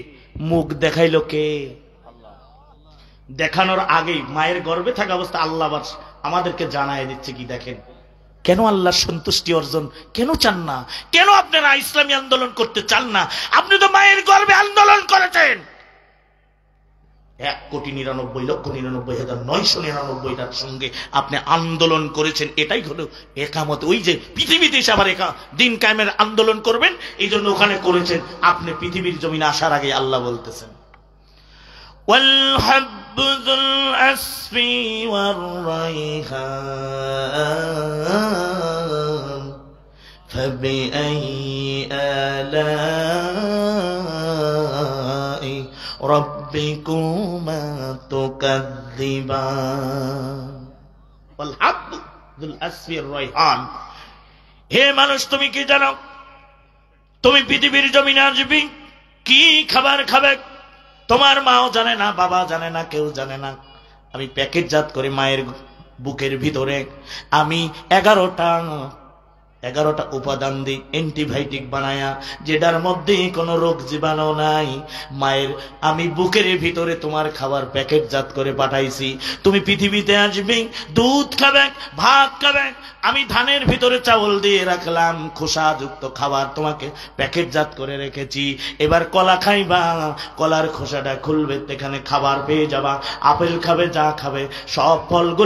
মুখ দেখাইলো কে? দেখানোর আগেই মায়ের গর্ভে থাকা অবস্থা আল্লাহ আমাদেরকে জানায় দিচ্ছে কি, দেখেন কেন আল্লাহর সন্তুষ্টি অর্জন কেন চান না? কেন আপনারা ইসলামী আন্দোলন করতে চান না? আপনি তো মায়ের গর্ভে আন্দোলন করেছেন 1,99,99,999টার সঙ্গে আপনি আন্দোলন করেছেন। এটাই হলো একামত। ওই যে পৃথিবীতে এসে আবার দিন কায়েমের আন্দোলন করবেন, এই জন্য ওখানে করেছেন। আপনি পৃথিবীর জমিনে আসার আগে আল্লাহ বলতেছেন, والحب ذو العصف والريحان فبأي آلاء ربكما تكذبان والحب ذو العصف والريحان। হে মানুষ, তুমি কি জানো? তুমি পৃথিবীর জমিনে আসবে, কি খাবার খাবে তোমার মাও জানে না, বাবা জানে না, কেউ জানে না। আমি প্যাকেটজাত করে মায়ের বুকের ভিতরে আমি 11টা উপাদান দিই, অ্যান্টিবায়োটিক বানায়া, যেটার মধ্যে কোনো রোগ জীবাণু নাই। মায়ের আমি বুকের ভিতরে তোমার খাবার প্যাকেটজাত করে পাঠাইছি। তুমি পৃথিবীতে আসবে, দুধ খাবে, ভাত খাবে। আমি ধানের ভিতরে চাউল দিয়ে রাখলাম, খোসাযুক্ত খাবার তোমাকে প্যাকেটজাত করে রেখেছি। এবার কলা খাইবা, কলার খোসাটা খুলবে, এখানে খাবার পেয়ে যাবা। আপেল খাবে, যা খাবে সব ফলগুলো